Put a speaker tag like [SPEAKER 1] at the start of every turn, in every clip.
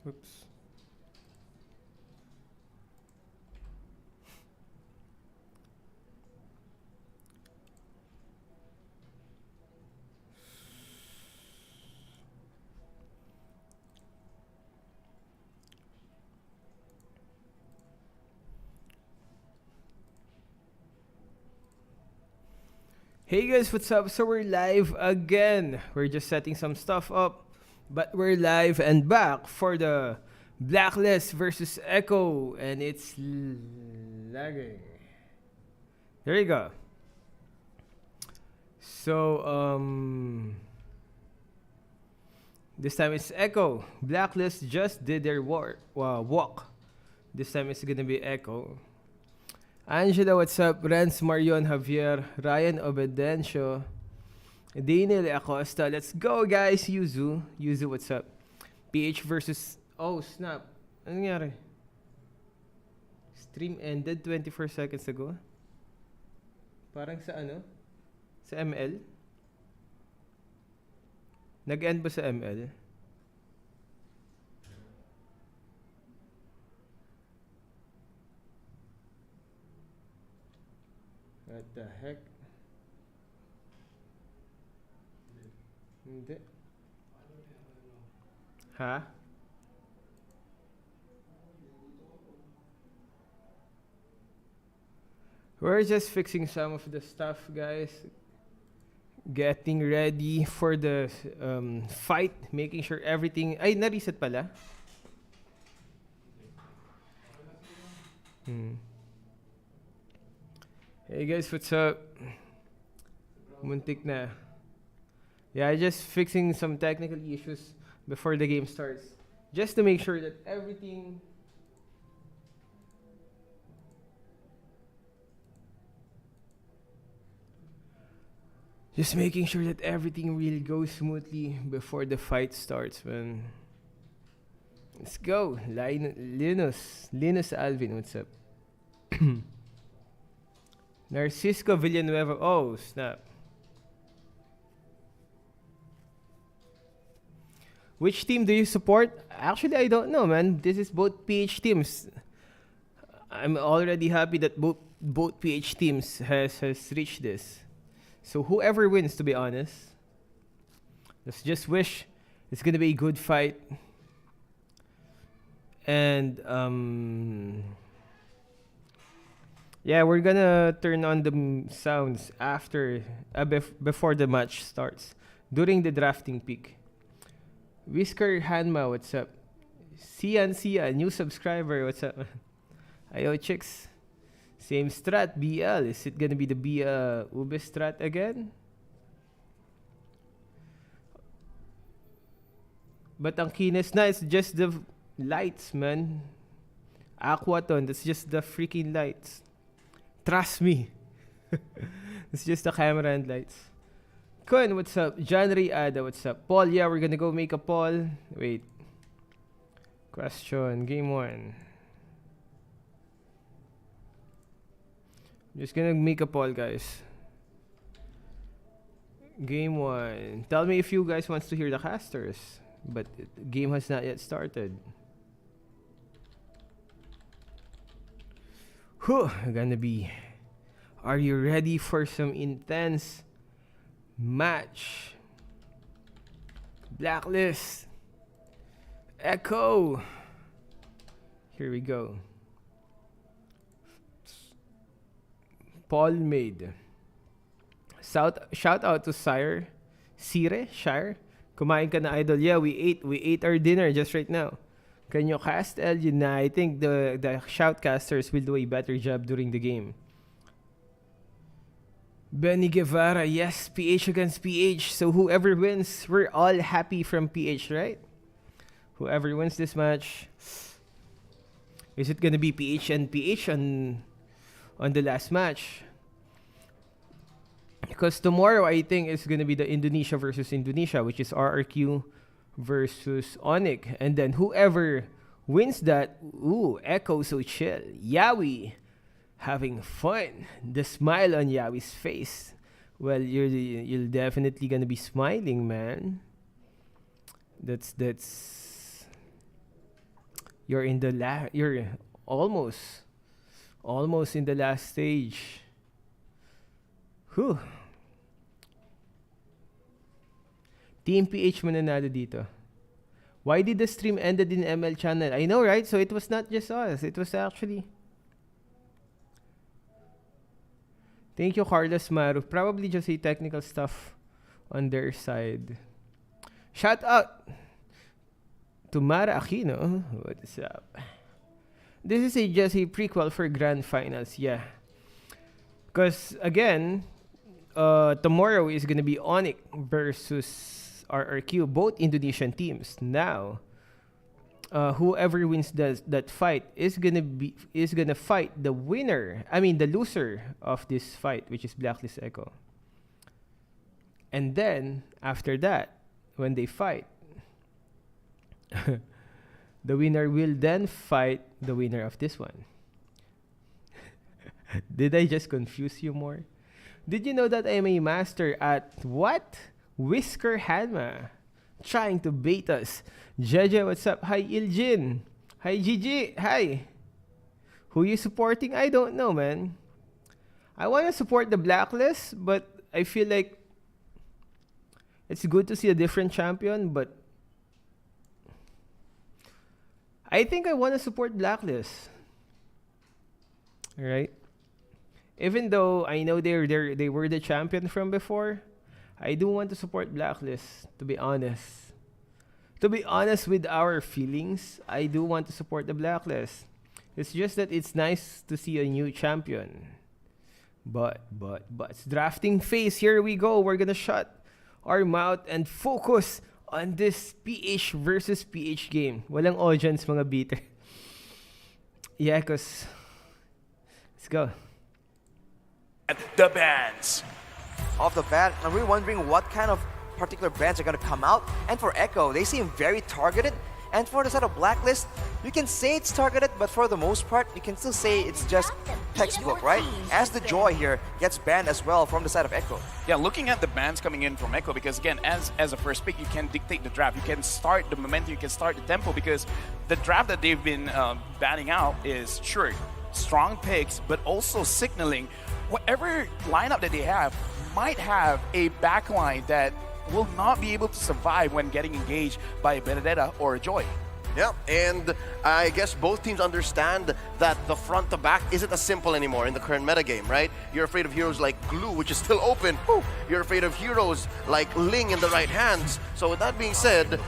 [SPEAKER 1] Oops. Hey guys, what's up? So we're live again. We're just setting some stuff up, but we're live and back for the Blacklist versus Echo, and it's lagging. There you go. So this time it's Echo. Blacklist just did their walk. This time it's gonna be Echo. Angela, what's up? Renz, Marion, Javier, Ryan Obedencio, Daniel Acosta. Let's go, guys. Yuzu, what's up? PH versus... Oh, snap. Ano nangyari? Stream ended 24 seconds ago. Parang sa ano? Sa ML? Nag-end ba sa ML? What the heck? Hindi. Ha? We're just fixing some of the stuff, guys. Getting ready for the fight. Making sure everything... Ay, na-reset pala. Hey guys, what's up? Muntik na. Yeah, just fixing some technical issues before the game starts. Just to make sure that everything... Just making sure that everything really goes smoothly before the fight starts, man. Let's go. Linus Alvin, what's up? Narcisco Villanueva. Oh, snap. Which team do you support? Actually, I don't know, man. This is both PH teams. I'm already happy that both PH teams has reached this. So whoever wins, to be honest, let's just wish it's gonna be a good fight. And yeah, we're gonna turn on the sounds after, before the match starts, during the drafting pick. Whisker Hanma, what's up? Sian, new subscriber, what's up? Ayo, chicks. Same strat, BL. Is it gonna be the Ube strat again? But ang kinis na, it's just the lights, man. Aquaton, that's just the freaking lights. Trust me. It's just the camera and lights. Kun, what's up? John Ray Ada, what's up? Paul, yeah, we're gonna go make a poll. Wait. Question, game 1. Just gonna make a poll, guys. Game 1. Tell me if you guys wants to hear the casters. But the game has not yet started. Whew, gonna be... Are you ready for some intense match? Blacklist. Echo. Here we go. Paul made. Shout out to Shire. Kumain ka na, idol. Yeah, we ate our dinner just right now. Can you cast Elgin? I think the shoutcasters will do a better job during the game. Benny Guevara, yes, PH against PH. So whoever wins, we're all happy from PH, right? Whoever wins this match. Is it gonna be PH and PH on the last match? Because tomorrow, I think, it's gonna be the Indonesia versus Indonesia, which is RRQ versus Onyx. And then whoever wins that, Echo so chill. Yawi having fun. The smile on Yawi's face. Well, you're definitely gonna be smiling, man. That's You're in the you're almost in the last stage. Whew. Team PH mananalo dito. Why did the stream ended in ML channel? I know, right? So it was not just us. It was actually... Thank you, Carlos Maru. Probably just a technical stuff on their side. Shout out to Mara Aquino. What is up? This is just a prequel for Grand Finals. Yeah. Because, again, tomorrow is going to be Onyx versus RRQ, both Indonesian teams. Now, whoever wins that fight is gonna fight the winner. I mean, the loser of this fight, which is Blacklist Echo. And then after that, when they fight, the winner will then fight the winner of this one. Did I just confuse you more? Did you know that I'm a master at what? Whisker Hanma. Trying to bait us. Jaja, what's up? Hi, Elgin. Hi, Gigi. Hi. Who you supporting? I don't know, man. I want to support the Blacklist, but I feel like it's good to see a different champion, but I think I want to support Blacklist. Alright? Even though I know they were the champion from before, I do want to support Blacklist, to be honest. To be honest with our feelings, I do want to support the Blacklist. It's just that it's nice to see a new champion. But it's drafting phase. Here we go. We're gonna shut our mouth and focus on this PH versus PH game. Walang audience, mga beater. Yeah, cause let's go.
[SPEAKER 2] The bans.
[SPEAKER 3] Off the bat, I'm really wondering what kind of particular bans are going to come out. And for Echo, they seem very targeted. And for the side of Blacklist, you can say it's targeted, but for the most part, you can still say it's just textbook, right? As the Joy here gets banned as well from the side of Echo.
[SPEAKER 2] Yeah, looking at the bans coming in from Echo, because again, as a first pick, you can dictate the draft. You can start the momentum, you can start the tempo, because the draft that they've been banning out is, sure, strong picks, but also signaling whatever lineup that they have might have a backline that will not be able to survive when getting engaged by a Benedetta or a Joy.
[SPEAKER 4] Yeah, and I guess both teams understand that the front to back isn't as simple anymore in the current metagame, right? You're afraid of heroes like Glue, which is still open. Woo! You're afraid of heroes like Ling in the right hands. So with that being said,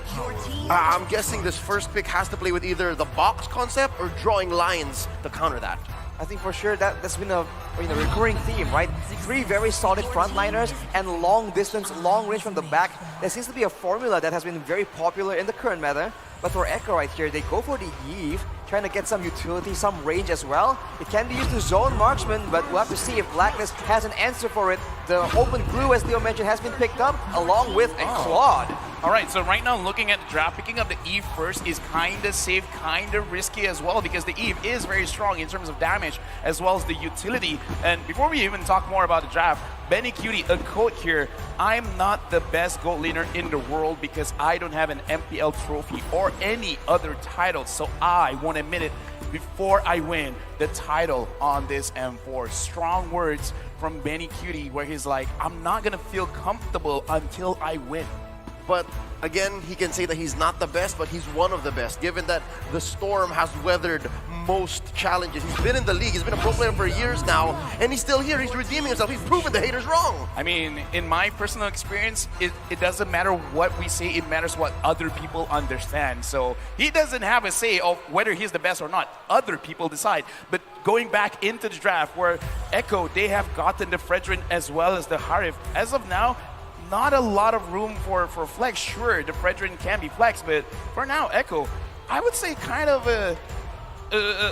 [SPEAKER 4] I'm guessing this first pick has to play with either the box concept or drawing lines to counter that.
[SPEAKER 3] I think for sure that's been a recurring theme, right? 3 very solid frontliners and long distance, long range from the back. There seems to be a formula that has been very popular in the current meta. But for Echo right here, they go for the Eve, trying to get some utility, some range as well. It can be used to zone marksman, but we'll have to see if Blacklist has an answer for it. The open glue, as Leo mentioned, has been picked up, along with a Claude.
[SPEAKER 2] All right, so right now, looking at the draft, picking up the Eve first is kind of safe, kind of risky as well, because the Eve is very strong in terms of damage, as well as the utility. And before we even talk more about the draft, Benny Cutie, a quote here, I'm not the best gold laner in the world because I don't have an MPL trophy or any other title, so I won't admit it before I win the title on this M4. Strong words from Benny Cutie, where he's like, I'm not gonna feel comfortable until I win.
[SPEAKER 4] But again, he can say that he's not the best, but he's one of the best, given that the Storm has weathered most challenges. He's been in the league, he's been a pro player for years now, and he's still here, he's redeeming himself, he's proven the haters wrong.
[SPEAKER 2] I mean, in my personal experience, it doesn't matter what we say, it matters what other people understand. So he doesn't have a say of whether he's the best or not. Other people decide. But going back into the draft, where Echo, they have gotten the Fredrin as well as the Harif. As of now, not a lot of room for flex. Sure, the Fredrin can be flexed, but for now, Echo, I would say kind of a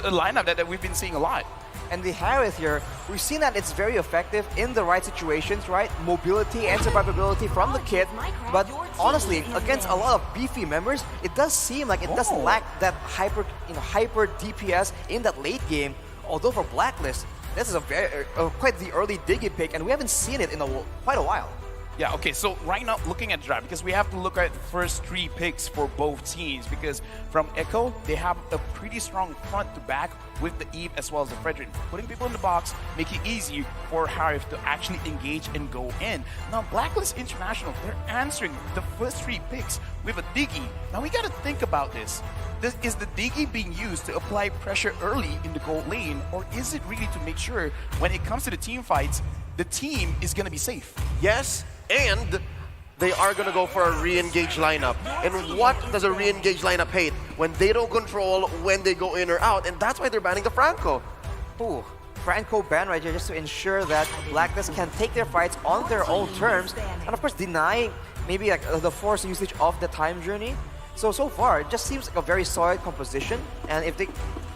[SPEAKER 2] lineup that we've been seeing a lot.
[SPEAKER 3] And the Harith here, we've seen that it's very effective in the right situations, right? Mobility and survivability from the kit. But honestly, against a lot of beefy members, it does seem like it does lack that hyper DPS in that late game. Although for Blacklist, this is a very quite the early Diggy pick, and we haven't seen it in quite a while.
[SPEAKER 2] Yeah, okay, so right now, looking at the draft, because we have to look at the first 3 picks for both teams, because from Echo, they have a pretty strong front to back with the Eve as well as the Frederick. Putting people in the box, make it easy for Harif to actually engage and go in. Now, Blacklist International, they're answering the first 3 picks with a Diggy. Now, we got to think about this. Is the Diggy being used to apply pressure early in the gold lane, or is it really to make sure when it comes to the team fights, the team is going to be safe?
[SPEAKER 4] Yes, and they are going to go for a re-engage lineup. And what does a re-engage lineup hate? When they don't control when they go in or out, and that's why they're banning the Franco.
[SPEAKER 3] Ooh, Franco ban right here just to ensure that Blacklist can take their fights on their own terms, and of course deny maybe like the forced usage of the time journey. So far, it just seems like a very solid composition, and if they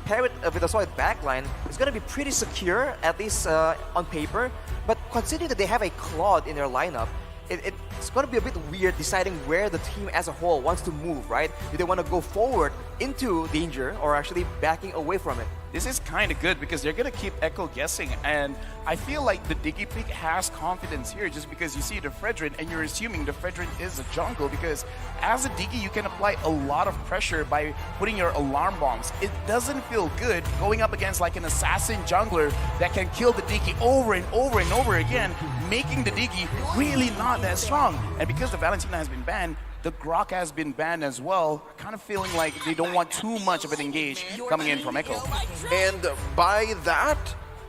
[SPEAKER 3] pair it with a solid backline, it's going to be pretty secure, at least on paper. But considering that they have a Claude in their lineup, it's going to be a bit weird deciding where the team as a whole wants to move, right? Do they want to go forward into danger or actually backing away from it?
[SPEAKER 2] This is kind of good because they're going to keep Echo guessing, and I feel like the Diggy pick has confidence here just because you see the Fredrin and you're assuming the Fredrin is a jungle, because as a Diggy you can apply a lot of pressure by putting your alarm bombs. It doesn't feel good going up against like an assassin jungler that can kill the Diggy over and over and over again, making the Diggy really not that strong. And because the Valentina has been banned, the Grok has been banned as well. Kind of feeling like they don't want too much of an engage coming in from Echo.
[SPEAKER 4] And by that,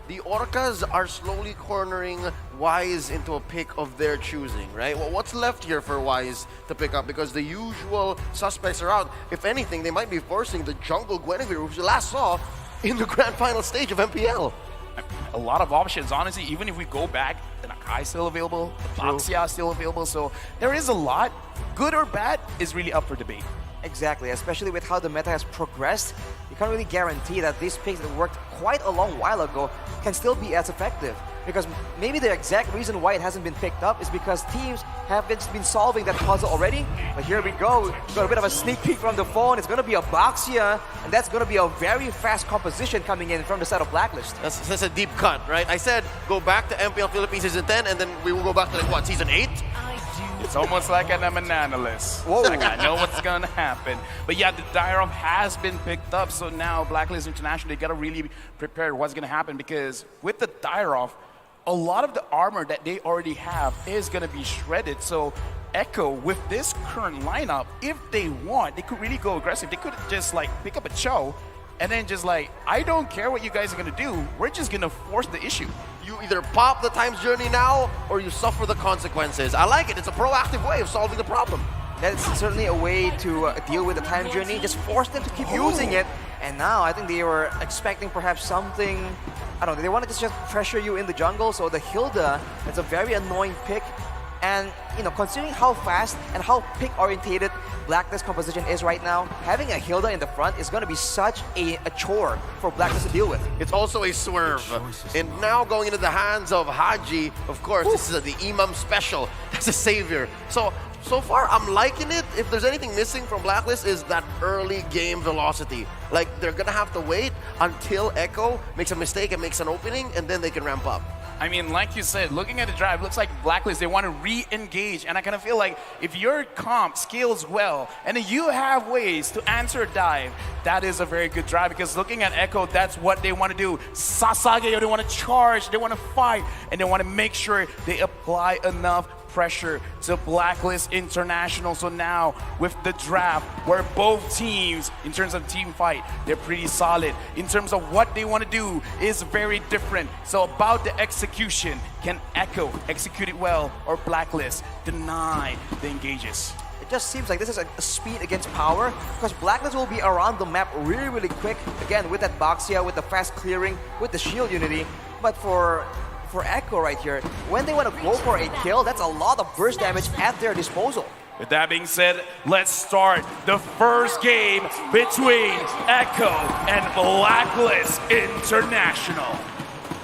[SPEAKER 4] the Orcas are slowly cornering Wise into a pick of their choosing, right? Well, what's left here for Wise to pick up? Because the usual suspects are out. If anything, they might be forcing the jungle Guinevere, which we last saw in the grand final stage of MPL.
[SPEAKER 2] A lot of options, honestly. Even if we go back, the Nakai is still available, the Baxia is still available, so there is a lot. Good or bad is really up for debate.
[SPEAKER 3] Exactly, especially with how the meta has progressed, you can't really guarantee that these picks that worked quite a long while ago can still be as effective. Because maybe the exact reason why it hasn't been picked up is because teams have been solving that puzzle already. But here we go, got a bit of a sneak peek from the phone. It's going to be a Baxia, and that's going to be a very fast composition coming in from the side of Blacklist.
[SPEAKER 4] That's a deep cut, right? I said go back to MPL Philippines Season 10, and then we will go back to like what, Season 8?
[SPEAKER 2] It's almost like I'm an analyst.
[SPEAKER 3] Whoa.
[SPEAKER 2] I know what's gonna happen. But yeah, the Diarov has been picked up, so now Blacklist International, they gotta really prepare what's gonna happen, because with the Diarov, a lot of the armor that they already have is gonna be shredded. So Echo, with this current lineup, if they want, they could really go aggressive. They could just like pick up a Cho and then just like, I don't care what you guys are gonna do, we're just gonna force the issue.
[SPEAKER 4] You either pop the time's journey now or you suffer the consequences. I like it. It's a proactive way of solving the problem.
[SPEAKER 3] That's certainly a way to deal with the time journey. Just force them to keep using it. And now I think they were expecting perhaps something, I don't know, they wanted to just pressure you in the jungle. So the Hilda, that's a very annoying pick. And, you know, considering how fast and how pick-orientated Blacklist composition is right now, having a Hilda in the front is going to be such a chore for Blacklist to deal with.
[SPEAKER 4] It's also a swerve. And now going into the hands of Haji, of course, this is the Imam special. That's a savior. So far, I'm liking it. If there's anything missing from Blacklist is that early game velocity. Like, they're going to have to wait until Echo makes a mistake and makes an opening, and then they can ramp up.
[SPEAKER 2] I mean, like you said, looking at the drive, looks like Blacklist, they want to re-engage. And I kind of feel like if your comp scales well, and then you have ways to answer a dive, that is a very good drive. Because looking at Echo, that's what they want to do. Sasage, they want to charge, they want to fight, and they want to make sure they apply enough pressure to Blacklist International. So now with the draft, where both teams, in terms of team fight, they're pretty solid. In terms of what they want to do is very different. So about the execution, can Echo execute it well, or Blacklist deny the engages?
[SPEAKER 3] It just seems like this is a speed against power, because Blacklist will be around the map really, really quick. Again, with that Baxia, with the fast clearing, with the shield unity. But for Echo right here, when they want to go for a kill, that's a lot of burst damage at their disposal.
[SPEAKER 2] With that being said, let's start the first game between Echo and Blacklist International.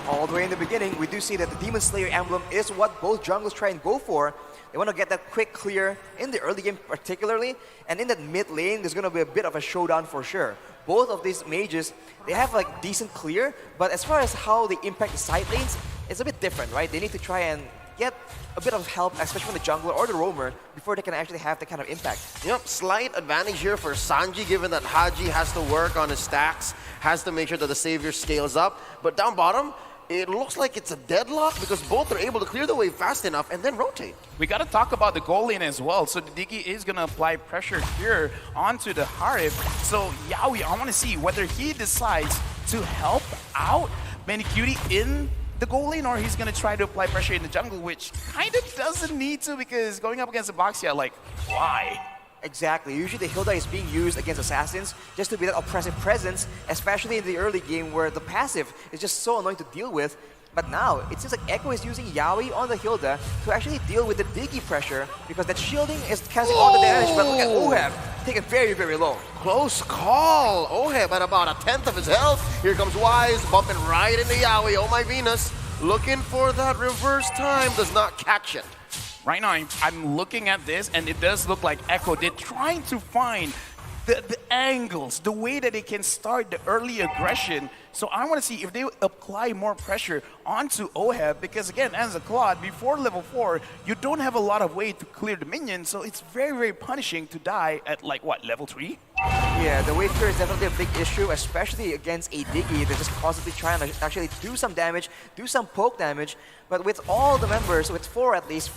[SPEAKER 3] All the way in the beginning, we do see that the Demon Slayer emblem is what both junglers try and go for. They want to get that quick clear in the early game particularly, and in that mid lane, there's going to be a bit of a showdown for sure. Both of these mages, they have like decent clear, but as far as how they impact the side lanes, it's a bit different, right? They need to try and get a bit of help, especially from the jungler or the roamer, before they can actually have that kind of impact.
[SPEAKER 4] Yep, slight advantage here for Sanji, given that Haji has to work on his stacks, has to make sure that the Savior scales up. But down bottom, it looks like it's a deadlock because both are able to clear the wave fast enough and then rotate.
[SPEAKER 2] We got to talk about the goal lane as well. So the Diggy is going to apply pressure here onto the Harif. So Yaoi, I want to see whether he decides to help out Manicutie in the goal lane, or he's going to try to apply pressure in the jungle, which kind of doesn't need to, because going up against the Boxia, like, why?
[SPEAKER 3] Exactly. Usually the Hilda is being used against assassins just to be that oppressive presence, especially in the early game where the passive is just so annoying to deal with. But now, it seems like Echo is using Yaoi on the Hilda to actually deal with the Diggy pressure, because that shielding is casting all the damage, but look at Oheb, taken very, very low.
[SPEAKER 4] Close call. Oheb at about 1/10 of his health. Here comes Wise, bumping right into Yaoi. Oh my Venus, looking for that reverse time, does not catch it.
[SPEAKER 2] Right now, I'm looking at this, and it does look like Echo, they're trying to find the angles, the way that they can start the early aggression. So I want to see if they apply more pressure onto Oheb, because again, as a Claude, before level 4, you don't have a lot of way to clear the minions, so it's very, very punishing to die at like, what, level 3?
[SPEAKER 3] Yeah, the wave clear is definitely a big issue, especially against a Diggy that's just constantly trying to actually do some damage, do some poke damage. But with all the members, with 4 at least,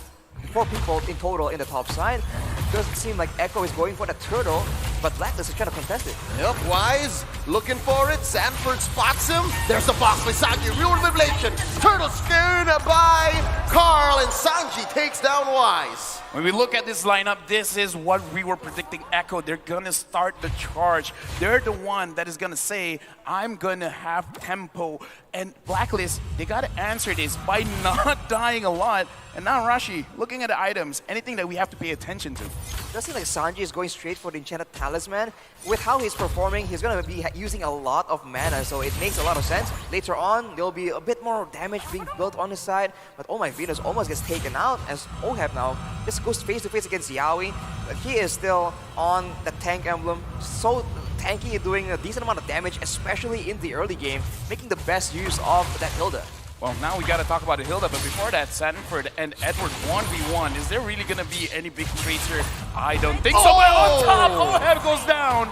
[SPEAKER 3] 4 people in total in the top side, it doesn't seem like Echo is going for the turtle, but Blacklist is trying to contest it.
[SPEAKER 4] Yep, Wise looking for it. Sanford spots him. There's the box by Sanji. Real revelation. Turtle scared by Carl, and Sanji takes down Wise.
[SPEAKER 2] When we look at this lineup, this is what we were predicting Echo. They're gonna start the charge. They're the one that is gonna say, I'm gonna have tempo. And Blacklist, they gotta answer this by not dying a lot. And now Rashi, looking at the items, anything that we have to pay attention to.
[SPEAKER 3] It does seem like Sanji is going straight for the Enchanted Talisman. With how he's performing, he's going to be using a lot of mana, so it makes a lot of sense. Later on, there'll be a bit more damage being built on his side, but oh my Venus almost gets taken out as Oheb now just goes face to face against Yaoi. But he is still on the tank emblem, so tanky, doing a decent amount of damage, especially in the early game, making the best use of that Hilda.
[SPEAKER 2] Well, now we got to talk about the Hilda, but before that, Sanford and Edward 1v1. Is there really going to be any big trades here? I don't think so, but on top, Oheb goes down.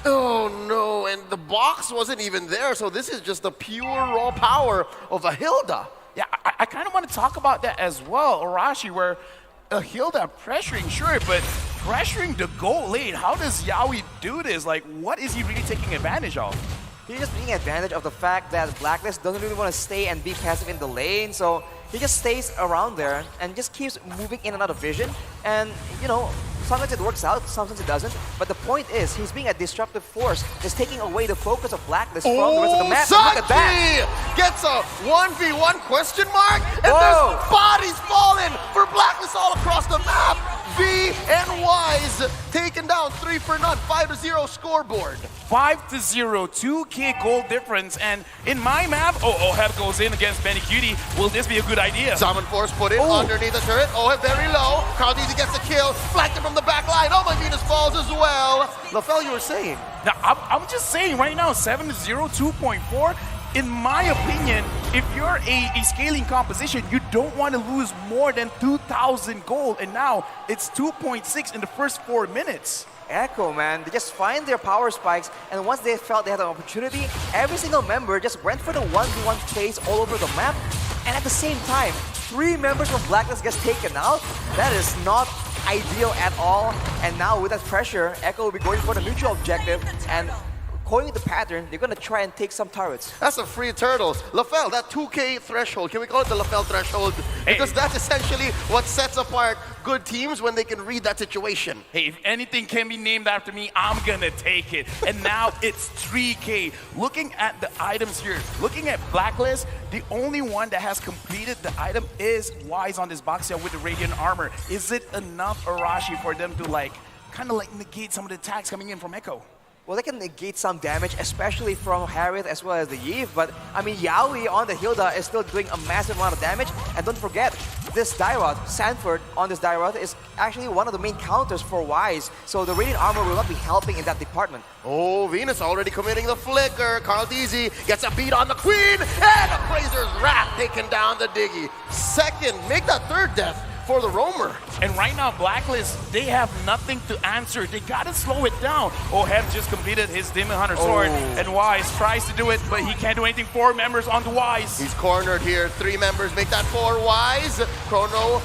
[SPEAKER 4] Oh no, and the box wasn't even there, so this is just the pure raw power of a Hilda.
[SPEAKER 2] Yeah, I kind of want to talk about that as well, Arashi, where a Hilda pressuring, sure, but pressuring the goal lane, how does Yaoi do this? Like, what is he really taking advantage of?
[SPEAKER 3] He's just taking advantage of the fact that Blacklist doesn't really want to stay and be passive in the lane, so he just stays around there and just keeps moving in and out of vision. And, you know, sometimes it works out, sometimes it doesn't. But the point is, he's being a disruptive force that's taking away the focus of Blacklist from the rest of the map.
[SPEAKER 4] Sanji
[SPEAKER 3] Look at that!
[SPEAKER 4] gets a 1v1 question mark, and there's bodies falling for Blacklist all across the map. V and Wise taken down 3 for none, 5-0 scoreboard.
[SPEAKER 2] 5-0, 2k gold difference, and in my map, Oheb goes in against Manicutie. Will this be a good idea?
[SPEAKER 4] Summon Force put in underneath the turret. Oheb very low. Carl Deasy gets the kill, flanked him from the back line. Oh my Venus falls as well. LaFell, you were saying?
[SPEAKER 2] Now, I'm just saying right now, 7-0, 2.4. In my opinion, if you're a scaling composition, you don't want to lose more than 2,000 gold, and now it's 2.6 in the first 4 minutes.
[SPEAKER 3] Echo, man, they just find their power spikes, and once they felt they had an opportunity, every single member just went for the 1v1 plays all over the map, and at the same time, 3 members from Blacklist gets taken out. That is not ideal at all, and now with that pressure, Echo will be going for the neutral objective, and according to the pattern, they're going to try and take some turrets.
[SPEAKER 4] That's a free turtles. LaFell, that 2k threshold, can we call it the LaFell threshold? Because that's essentially what sets apart good teams when they can read that situation.
[SPEAKER 2] Hey, if anything can be named after me, I'm gonna take it. And now it's 3k. Looking at the items here, looking at Blacklist, the only one that has completed the item is Wise on this box here with the Radiant Armor. Is it enough, Arashi, for them to like, kind of like negate some of the attacks coming in from Echo?
[SPEAKER 3] well, they can negate some damage, especially from Harith as well as the Eve. But I mean, Yaoi on the Hilda is still doing a massive amount of damage. And don't forget, this Dyrod, Sanford on this Dyrod is actually one of the main counters for Wise. So the Radiant Armor will not be helping in that department.
[SPEAKER 4] Oh, Venus already committing the flicker. Carl Deasy gets a beat on the Queen, and Appraiser's Wrath taking down the Diggy. Second, make that third death for the Roamer.
[SPEAKER 2] And right now, Blacklist, they have nothing to answer. They gotta slow it down. Oheb just completed his Demon Hunter sword, and Wise tries to do it, but he can't do anything. 4 members on the Wise.
[SPEAKER 4] He's cornered here. 3 members make that 4 Wise. Chrono,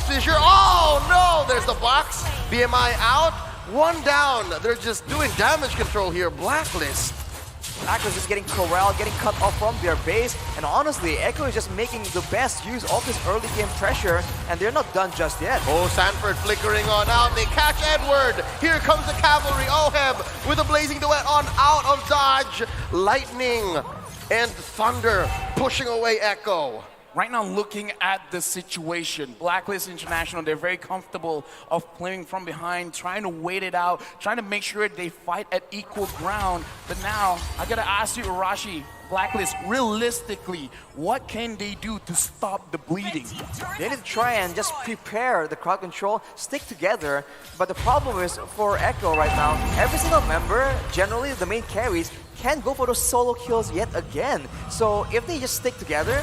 [SPEAKER 4] Fissure. Oh no, there's the box. BMI out. 1 down. They're just doing damage control here. Blacklist.
[SPEAKER 3] Blacklist is getting corralled, getting cut off from their base, and honestly, Echo is just making the best use of this early game pressure, and they're not done just yet.
[SPEAKER 4] Oh, Sanford flickering on out. They catch Edward. Here comes the cavalry. Oheb with a blazing duet on out of dodge. Lightning and thunder pushing away Echo.
[SPEAKER 2] Right now, looking at the situation, Blacklist International, they're very comfortable of playing from behind, trying to wait it out, trying to make sure they fight at equal ground. But now, I gotta ask you, Arashi, Blacklist, realistically, what can they do to stop the bleeding?
[SPEAKER 3] They need to try and just prepare the crowd control, stick together. But the problem is, for Echo right now, every single member, generally the main carries, can go for those solo kills yet again. So if they just stick together,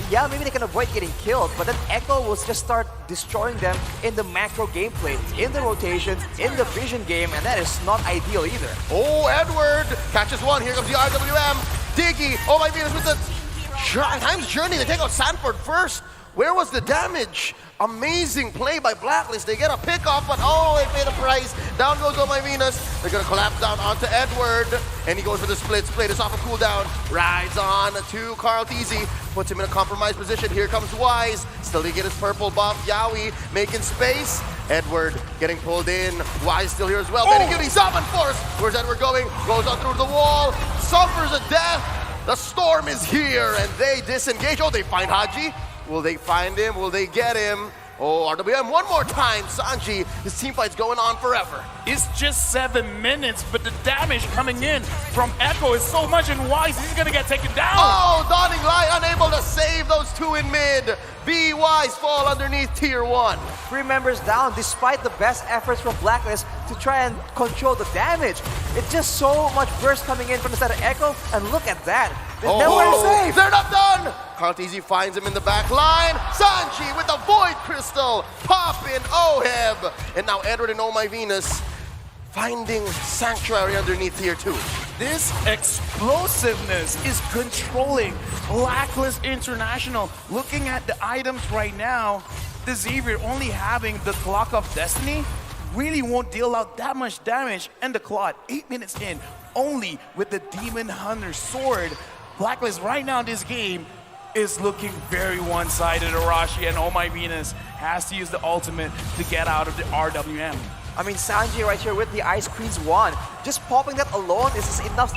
[SPEAKER 3] yeah, maybe they can avoid getting killed, but then Echo will just start destroying them in the macro gameplay, in the rotations, in the vision game, and that is not ideal either.
[SPEAKER 4] Oh, Edward catches one. Here comes the RWM. Diggy. Oh my Venus with the Time's Journey. They take out Sanford first. Where was the damage? Amazing play by Blacklist. They get a pick off, but oh, they pay the price. Down goes Oh My Venus. They're gonna collapse down onto Edward, and he goes for the split. Split is off a cooldown. Rides on to Carl Deasy. Puts him in a compromised position. Here comes Wise. Still he get his purple buff. Yaoi making space. Edward getting pulled in. Wise still here as well. Benny he's up and force. Where's Edward going? Goes on through the wall. Suffers a death. The storm is here, and they disengage. Oh, they find Haji. Will they find him? Will they get him? Oh, RWM one more time. Sanji, this team fight's going on forever.
[SPEAKER 2] It's just 7 minutes, but the damage coming in from Echo is so much, and Wise, he's gonna get taken down.
[SPEAKER 4] Oh, Dawning Light unable to save those 2 in mid. Be Wise fall underneath tier 1.
[SPEAKER 3] 3 members down despite the best efforts from Blacklist to try and control the damage. It's just so much burst coming in from the side of Echo, and look at that. There's nowhere to save.
[SPEAKER 4] They're not done. Carteezy finds him in the back line. Sanji with the Void Crystal. Pop in Oheb. And now Edward and Oh My Venus finding sanctuary underneath tier 2.
[SPEAKER 2] This explosiveness is controlling Blacklist International. Looking at the items right now, the Xavier only having the Clock of Destiny really won't deal out that much damage. And the Clot, 8 minutes in, only with the Demon Hunter sword. Blacklist right now in this game is looking very one-sided. Arashi and Oh My Venus has to use the ultimate to get out of the RWM.
[SPEAKER 3] I mean, Sanji right here with the Ice Queen's wand. Just popping that alone is enough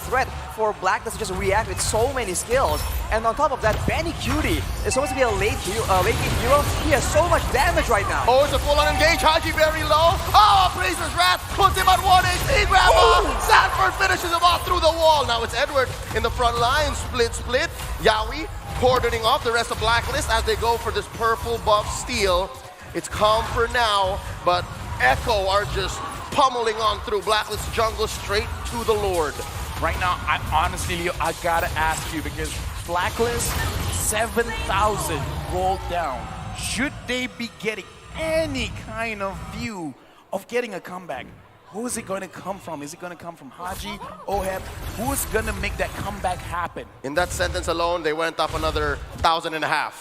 [SPEAKER 3] threat for Blacklist to just react with so many skills. And on top of that, Benny Cutie is supposed to be a late game hero. He has so much damage right now.
[SPEAKER 4] Oh, it's a full-on engage. Haji very low. Oh, Appraiser's Wrath puts him at 1 HP. Grandma. Sanford finishes him off through the wall. Now it's Edward in the front line. Split. Yaoi cordoning off the rest of Blacklist as they go for this purple buff steal. It's calm for now, but Echo are just pummeling on through Blacklist jungle straight to the Lord.
[SPEAKER 2] Right now, I honestly, Leo, I gotta ask you, because Blacklist, 7,000 gold down. Should they be getting any kind of view of getting a comeback? Who is it going to come from? Is it going to come from Haji, Oheb? Who is going to make that comeback happen?
[SPEAKER 4] In that sentence alone, they went up another 1,500.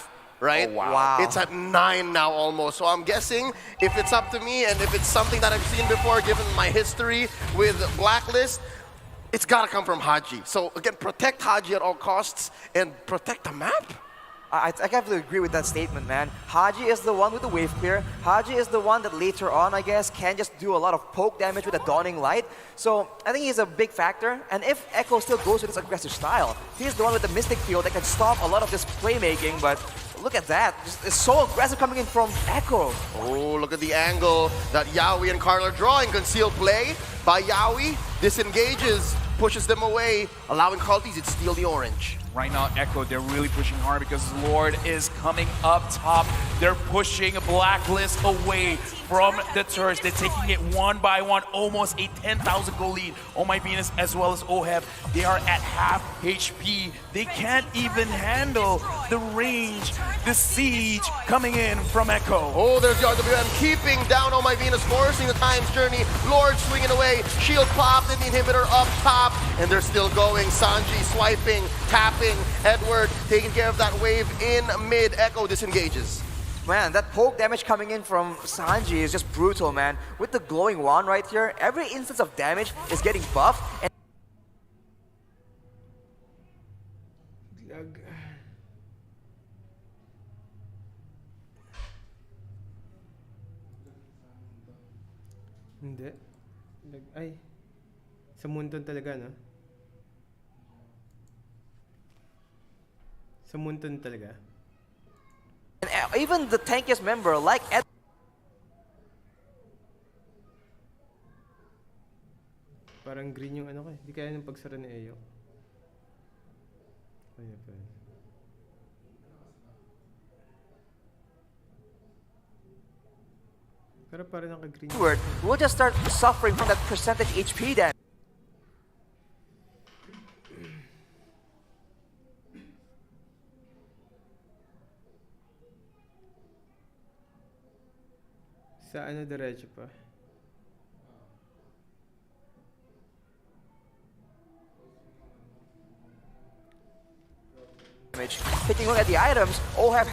[SPEAKER 4] Right?
[SPEAKER 2] Oh, wow.
[SPEAKER 4] It's at 9 now almost. So I'm guessing if it's up to me and if it's something that I've seen before, given my history with Blacklist, it's got to come from Haji. So again, protect Haji at all costs and protect the map.
[SPEAKER 3] I have to agree with that statement, man. Haji is the one with the wave clear. Haji is the one that later on, I guess, can just do a lot of poke damage with a Dawning Light. So I think he's a big factor. And if Echo still goes with his aggressive style, he's the one with the Mystic Field that can stop a lot of this playmaking. But look at that. It's so aggressive coming in from Echo.
[SPEAKER 4] Oh, look at the angle that Yawi and Carl are drawing. Concealed play by Yawi. Disengages, pushes them away, allowing Carl to steal the orange.
[SPEAKER 2] Right now, Echo, they're really pushing hard because Lord is coming up top. They're pushing Blacklist away from the turrets. They're taking it one by one, almost a 10,000 goal lead. Oh my Venus, as well as Oheb, they are at half HP. They can't even handle the range, the siege coming in from Echo.
[SPEAKER 4] Oh, there's the RWM keeping down Oh My Venus, forcing the Time's Journey. Lord swinging away, shield popped, and the inhibitor up top, and they're still going. Sanji swiping, tapping, Edward taking care of that wave in mid. Echo disengages.
[SPEAKER 3] Man, that poke damage coming in from Sanji is just brutal, man. With the glowing wand right here, every instance of damage is getting buffed. And
[SPEAKER 1] Hindi. Ay. Sa Munton talaga, no? Sa Munton talaga.
[SPEAKER 3] even the tankiest member like Ed.
[SPEAKER 1] Parang green yung ano ko eh. Di kaya ng pagsara ni Eyo. Kaya pa. Pero parang naka-green.
[SPEAKER 3] We'll just start suffering from that percentage HP damage.
[SPEAKER 1] Sa ano diretso pa?
[SPEAKER 3] Taking a look at the items, Oheb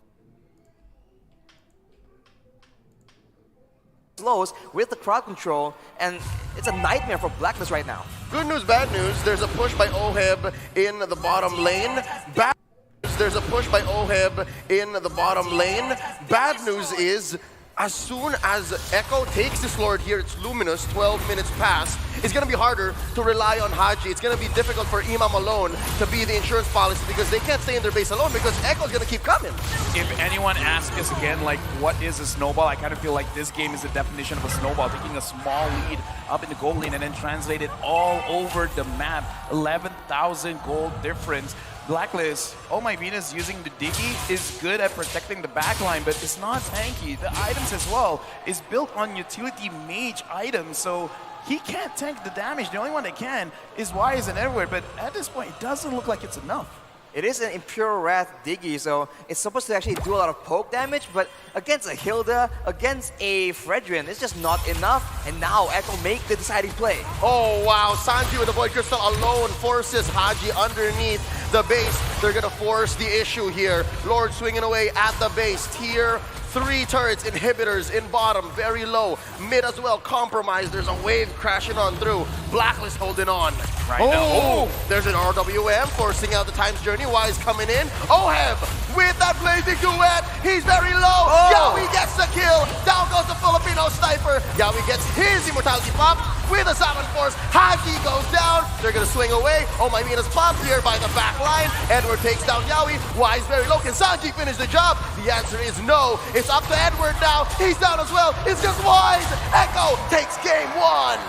[SPEAKER 3] slows with the crowd control, and it's a nightmare for Blacklist right now.
[SPEAKER 4] Good news, bad news. There's a push by Oheb in the bottom lane. Bad news, there's a push by Oheb in the bottom lane. Bad news is, as soon as Echo takes this Lord here, it's Luminous, 12 minutes past, it's going to be harder to rely on Haji. It's going to be difficult for Imam alone to be the insurance policy because they can't stay in their base alone because Echo's going to keep coming.
[SPEAKER 2] If anyone asks us again, like, what is a snowball? I kind of feel like this game is the definition of a snowball, taking a small lead up in the gold lane and then translate it all over the map. 11,000 gold difference. Blacklist, Oh My Venus using the Diggy is good at protecting the backline, but it's not tanky. The items as well is built on utility mage items, so he can't tank the damage. The only one that can is Wise and Edward, but at this point, it doesn't look like it's enough.
[SPEAKER 3] It is an Imperial Wrath Diggy, so it's supposed to actually do a lot of poke damage, but against a Hilda, against a Fredrin, it's just not enough, and now Echo make the deciding play.
[SPEAKER 4] Oh wow, Sanji with the Void Crystal alone forces Haji underneath the base. They're gonna force the issue here. Lord swinging away at the base. Tier 3 turrets, inhibitors in bottom, very low. Mid as well, compromised. There's a wave crashing on through. Blacklist holding on.
[SPEAKER 2] Right now.
[SPEAKER 4] There's an RWM forcing out the Time's Journey. Wise coming in. Oheb with that blazing duet. He's very low. Yawi gets the kill. Down goes the Filipino sniper. Yawi gets his immortality pop with a Salmon Force. Haki goes down. They're going to swing away. Oh My Venus popped here by the back line. Edward takes down Yawi. Wise very low. Can Sanji finish the job? The answer is no. It's up to Edward now. He's down as well. It's just Wise. Echo takes game 1.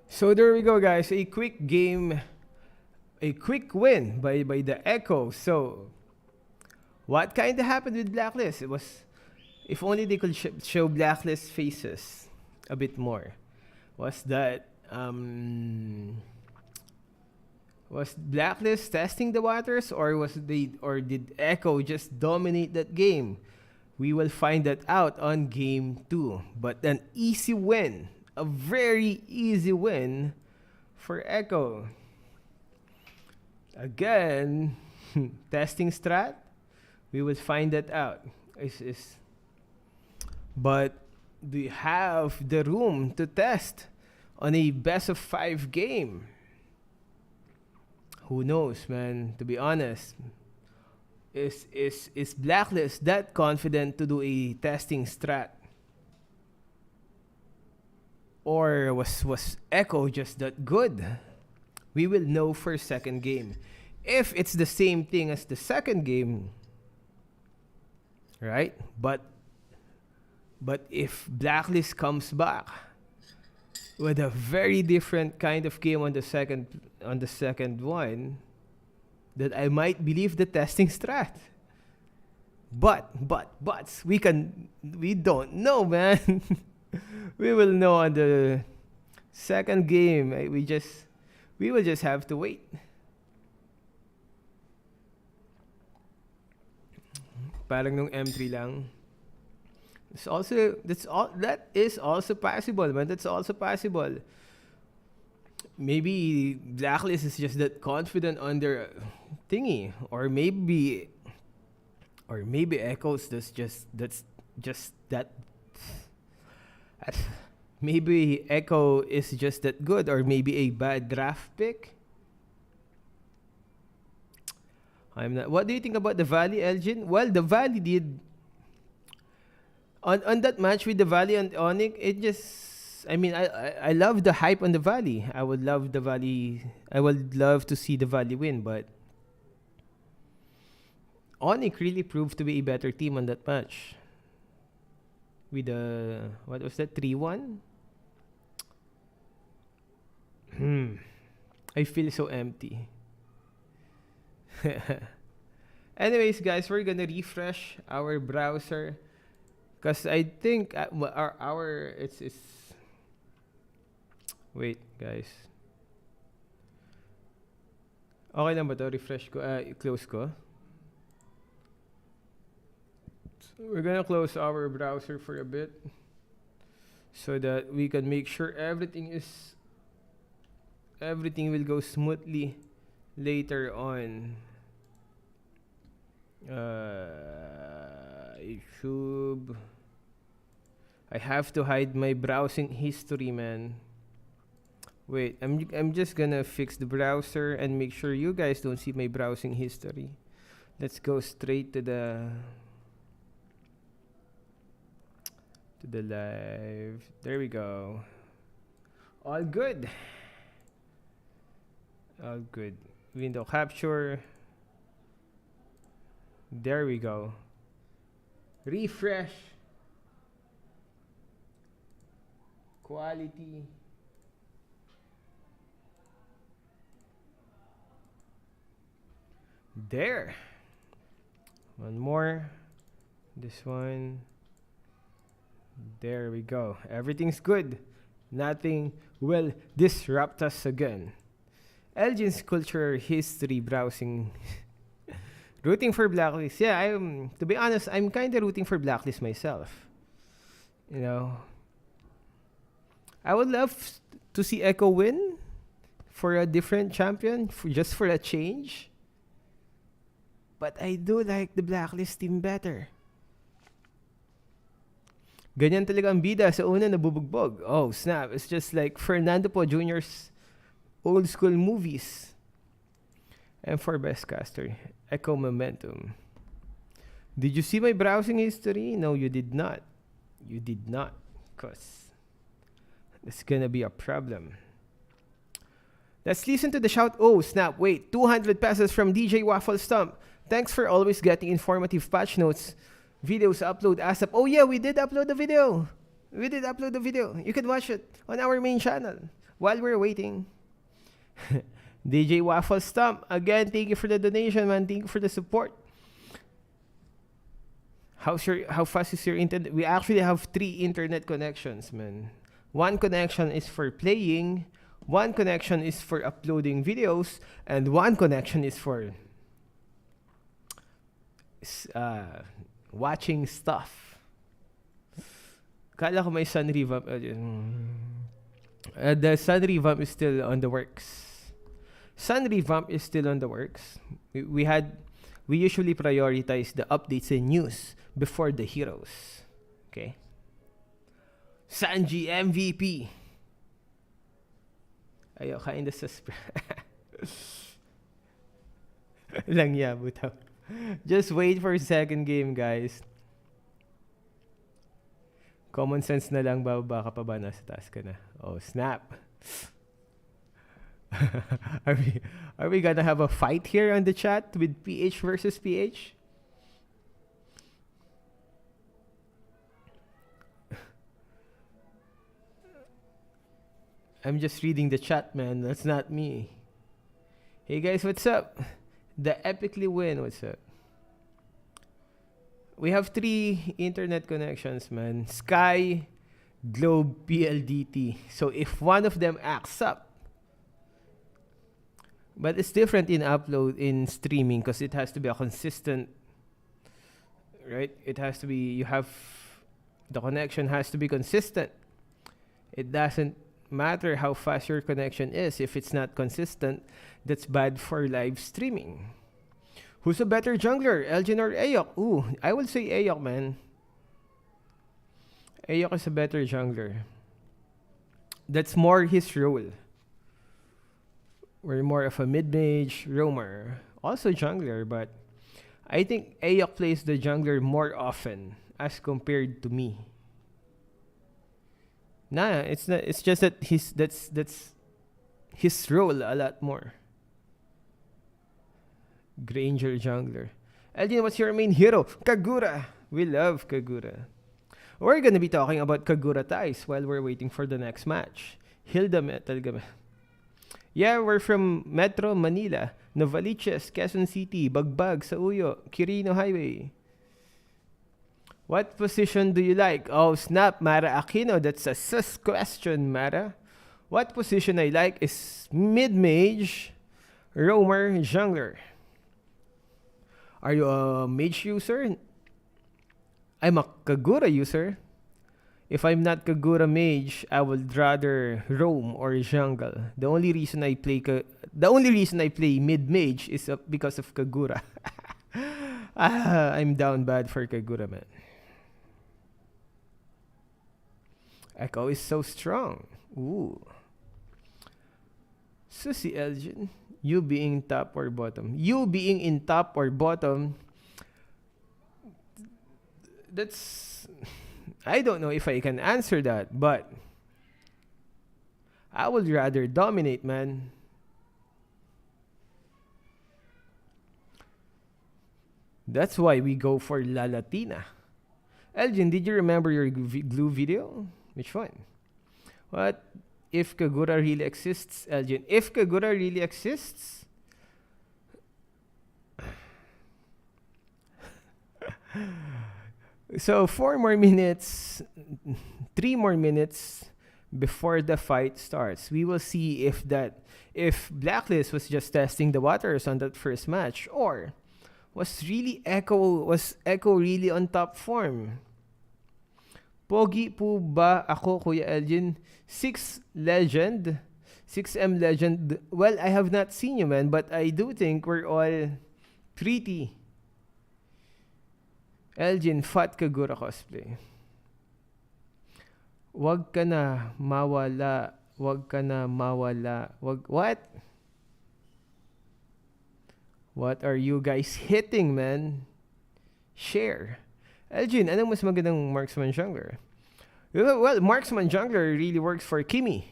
[SPEAKER 1] So there we go, guys. A quick game, a quick win by the Echo. So what kind of happened with Blacklist? It was, if only they could show Blacklist faces a bit more. Was that was Blacklist testing the waters, or did Echo just dominate that game? We will find that out on game 2. But an easy win. A very easy win for Echo. Again, testing strat. We will find that out. But do you have the room to test on a best of 5 game? Who knows, man? To be honest, is Blacklist that confident to do a testing strat? Or was Echo just that good? we will know for second game. If it's the same thing as the second game, right? But if Blacklist comes back with a very different kind of game on the second one, that I might believe the testing strat. But we don't know, man. We will know on the second game. We will just have to wait. Parang nung M3 lang. That is also possible, man. That's also possible. Maybe Blacklist is just that confident on their thingy, or maybe Echoes that's just that. Maybe Echo is just that good, or maybe a bad draft pick. I'm not. What do you think about the Valley, Elgin? Well, the Valley did on that match with the Valley and Onyx. It just, I mean, I love the hype on the Valley. I would love the Valley. I would love to see the Valley win, but Onyx really proved to be a better team on that match. With the, what was that, 3-1? I feel so empty. Anyways, guys, we're gonna refresh our browser, cause I think our it's wait, guys. Okay lang ba to? Refresh ko, close ko. We're gonna close our browser for a bit so that we can make sure everything will go smoothly later on. YouTube. I have to hide my browsing history, man. Wait, I'm just gonna fix the browser and make sure you guys don't see my browsing history. Let's go straight to the live. There we go. All good. All good. Window capture. There we go. Refresh. Quality. There. One more. This one. There we go. Everything's good. Nothing will disrupt us again. Elgin's culture history browsing. Rooting for Blacklist. Yeah, to be honest, I'm kind of rooting for Blacklist myself. You know, I would love to see Echo win for a different champion, just for a change. But I do like the Blacklist team better. Ganyan talaga ang bida sa una nabubugbog. Oh, snap. It's just like Fernando Po Jr.'s old school movies. And for best caster, Echo Momentum. Did you see my browsing history? No, you did not. You did not. Because it's gonna be a problem. Let's listen to the shout. Oh, snap. Wait. 200 pesos from DJ Waffle Stump. Thanks for always getting informative patch notes. Videos upload ASAP. Oh yeah, we did upload the video. You can watch it on our main channel while we're waiting. DJ Waffle Stump, again, thank you for the donation, man. Thank you for the support. How fast is your internet? We actually have 3 internet connections, man. One connection is for playing, one connection is for uploading videos, and one connection is for watching stuff. Kala ko may sun revamp. The sun revamp is still on the works. We usually prioritize the updates and news before the heroes. Okay. Sanji MVP. Ayaw kinda lang butaw. Just wait for second game, guys. Common sense na lang, baka pa ba nasa taas ka na? Oh, snap. are we are we gonna have a fight here on the chat with PH versus PH? I'm just reading the chat, man. That's not me. Hey guys, what's up? The epically win, what's up? We have 3 internet connections, man. Sky, Globe, PLDT. So if one of them acts up, but it's different in upload in streaming because it has to be a consistent, right? It has to be, the connection has to be consistent. It doesn't matter how fast your connection is. If it's not consistent, that's bad for live streaming. Who's a better jungler, Elgin or Ayok? Ooh, I would say Ayok, man. Ayok is a better jungler. That's more his role. We're more of a mid-mage roamer. Also jungler, but I think Ayok plays the jungler more often as compared to me. Nah, it's not. It's just that that's his role a lot more. Granger jungler. Elgin, what's your main hero? Kagura. We love Kagura. We're gonna be talking about Kagura ties while we're waiting for the next match. Hilda talaga. Yeah, we're from Metro Manila, Novaliches, Quezon City, Bagbag, Sauyo, Quirino Highway. What position do you like? Oh, snap, Mara Aquino. That's a sus question, Mara. What position I like is mid-mage, roamer, jungler. Are you a mage user? I'm a Kagura user. If I'm not Kagura mage, I would rather roam or jungle. The only reason I play mid mage is because of Kagura. I'm down bad for Kagura, man. Echo is so strong. Ooh. Susie Elgin, you being top or bottom? You being in top or bottom? That's, I don't know if I can answer that, but I would rather dominate, man. That's why we go for La Latina. Elgin, did you remember your glue video? Which one? What if Kagura really exists, Elgin? If Kagura really exists, so 4 more minutes, 3 more minutes before the fight starts. We will see if Blacklist was just testing the waters on that first match, or was Echo really on top form? Pogi po ba ako, Kuya Elgin? 6M legend. Well, I have not seen you, man, but I do think we're all pretty. Elgin, fat Kagura cosplay. Wag ka na mawala. What? What are you guys hitting, man? Share. Elgin, anong mas magandang marksman jungler? Well, marksman jungler really works for Kimi.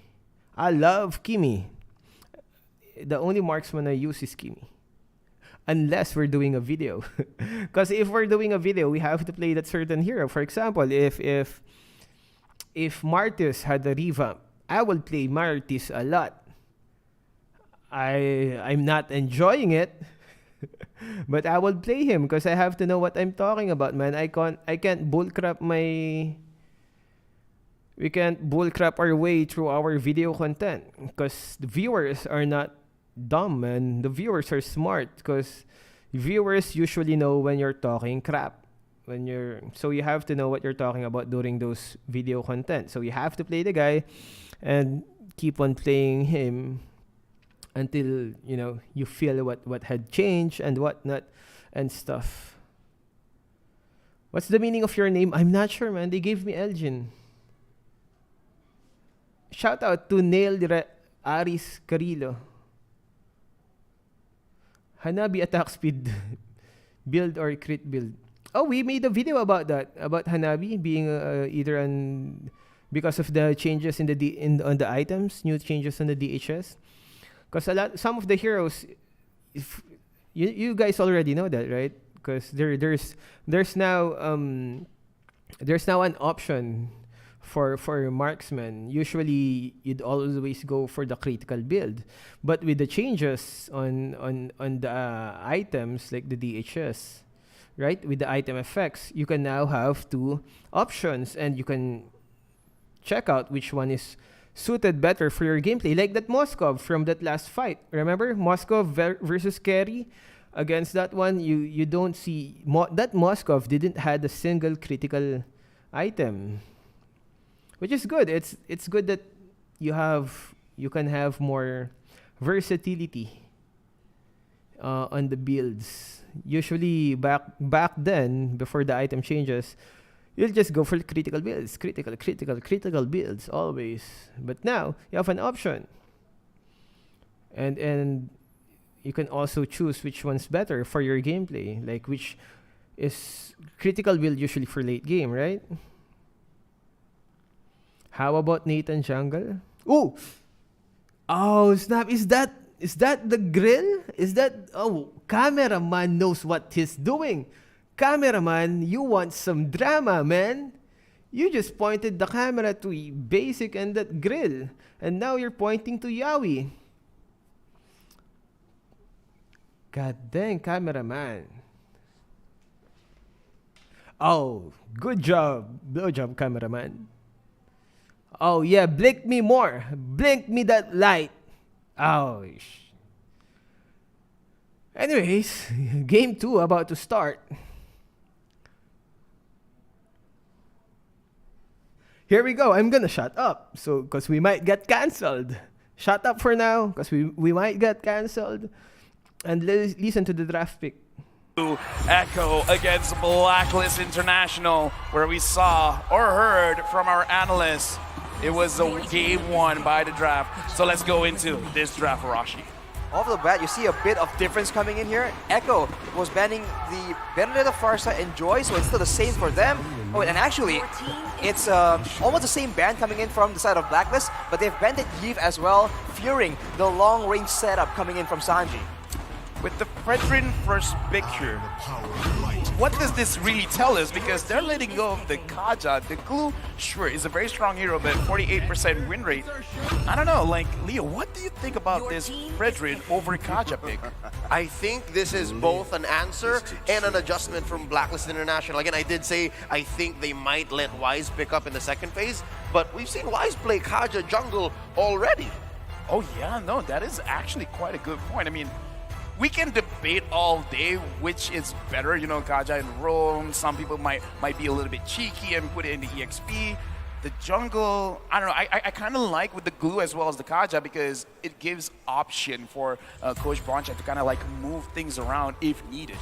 [SPEAKER 1] I love Kimi. The only marksman I use is Kimi. Unless we're doing a video. Because if we're doing a video, we have to play that certain hero. For example, if Martis had a revamp, I will play Martis a lot. I'm not enjoying it. But I will play him because I have to know what I'm talking about, man. I can't bullcrap we can't bullcrap our way through our video content because the viewers are not dumb, man. The viewers are smart because viewers usually know when you're talking crap. So you have to know what you're talking about during those video content. So you have to play the guy and keep on playing him until you feel what had changed and whatnot and stuff. What's the meaning of your name? I'm not sure, man. They gave me Elgin. Shout out to Nail Aris Carillo. Hanabi attack speed build or crit build. Oh, we made a video about that, about Hanabi being either because of the changes on the items, new changes on the DHS. Because some of the heroes, if you guys already know that, right? Because there's now an option for marksman. Usually you'd always go for the critical build, but with the changes on the items like the DHS, right? With the item effects, you can now have two options, and you can check out which one is suited better for your gameplay. Like that Moskov from that last fight. Remember Moskov versus Kerry? Against that one, you don't see that Moskov didn't had a single critical item, which is good. It's good that you can have more versatility on the builds. Usually back then, before the item changes, you'll just go for critical builds, critical builds always. But now you have an option, and you can also choose which one's better for your gameplay, like which is critical build usually for late game, right? How about Nathan Jungle? Ooh! Oh, snap. Is that the grill? Is that... Oh, cameraman knows what he's doing. Cameraman, you want some drama, man. You just pointed the camera to Basic and that grill. And now you're pointing to Yawi. God dang, cameraman. Oh, good job. Blow job, cameraman. Oh, yeah, blink me more. Blink me that light. Oh, anyways, game 2 about to start. Here we go. I'm gonna shut up. So, because we might get cancelled. Shut up for now, because we might get cancelled. And listen to the draft pick.
[SPEAKER 2] Echo against Blacklist International, where we saw or heard from our analysts it was a game won by the draft. So let's go into this draft, Rashi.
[SPEAKER 3] Off the bat, you see a bit of difference coming in here. Echo was banning the Benedetta Farsa and Joy, so it's still the same for them. Oh, and actually, it's almost the same ban coming in from the side of Blacklist, but they've banned Yves as well, fearing the long-range setup coming in from Sanji.
[SPEAKER 2] With the Fredrin first pick here, what does this really tell us? Because they're letting go of the Kaja. The Glue, sure, is a very strong hero, but 48% win rate. I don't know, like, Leo, what do you think about this Fredrin over Kaja pick?
[SPEAKER 4] I think this is both an answer and an adjustment from Blacklist International. Again, I did say I think they might let Wise pick up in the second phase, but we've seen Wise play Kaja jungle already.
[SPEAKER 2] Oh yeah, no, that is actually quite a good point. I mean, we can debate all day which is better, you know, Kaja and Roam. Some people might be a little bit cheeky and put it in the EXP. The jungle, I don't know, I kind of like with the Glue as well as the Kaja because it gives option for Coach Broncha to kind of like move things around if needed.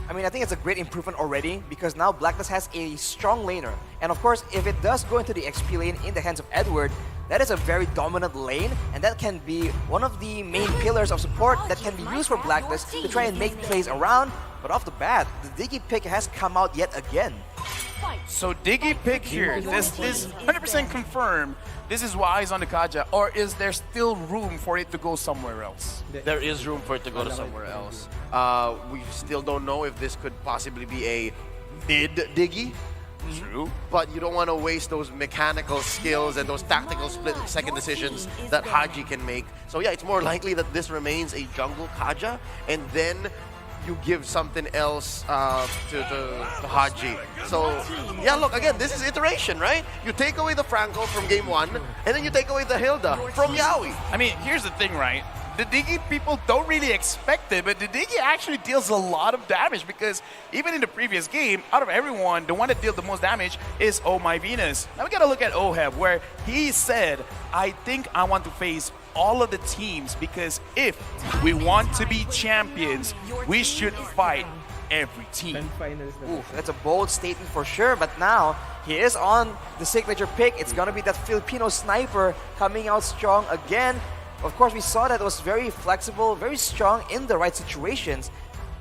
[SPEAKER 3] I mean, I think it's a great improvement already because now Blacklist has a strong laner. And of course, if it does go into the XP lane in the hands of Edward, that is a very dominant lane, and that can be one of the main pillars of support that can be used for Blacklist to try and make plays around. But off the bat, the Diggy pick has come out yet again.
[SPEAKER 2] So Diggy pick here, this 100% confirmed. This is Wise on the Kaja, or is there still room for it to go somewhere else?
[SPEAKER 4] There is room for it to go to somewhere else. We still don't know if this could possibly be a mid-Diggy.
[SPEAKER 2] True.
[SPEAKER 4] But you don't want to waste those mechanical skills and those tactical split-second decisions that Haji can make. So yeah, it's more likely that this remains a jungle Kaja, and then you give something else to Haji. So yeah, look, again, this is iteration, right? You take away the Franco from game 1, and then you take away the Hilda from Yawi.
[SPEAKER 2] I mean, here's the thing, right? The Diggy people don't really expect it, but the Diggy actually deals a lot of damage because even in the previous game, out of everyone, the one that dealt the most damage is Oh My Venus. Now we gotta look at Oheb, where he said, I think I want to face all of the teams because if we want to be champions, we should fight every team.
[SPEAKER 3] Ooh, that's a bold statement for sure, but now he is on the signature pick. It's gonna be that Filipino sniper coming out strong again. Of course, we saw that it was very flexible, very strong in the right situations.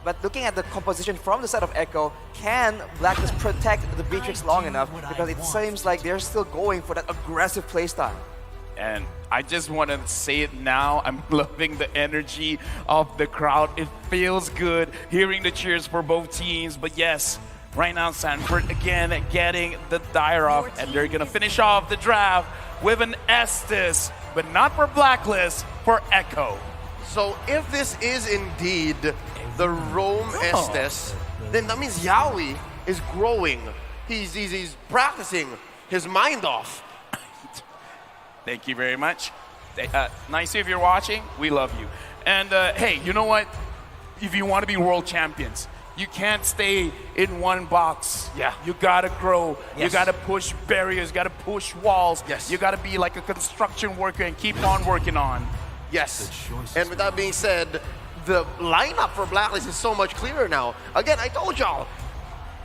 [SPEAKER 3] But looking at the composition from the side of Echo, can Blacklist protect the Beatrix long enough? Because it seems like they're still going for that aggressive playstyle.
[SPEAKER 2] And I just want to say it now. I'm loving the energy of the crowd. It feels good hearing the cheers for both teams. But yes, right now Sanford again getting the dire off. And they're going to finish off the draft with an Estes. But not for Blacklist, for Echo.
[SPEAKER 4] So if this is indeed the Rome Estes, then that means Yawi is growing. He's practicing his mind off.
[SPEAKER 2] Thank you very much. Nice if you're watching. We love you. And hey, you know what? If you want to be world champions, you can't stay in one box.
[SPEAKER 4] Yeah.
[SPEAKER 2] You gotta grow.
[SPEAKER 4] Yes.
[SPEAKER 2] You gotta push barriers. You gotta push walls.
[SPEAKER 4] Yes.
[SPEAKER 2] You gotta be like a construction worker and keep on working on.
[SPEAKER 4] Yes. And with that being said, the lineup for Blacklist is so much clearer now. Again, I told y'all,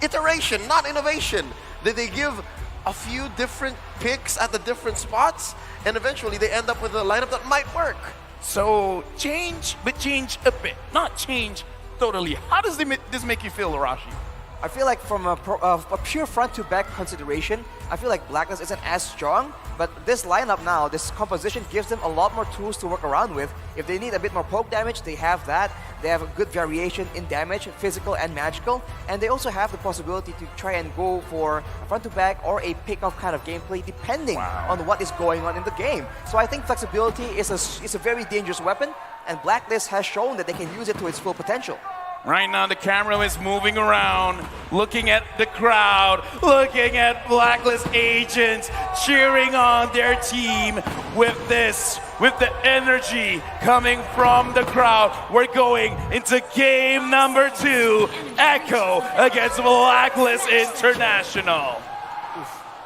[SPEAKER 4] iteration, not innovation. They give a few different picks at the different spots, and eventually they end up with a lineup that might work.
[SPEAKER 2] So change, but change a bit, not change totally. How does this make you feel, Arashi?
[SPEAKER 3] I feel like from a pure front-to-back consideration, I feel like Blacklist isn't as strong, but this lineup now, this composition gives them a lot more tools to work around with. If they need a bit more poke damage, they have that. They have a good variation in damage, physical and magical, and they also have the possibility to try and go for a front-to-back or a pick-off kind of gameplay depending on what is going on in the game. So I think flexibility is a very dangerous weapon, and Blacklist has shown that they can use it to its full potential.
[SPEAKER 2] Right now, the camera is moving around, looking at the crowd, looking at Blacklist agents, cheering on their team with the energy coming from the crowd. We're going into game number 2, Echo against Blacklist International.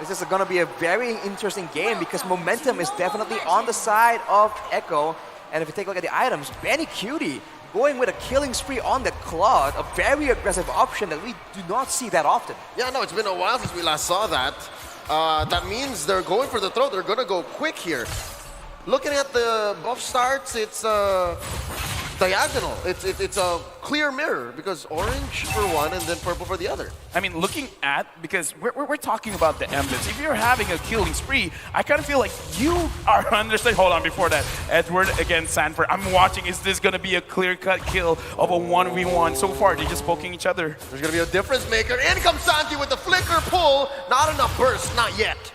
[SPEAKER 3] This is going to be a very interesting game because momentum is definitely on the side of Echo. And if you take a look at the items, Benny Cutie going with a killing spree on that Claude, a very aggressive option that we do not see that often.
[SPEAKER 4] Yeah, no, it's been a while since we last saw that. That means they're going for the throat. They're going to go quick here. Looking at the buff starts, it's diagonal. It's a clear mirror because orange for one and then purple for the other.
[SPEAKER 2] I mean, looking at, because we're talking about the emblems. If you're having a killing spree, I kind of feel like you are understanding. Hold on, before that, Edward against Sanford. I'm watching. Is this going to be a clear-cut kill of a 1v1? So far, they're just poking each other.
[SPEAKER 4] There's going to be a difference maker. In comes Sanji with the flicker pull. Not enough burst, not yet.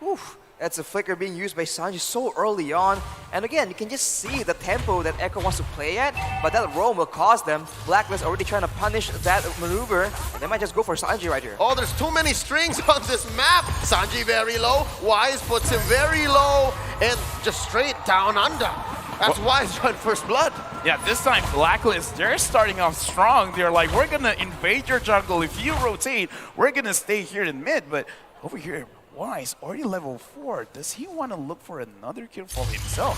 [SPEAKER 3] Oof. That's a flicker being used by Sanji so early on. And again, you can just see the tempo that Echo wants to play at, but that roam will cost them. Blacklist already trying to punish that maneuver, and they might just go for Sanji right here.
[SPEAKER 4] Oh, there's too many strings on this map. Sanji very low. Wise puts him very low and just straight down under. That's Wise on first blood.
[SPEAKER 2] Yeah, this time Blacklist, they're starting off strong. They're like, we're going to invade your jungle. If you rotate, we're going to stay here in mid. But over here, Wise, already level 4. Does he want to look for another kill for himself?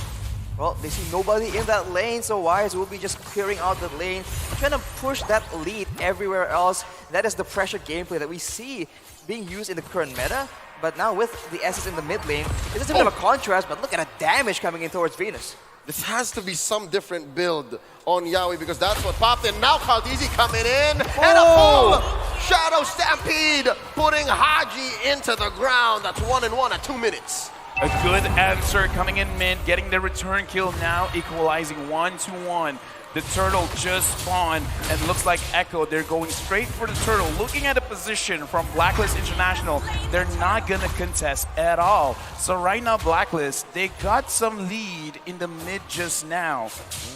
[SPEAKER 3] Well, they see nobody in that lane, so Wise will be just clearing out the lane, trying to push that lead everywhere else. That is the pressure gameplay that we see being used in the current meta. But now with the S's in the mid lane, it is a bit of a contrast, but look at the damage coming in towards Venus.
[SPEAKER 4] This has to be some different build on Yawi because that's what popped in. Now Kaldizi coming in and a full Shadow Stampede putting Haji into the ground. That's 1-1 at 2 minutes.
[SPEAKER 2] A good answer coming in mid, getting the return kill now, equalizing 1-1. The turtle just spawned, and looks like Echo, they're going straight for the turtle. Looking at the position from Blacklist International, they're not gonna contest at all. So right now, Blacklist, they got some lead in the mid just now.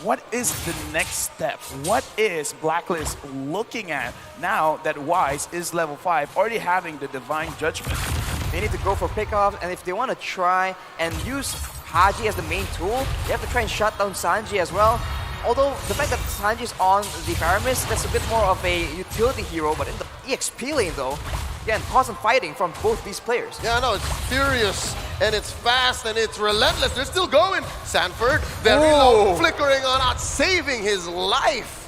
[SPEAKER 2] What is the next step? What is Blacklist looking at now that Wise is level 5, already having the Divine Judgment?
[SPEAKER 3] They need to go for pickoff, and if they want to try and use Haji as the main tool, they have to try and shut down Sanji as well. Although the fact that Sanji's on the Paramis, that's a bit more of a utility hero, but in the EXP lane though, again, constant fighting from both these players.
[SPEAKER 4] Yeah, no, it's furious, and it's fast, and it's relentless. They're still going. Sanford, very low, flickering on out, saving his life.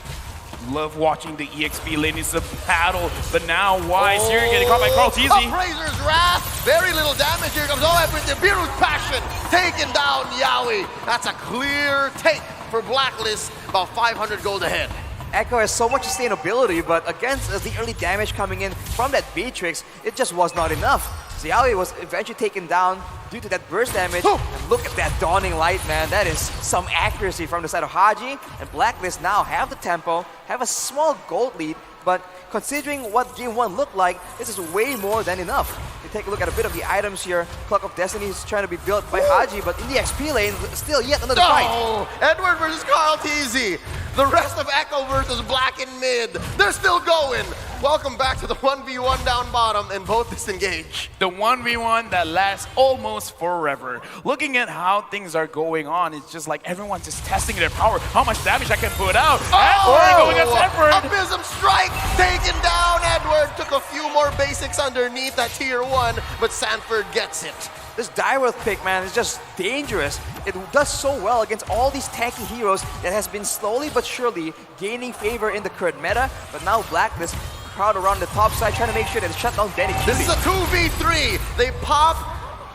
[SPEAKER 2] Love watching the EXP lane. It's a battle, but now Wise here getting caught by Kaldizi.
[SPEAKER 4] Appraiser's Wrath, very little damage. Here comes everything. Biru's Passion, taking down Yawi. That's a clear take for Blacklist, about 500 gold ahead.
[SPEAKER 3] Echo has so much sustainability, but against the early damage coming in from that Beatrix, it just was not enough. So Yaoi was eventually taken down due to that burst damage.
[SPEAKER 4] Oh.
[SPEAKER 3] And look at that Dawning Light, man. That is some accuracy from the side of Haji. And Blacklist now have the tempo, have a small gold lead, but considering what Game 1 looked like, this is way more than enough. You take a look at a bit of the items here. Clock of Destiny is trying to be built by Haji, but in the XP lane, still yet another fight.
[SPEAKER 4] Oh, Edward versus Carl TZ. The rest of Echo versus Black in mid. They're still going. Welcome back to the 1v1 down bottom, and both disengage.
[SPEAKER 2] The 1v1 that lasts almost forever. Looking at how things are going on, it's just like everyone's just testing their power, how much damage I can put out. Edward going at Sanford.
[SPEAKER 4] Abysm strike taken down. Edward took a few more basics underneath that tier 1, but Sanford gets it.
[SPEAKER 3] This Direwolf pick, man, is just dangerous. It does so well against all these tanky heroes that has been slowly but surely gaining favor in the current meta, but now Blacklist crowd around the top side trying to make sure that they shut down Benny.
[SPEAKER 4] This is a 2v3. They pop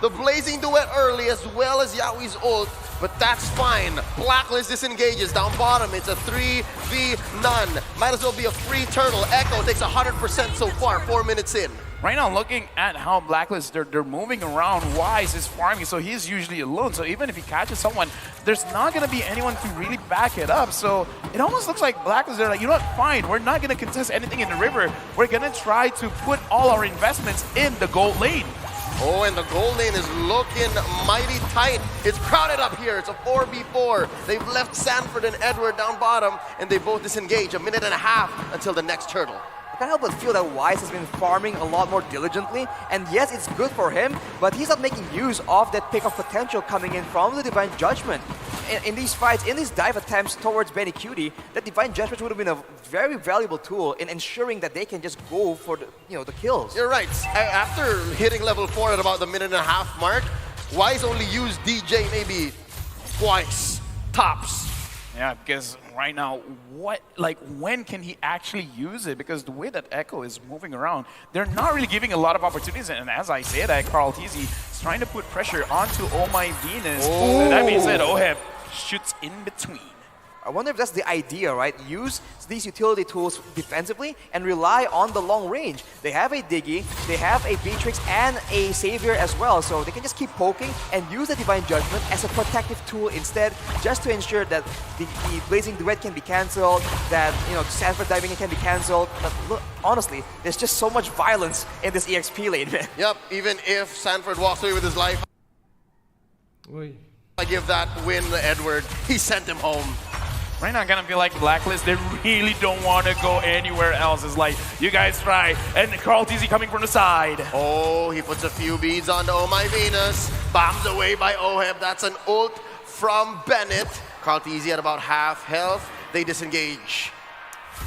[SPEAKER 4] the Blazing Duet early as well as Yaoi's ult, but that's fine. Blacklist disengages down bottom. It's a 3v none. Might as well be a free turtle. Echo takes 100% so far, 4 minutes in.
[SPEAKER 2] Right now, looking at how Blacklist, they're moving around, Wise is farming, so he's usually alone. So even if he catches someone, there's not going to be anyone to really back it up. So it almost looks like Blacklist, they're like, you know what, fine, we're not going to contest anything in the river. We're going to try to put all our investments in the gold lane.
[SPEAKER 4] Oh, and the gold lane is looking mighty tight. It's crowded up here. It's a 4v4. They've left Sanford and Edward down bottom, and they both disengage. 1.5 minutes until the next turtle.
[SPEAKER 3] I can't help but feel that Wise has been farming a lot more diligently, and yes, it's good for him, but he's not making use of that pick of potential coming in from the Divine Judgment. In these fights, in these dive attempts towards Benny Cutie, that Divine Judgment would have been a very valuable tool in ensuring that they can just go for the kills.
[SPEAKER 4] You're right. After hitting level 4 at about the 1.5 minute mark, Wise only used DJ maybe twice, tops.
[SPEAKER 2] Yeah, because right now, when can he actually use it? Because the way that Echo is moving around, they're not really giving a lot of opportunities. And as I said, Carl TZ is trying to put pressure onto Oh My Venus. And that being said, Oheb shoots in between.
[SPEAKER 3] I wonder if that's the idea, right? Use these utility tools defensively and rely on the long range. They have a Diggy, they have a Beatrix and a Savior as well, so they can just keep poking and use the Divine Judgment as a protective tool instead, just to ensure that the Blazing Duet can be cancelled, that Sanford diving can be cancelled. But look, honestly, there's just so much violence in this EXP lane, man.
[SPEAKER 4] Yep, even if Sanford walks away with his life,
[SPEAKER 1] Oy.
[SPEAKER 4] I give that win to Edward. He sent him home.
[SPEAKER 2] Right now, I kind of feel like Blacklist, they really don't want to go anywhere else. It's like, you guys try. And Carl TZ coming from the side.
[SPEAKER 4] Oh, he puts a few beads onto Oh My Venus. Bombs away by Oheb. That's an ult from Bennett. Carl TZ at about half health. They disengage.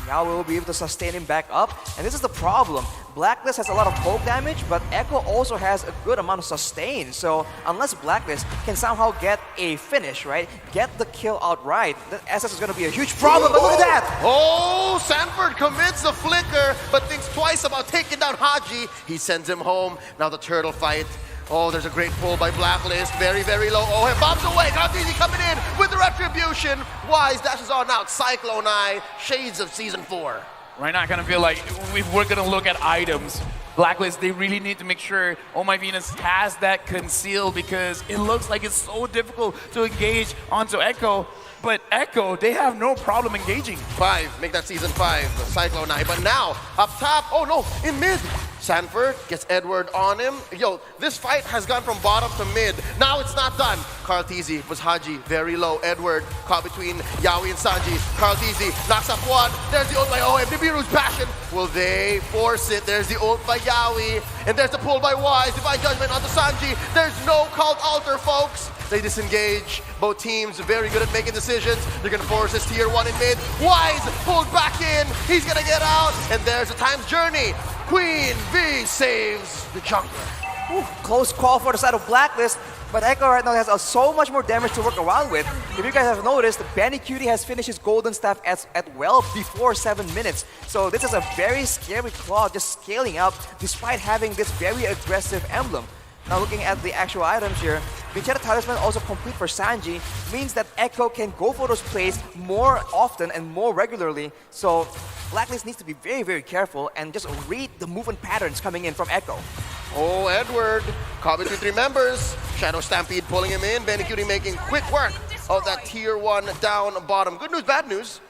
[SPEAKER 3] Now we'll be able to sustain him back up, and this is the problem. Blacklist has a lot of poke damage, but Echo also has a good amount of sustain. So unless Blacklist can somehow get a finish, right, get the kill outright, the SS is going to be a huge problem. But look at that!
[SPEAKER 4] Oh, Sanford commits the flicker, but thinks twice about taking down Haji. He sends him home. Now the turtle fight. Oh, there's a great pull by Blacklist. Very, very low. Oh, and bombs away. Cartesi coming in with the retribution. Wise dashes on out. Cyclone Eye. Shades of Season 4.
[SPEAKER 2] Right now, I kind of feel like if we're going to look at items, Blacklist, they really need to make sure Oh My Venus has that concealed, because it looks like it's so difficult to engage onto Echo. But Echo, they have no problem engaging.
[SPEAKER 4] 5. Make that Season 5. The Cyclone Eye. But now, up top. Oh, no. In mid. Sanford gets Edward on him. Yo, this fight has gone from bottom to mid. Now it's not done. Carl TZ was Haji, very low. Edward caught between Yaoi and Sanji. Carl TZ knocks up one. There's the ult by OM. Nibiru's passion. Will they force it? There's the ult by Yaoi. And there's the pull by Wise. Divine Judgment onto Sanji. There's no cult altar, folks. They disengage. Both teams very good at making decisions. They're going to force this tier 1 in mid. Wise pulled back in. He's going to get out. And there's a time's journey. Queen V saves the jungler.
[SPEAKER 3] Ooh, close call for the side of Blacklist, but Echo right now has so much more damage to work around with. If you guys have noticed, Benny Cutie has finished his golden staff at well before 7 minutes. So this is a very scary claw just scaling up despite having this very aggressive emblem. Now looking at the actual items here, Vichetta Talisman also complete for Sanji means that Echo can go for those plays more often and more regularly. So Blacklist needs to be very, very careful and just read the movement patterns coming in from Echo.
[SPEAKER 4] Oh, Edward, caught between 3 members. Shadow Stampede pulling him in. Benny Cutie making quick work of that tier 1 down bottom. Good news, bad news.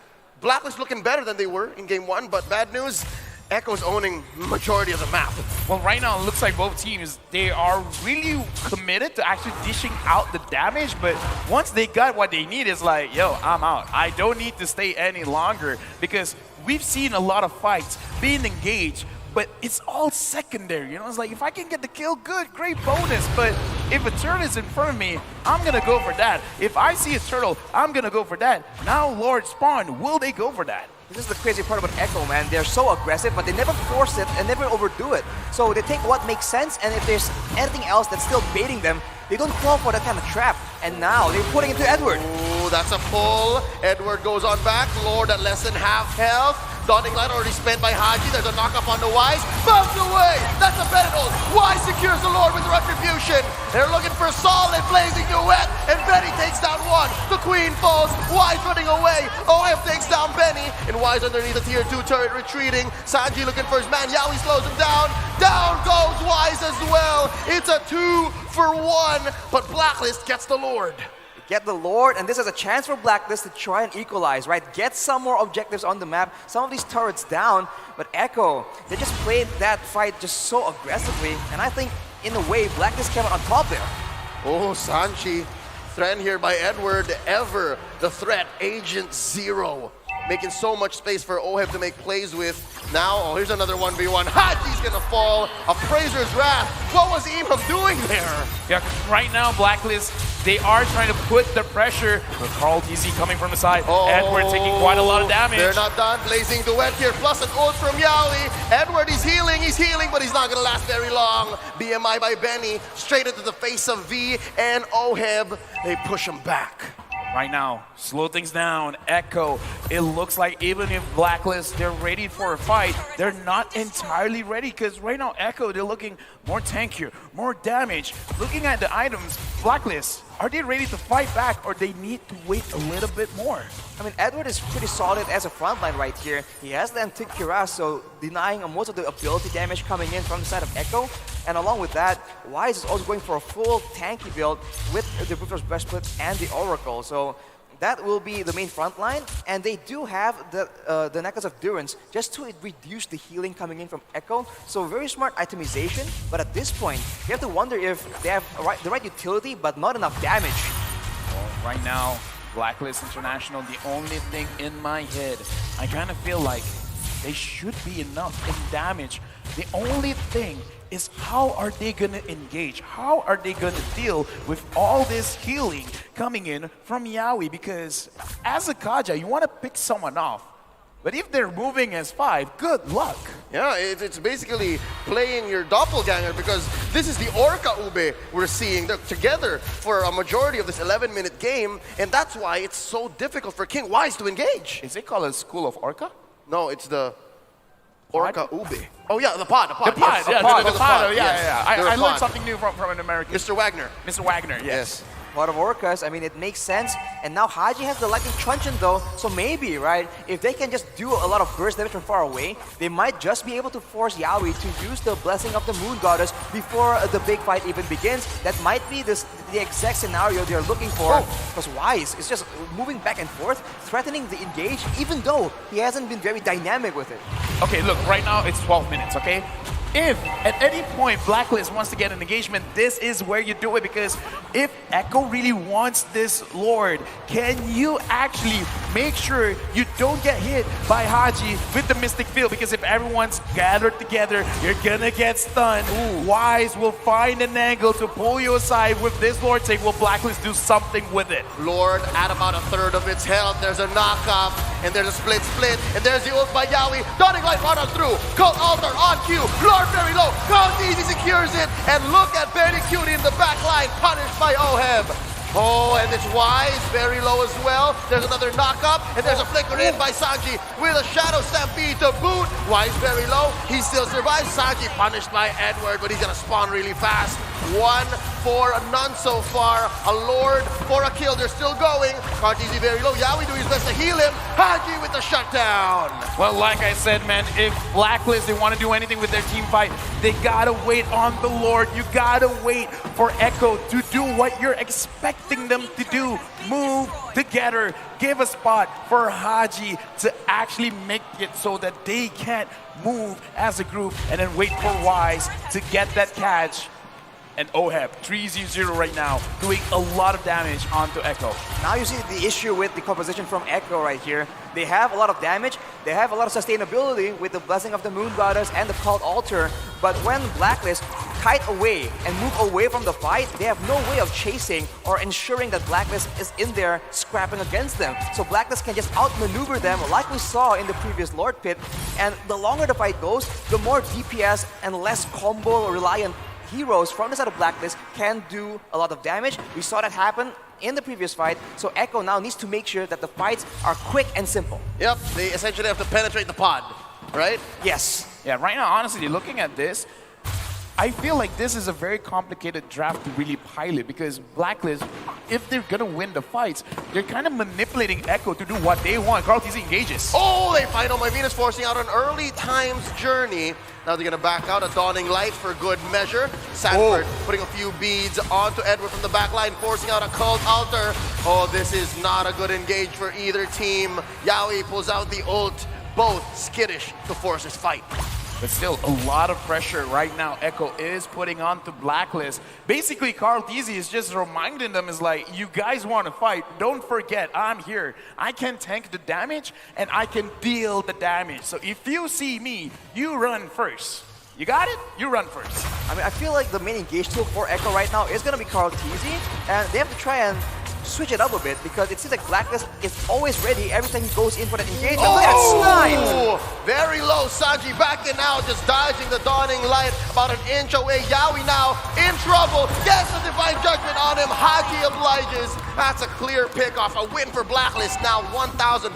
[SPEAKER 4] Blacklist looking better than they were in game 1, but bad news, Echo's owning majority of the map.
[SPEAKER 2] Well, right now it looks like both teams, they are really committed to actually dishing out the damage, but once they got what they need, it's like, yo, I'm out. I don't need to stay any longer, because we've seen a lot of fights being engaged, but it's all secondary, you know? It's like, if I can get the kill, good, great bonus, but if a turtle is in front of me, I'm gonna go for that. If I see a turtle, I'm gonna go for that. Now Lord spawn, will they go for that?
[SPEAKER 3] This is the crazy part about Echo, man. They're so aggressive, but they never force it and never overdo it. So they take what makes sense, and if there's anything else that's still baiting them, they don't fall for that kind of trap. And now they're putting it to Edward.
[SPEAKER 4] Ooh, that's a pull. Edward goes on back. Lord at less than half health. Daunting Light already spent by Haji. There's a knock-up on the Wise. Bounce away! That's a Benetol. Wise secures the Lord with the Retribution. They're looking for solid blazing duet, and Benny takes down 1. The Queen falls. Wise running away. OF takes down Benny, and Wise underneath the tier 2 turret retreating. Sanji looking for his man. Yaoi slows him down. Down goes Wise as well. It's a 2-for-1, but Blacklist gets the Lord.
[SPEAKER 3] Get the Lord, and this is a chance for Blacklist to try and equalize, right? Get some more objectives on the map, some of these turrets down, but Echo, they just played that fight just so aggressively, and I think, in a way, Blacklist came out on top there.
[SPEAKER 4] Oh, Sanchi, threatened here by Edward, ever the threat, Agent Zero. Making so much space for Oheb to make plays with. Now, oh, here's another 1v1. Haji's gonna fall. Appraiser's Wrath. What was Imam doing there?
[SPEAKER 2] Yeah, right now, Blacklist, they are trying to put the pressure. With Carl TC coming from the side.
[SPEAKER 4] Oh,
[SPEAKER 2] Edward taking quite a lot of damage.
[SPEAKER 4] They're not done. Blazing duet here, plus an ult from Yaoi. Edward is healing, but he's not gonna last very long. BMI by Benny, straight into the face of V and Oheb. They push him back.
[SPEAKER 2] Right now, slow things down. Echo, it looks like even if Blacklist, they're ready for a fight, they're not entirely ready, because right now, Echo, they're looking more tankier, more damage. Looking at the items, Blacklist, are they ready to fight back, or they need to wait a little bit more?
[SPEAKER 3] I mean, Edward is pretty solid as a frontline right here. He has the Antique Cuirass, so denying most of the ability damage coming in from the side of Echo. And along with that, Wise is also going for a full tanky build with the Bruther's Breastplate and the Oracle. So that will be the main front line. And they do have the Necklace of Durance just to reduce the healing coming in from Echo. So very smart itemization. But at this point, you have to wonder if they have the right utility, but not enough damage.
[SPEAKER 2] Well, right now, Blacklist International, the only thing in my head, I kind of feel like they should be enough in damage. The only thing is, how are they gonna engage? How are they gonna deal with all this healing coming in from Yaoi? Because as a Kaja, you wanna pick someone off. But if they're moving as 5, good luck.
[SPEAKER 4] Yeah, it's basically playing your doppelganger, because this is the Orca Ube we're seeing. They're together for a majority of this 11-minute game, and that's why it's so difficult for King Wise to engage.
[SPEAKER 2] Is it called a School of Orca?
[SPEAKER 4] No, it's the Orca Ube. Oh yeah, the pod.
[SPEAKER 2] The pod,
[SPEAKER 4] Yes,
[SPEAKER 2] yeah, the pod.
[SPEAKER 4] Yes.
[SPEAKER 2] I
[SPEAKER 4] They're a
[SPEAKER 2] learned
[SPEAKER 4] pod.
[SPEAKER 2] something new from an American.
[SPEAKER 4] Mr. Wagner.
[SPEAKER 2] Mr. Wagner, yes.
[SPEAKER 3] A lot of Orcas, I mean, it makes sense. And now Haji has the Lightning Truncheon though, so maybe, right, if they can just do a lot of burst damage from far away, they might just be able to force Yaoi to use the Blessing of the Moon Goddess before the big fight even begins. That might be the exact scenario they're looking for, because Wise is just moving back and forth, threatening the engage, even though he hasn't been very dynamic with it.
[SPEAKER 2] Okay, look, right now it's 12 minutes, okay? If at any point Blacklist wants to get an engagement, this is where you do it, because if Echo really wants this Lord, can you actually make sure you don't get hit by Haji with the Mystic Field? Because if everyone's gathered together, you're gonna get stunned. Wise will find an angle to pull you aside with this Lord take. Will Blacklist do something with it?
[SPEAKER 4] Lord at about a third of its health. There's a knockup, and there's a split, and there's the ult by Yaoi. Daunting Light run on through. Cult Altar on cue. Lord very low. Count easy secures it, and look at Benny Cutie in the back line, punished by Oheb. Oh, and it's Wise, very low as well. There's another knockup, and there's a flicker in by Sanji with a Shadow Stampede to boot. Wise very low, he still survives. Sanji punished by Edward, but he's gonna spawn really fast. One for none so far. A Lord for a kill. They're still going. Carteezy very low. Yawi doing his best to heal him. Haji with the shutdown.
[SPEAKER 2] Well, like I said, man, if Blacklist, they want to do anything with their team fight, they gotta wait on the Lord. You gotta wait for Echo to do what you're expecting them to do. Move together. Give a spot for Haji to actually make it so that they can't move as a group, and then wait for Wise to get that catch. And Oheb, 3-0 right now, doing a lot of damage onto Echo.
[SPEAKER 3] Now you see the issue with the composition from Echo right here. They have a lot of damage, they have a lot of sustainability with the Blessing of the Moon Goddess and the Cult Altar, but when Blacklist kite away and move away from the fight, they have no way of chasing or ensuring that Blacklist is in there scrapping against them. So Blacklist can just outmaneuver them like we saw in the previous Lord Pit, and the longer the fight goes, the more DPS and less combo reliant heroes from the side of Blacklist can do a lot of damage. We saw that happen in the previous fight, so Echo now needs to make sure that the fights are quick and simple.
[SPEAKER 4] Yep, they essentially have to penetrate the pod, right?
[SPEAKER 3] Yes.
[SPEAKER 2] Yeah, right now, honestly, looking at this, I feel like this is a very complicated draft to really pilot, because Blacklist, if they're gonna win the fights, they're kind of manipulating Echo to do what they want. Carteezy engages.
[SPEAKER 4] Oh, they find my Venus forcing out an early times journey. Now they're gonna back out a Dawning Light for good measure. Sanford putting a few beads onto Edward from the back line, forcing out a Cult Altar. Oh, this is not a good engage for either team. Yawi pulls out the ult, both skittish to force this fight.
[SPEAKER 2] But still, a lot of pressure right now Echo is putting onto Blacklist. Basically, Carteezy is just reminding them, is like, you guys want to fight, don't forget, I'm here. I can tank the damage, and I can deal the damage. So if you see me, you run first. You got it? You run first.
[SPEAKER 3] I mean, I feel like the main engage tool for Echo right now is going to be Carteezy, and they have to try and switch it up a bit, because it seems like Blacklist is always ready every time he goes in for that engagement. Look at that snipe!
[SPEAKER 4] Very low. Sanji backing out, just dodging the Dawning Light about an inch away. Yawi now in trouble. Gets the Divine Judgment on him. Haji obliges. That's a clear pick-off. A win for Blacklist. Now 1,400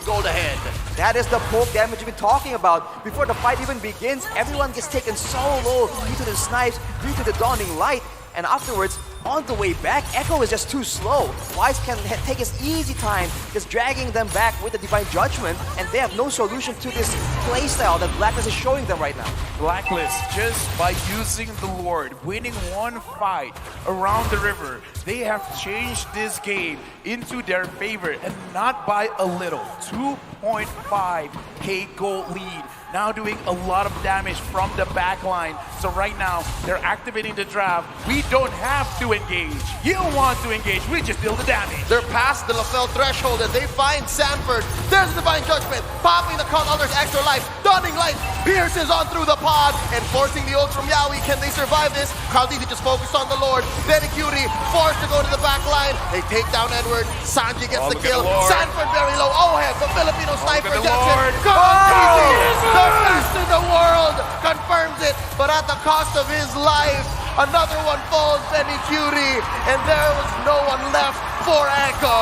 [SPEAKER 4] gold ahead.
[SPEAKER 3] That is the poke damage we've been talking about. Before the fight even begins, everyone gets taken so low due to the snipes, due to the Dawning Light, and afterwards, on the way back, Echo is just too slow. Wise can take his easy time, just dragging them back with the Divine Judgment, and they have no solution to this playstyle that Blacklist is showing them right now.
[SPEAKER 2] Blacklist, just by using the Lord, winning one fight around the river, they have changed this game into their favor, and not by a little. 2.5k gold lead. Now doing a lot of damage from the back line. So right now, they're activating the draft. We don't have to engage. You want to engage, we just deal the damage.
[SPEAKER 4] They're past the LaFell threshold and they find Sanford. There's Divine Judgment, popping the Cult Altar's extra life. Dawning Light pierces on through the pod and forcing the ult from Yawi. Can they survive this? Carteezy just focused on the Lord. Benicuri forced to go to the back line. They take down Edward. Sanji gets the kill. Sanford very low. Oheb, the Filipino sniper, gets it. Carteezy, the best in the world, confirms it, but at the cost of his life. Another one falls, Benicuri, and there was no one left for Echo.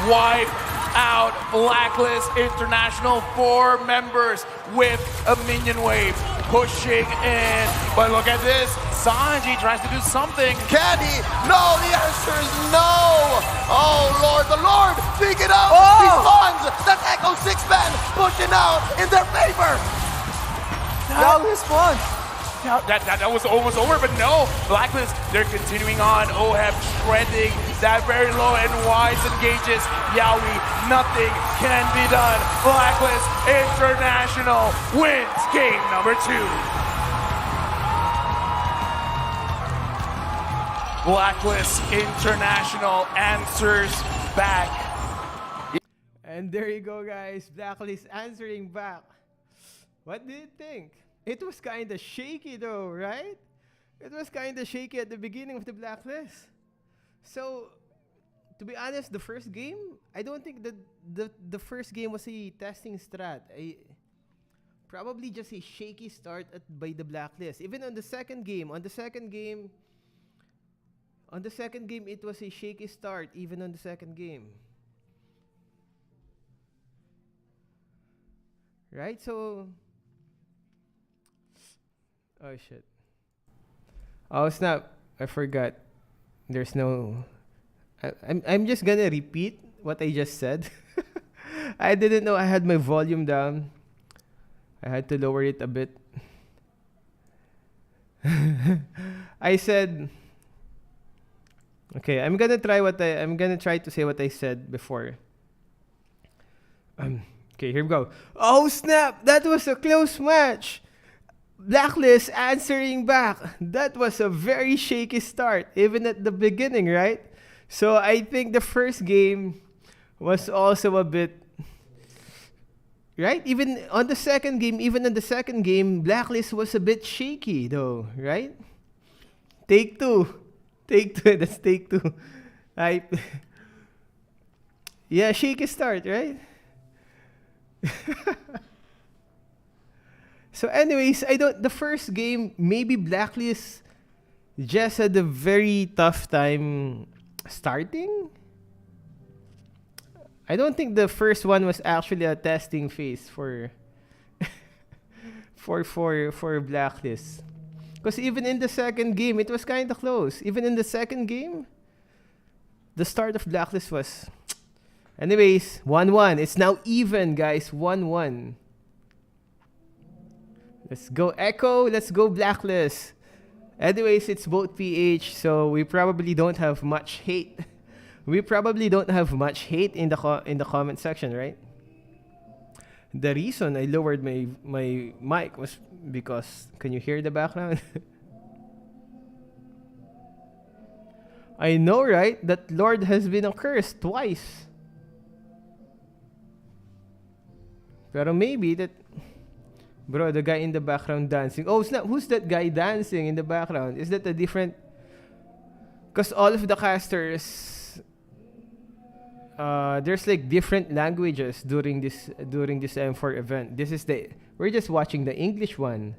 [SPEAKER 2] Wipe out Blacklist International, 4 members with a minion wave pushing in. But look at this, Sanji tries to do something.
[SPEAKER 4] Can he? No, the answer is no. Oh Lord, the Lord, speak it up. He spawns. That's Echo 6-man pushing out in their favor.
[SPEAKER 3] Now he spawns.
[SPEAKER 2] That was almost over, but no. Blacklist, they're continuing on. Oheb shredding that very low, and Wise engages Yawi. Nothing can be done. Blacklist International wins game number 2. Blacklist International answers back.
[SPEAKER 1] And there you go, guys. Blacklist answering back. What do you think? It was kind of shaky though, right? It was kind of shaky at the beginning of the Blacklist. So, to be honest, the first game, I don't think that the first game was a testing strat. Probably just a shaky start by the Blacklist. Even on the second game, it was a shaky start even on the second game. Right? So, oh shit. Oh snap. I forgot. There's no. I'm just gonna repeat what I just said. I didn't know I had my volume down. I had to lower it a bit. I said, okay, I'm gonna try to say what I said before. Okay, here we go. Oh snap! That was a close match. Blacklist answering back. That was a very shaky start, even at the beginning, right? So I think the first game was also a bit right. Even in the second game, Blacklist was a bit shaky, though, right? Take two. That's take two. I yeah, shaky start, right? So, anyways, the first game, maybe Blacklist just had a very tough time starting. I don't think the first one was actually a testing phase for for Blacklist. Because even in the second game, it was kind of close. Even in the second game, the start of Blacklist was. Anyways, 1-1. It's now even, guys. 1-1. Let's go Echo. Let's go Blacklist. Anyways, it's both PH, so we probably don't have much hate. We probably don't have much hate in the comment section, right? The reason I lowered my mic was because, can you hear the background? I know, right? That Lord has been accursed twice. Pero maybe that... Bro, the guy in the background dancing. Oh, snap. Who's that guy dancing in the background? Is that a different... Because all of the casters... there's like different languages during this M4 event. We're just watching the English one.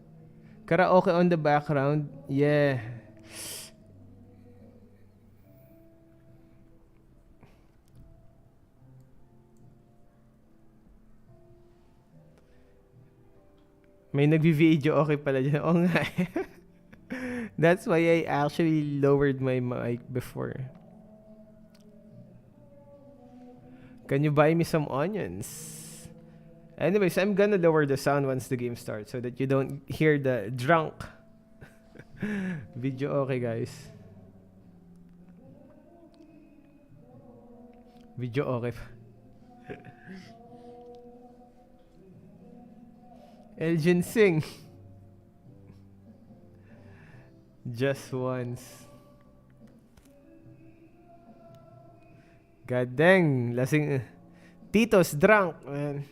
[SPEAKER 1] Karaoke on the background. Yeah. May nagvi-video okay pala dyan. Oo nga. That's why I actually lowered my mic before. Can you buy me some onions? Anyways, I'm gonna lower the sound once the game starts so that you don't hear the drunk video. Okay, guys. Video okay. Elgin sing. Just once. God dang, lasing. Tito's drunk, man.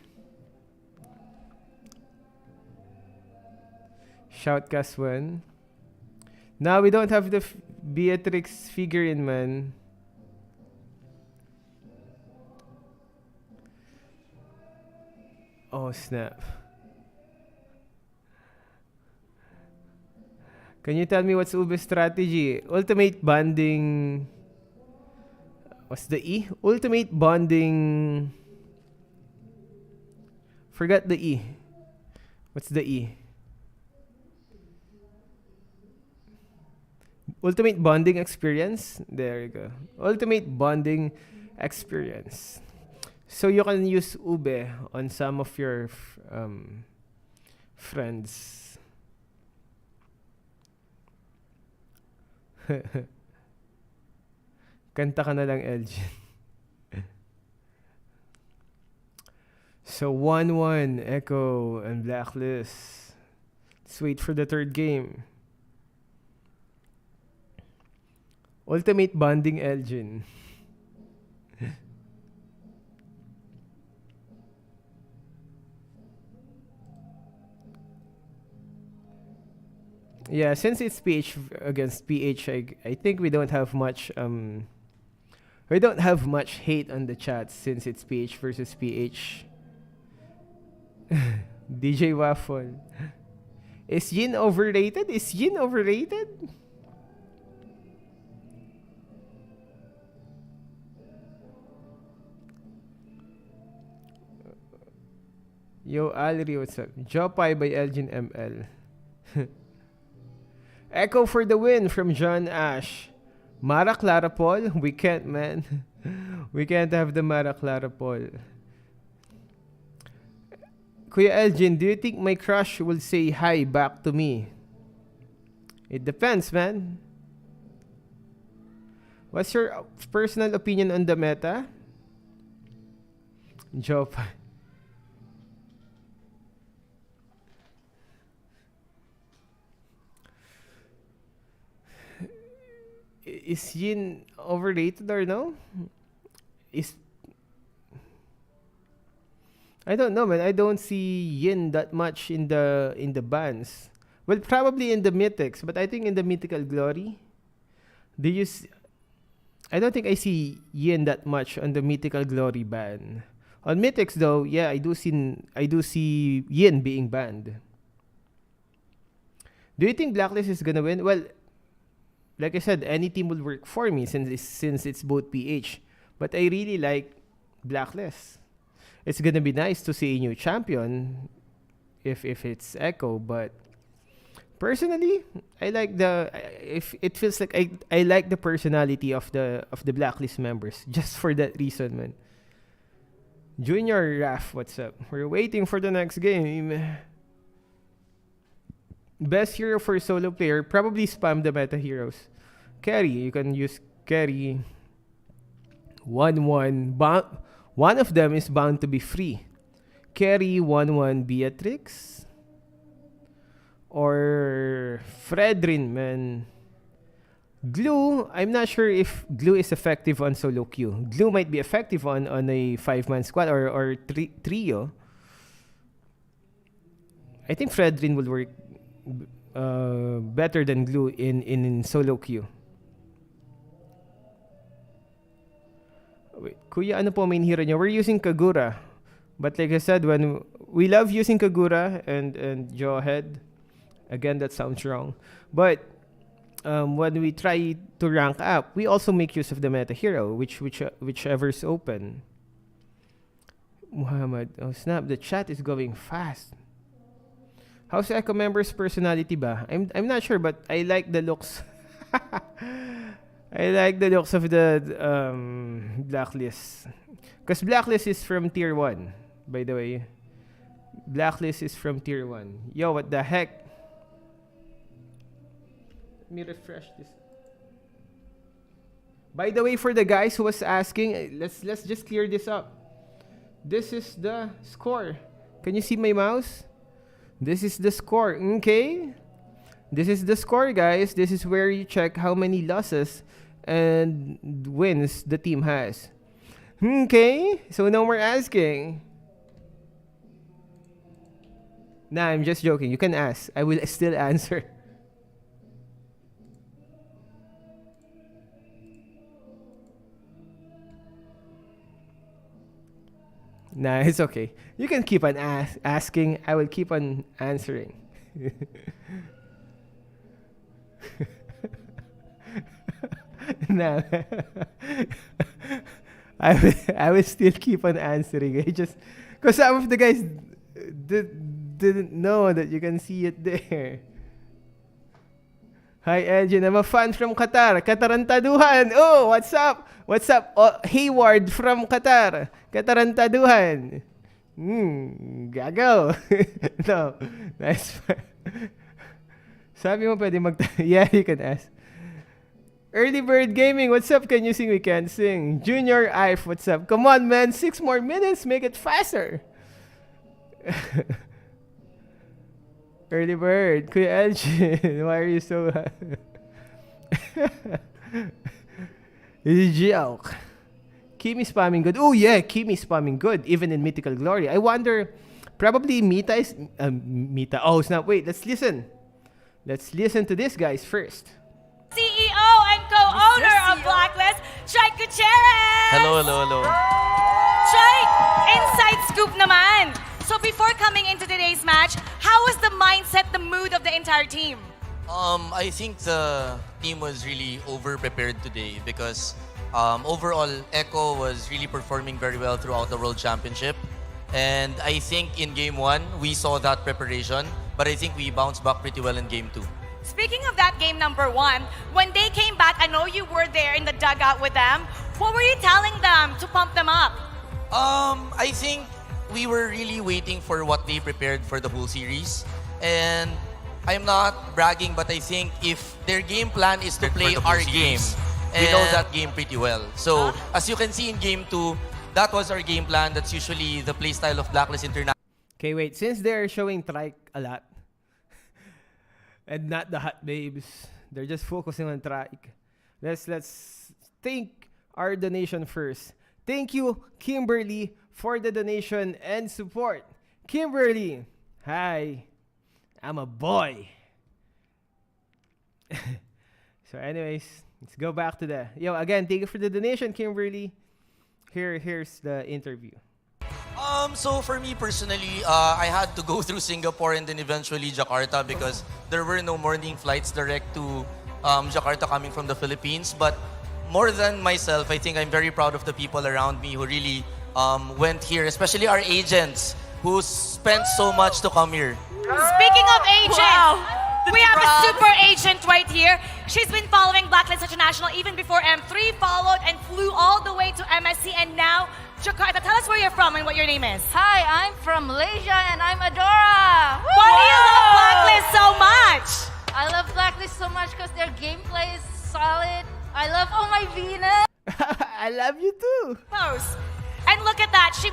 [SPEAKER 1] Shoutcast one. Now we don't have the Beatrix figurine, man. Oh snap. Can you tell me what's Ube's strategy? Ultimate bonding. What's the E? Ultimate bonding. Forgot the E. What's the E? Ultimate bonding experience. There you go. Ultimate bonding experience. So you can use Ube on some of your friends. Kanta ka na lang, Elgin. So 1-1, Echo and Blacklist. Let's wait for the third game. Ultimate bonding, Elgin. Yeah, since it's PH against PH, I think we don't have much hate on the chat since it's PH versus PH. DJ Waffle. Is Yin overrated? Is Yin overrated? Yo, Alri, what's up? Jopay by Elgin ML. Echo for the win from John Ash. Mara Clara Paul? We can't, man. We can't have the Mara Clara Paul. Kuya Elgin, do you think my crush will say hi back to me? It depends, man. What's your personal opinion on the meta? Job. Is Yin overrated or no? Is I don't know, man. I don't see Yin that much in the bans. Well, probably in the mythics, but I think in the mythical glory, do you? I don't think I see Yin that much on the mythical glory ban. On mythics, though, yeah, I do see Yin being banned. Do you think Blacklist is gonna win? Well, like I said, any team will work for me since it's both PH. But I really like Blacklist. It's gonna be nice to see a new champion if it's Echo, but personally, I like if it feels like I like the personality of the Blacklist members just for that reason, man. Junior Raf, what's up? We're waiting for the next game. Best hero for solo player, probably spam the meta heroes. Carry, you can use carry. 1-1. One of them is bound to be free. Carry 1-1 Beatrix. Or Fredrin, man. Glue, I'm not sure if Glue is effective on solo queue. Glue might be effective on a 5-man squad or trio. I think Fredrin will work better than Glue in solo queue. Wait, Kuya, ano po main hero niya? We're using Kagura. But like I said, when we love using Kagura and Jawhead, again, that sounds wrong. But when we try to rank up, we also make use of the meta hero, whichever's open. Muhammad, oh snap, the chat is going fast. How's Echo members' personality ba? I'm not sure, but I like the looks. I like the looks of the Blacklist. Because Blacklist is from tier 1, by the way. Blacklist is from tier 1. Yo, what the heck? Let me refresh this. By the way, for the guys who was asking, let's just clear this up. This is the score. Can you see my mouse? This is the score, okay? This is the score, guys. This is where you check how many losses and wins the team has. Okay? So no more asking. Nah, I'm just joking. You can ask. I will still answer. Nah, it's okay. You can keep on asking. I will keep on answering. Nah. I will still keep on answering. I just because some of the guys didn't know that you can see it there. Hi, Elgin. I'm a fan from Qatar. Katarantaduhan. Oh, what's up? What's up? Oh, Hayward from Qatar. Katarantaduhan. Gago. No. That's fine. Sabi mo pwede yeah, you can ask. Early Bird Gaming, what's up? Can you sing? We can't sing. Junior Ife, what's up? Come on, man. 6 more minutes. Make it faster. Early Bird. Kuya Elgin, why are you so... It's a joke. Kimi spamming good. Oh, yeah. Kimi spamming good. Even in Mythical Glory. I wonder... Probably Mita is... Mita. Oh, snap. Wait, let's listen. Let's listen to this, guys, first.
[SPEAKER 5] CEO and co-owner of Blacklist, Chai Gutierrez!
[SPEAKER 6] Hello, hello, hello.
[SPEAKER 5] Chai, inside scoop naman. So before coming into today's match, how was the mindset, the mood of the entire team?
[SPEAKER 6] I think the team was really over-prepared today because overall, Echo was really performing very well throughout the World Championship. And I think in Game 1, we saw that preparation, but I think we bounced back pretty well in Game 2.
[SPEAKER 5] Speaking of that game number 1, when they came back, I know you were there in the dugout with them. What were you telling them to pump them up?
[SPEAKER 6] I think we were really waiting for what they prepared for the whole series. And I'm not bragging, but I think if their game plan is to play our game, we know that game pretty well. So, as you can see in game 2, that was our game plan. That's usually the play style of Blacklist International.
[SPEAKER 1] Okay, wait. Since they're showing Trike a lot, and not the hot babes, they're just focusing on Trike. Let's thank our donation first. Thank you, Kimberly, for the donation and support. Kimberly, hi. I'm a boy. So anyways, let's go back to the... Yo, again, thank you for the donation, Kimberly. Here's the interview.
[SPEAKER 6] So for me personally, I had to go through Singapore and then eventually Jakarta because there were no morning flights direct to Jakarta coming from the Philippines. But more than myself, I think I'm very proud of the people around me who really went here, especially our agents who spent so much to come here.
[SPEAKER 5] Speaking of agents, we have a super agent right here. She's been following Blacklist International even before M3 followed and flew all the way to MSC and now Jakarta. Tell us where you're from and what your name is.
[SPEAKER 7] Hi, I'm from Malaysia and I'm Adora.
[SPEAKER 5] Why do you love Blacklist so much?
[SPEAKER 7] I love Blacklist so much because their gameplay is solid. I love Oh My Venus.
[SPEAKER 1] I love you too.
[SPEAKER 5] Close. And look at that. She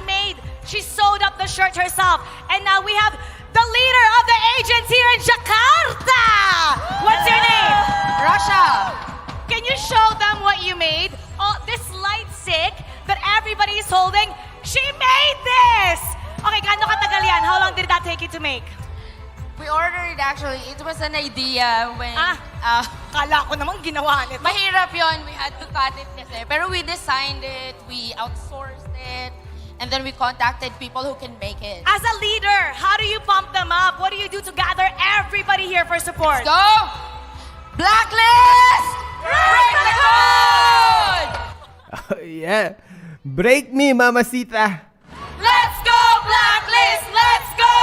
[SPEAKER 5] sewed up the shirt herself. And now we have the leader of the agents here in Jakarta. What's your name?
[SPEAKER 7] Russia.
[SPEAKER 5] Can you show them what you made? Oh, this light stick that everybody is holding. She made this. Okay, gaano katagal yan? How long did that take you to make?
[SPEAKER 7] We ordered actually. It was an idea when...
[SPEAKER 5] Kala ko naman ginawa nito.
[SPEAKER 7] Mahirap yon. We had to cut it kasi. Pero we designed it. We outsourced it. And then we contacted people who can make it.
[SPEAKER 5] As a leader, how do you pump them up? What do you do to gather everybody here for support?
[SPEAKER 7] Go! Blacklist! Break the code!
[SPEAKER 1] Oh, yeah. Break me, mamacita.
[SPEAKER 5] Let's go, Blacklist! Let's go!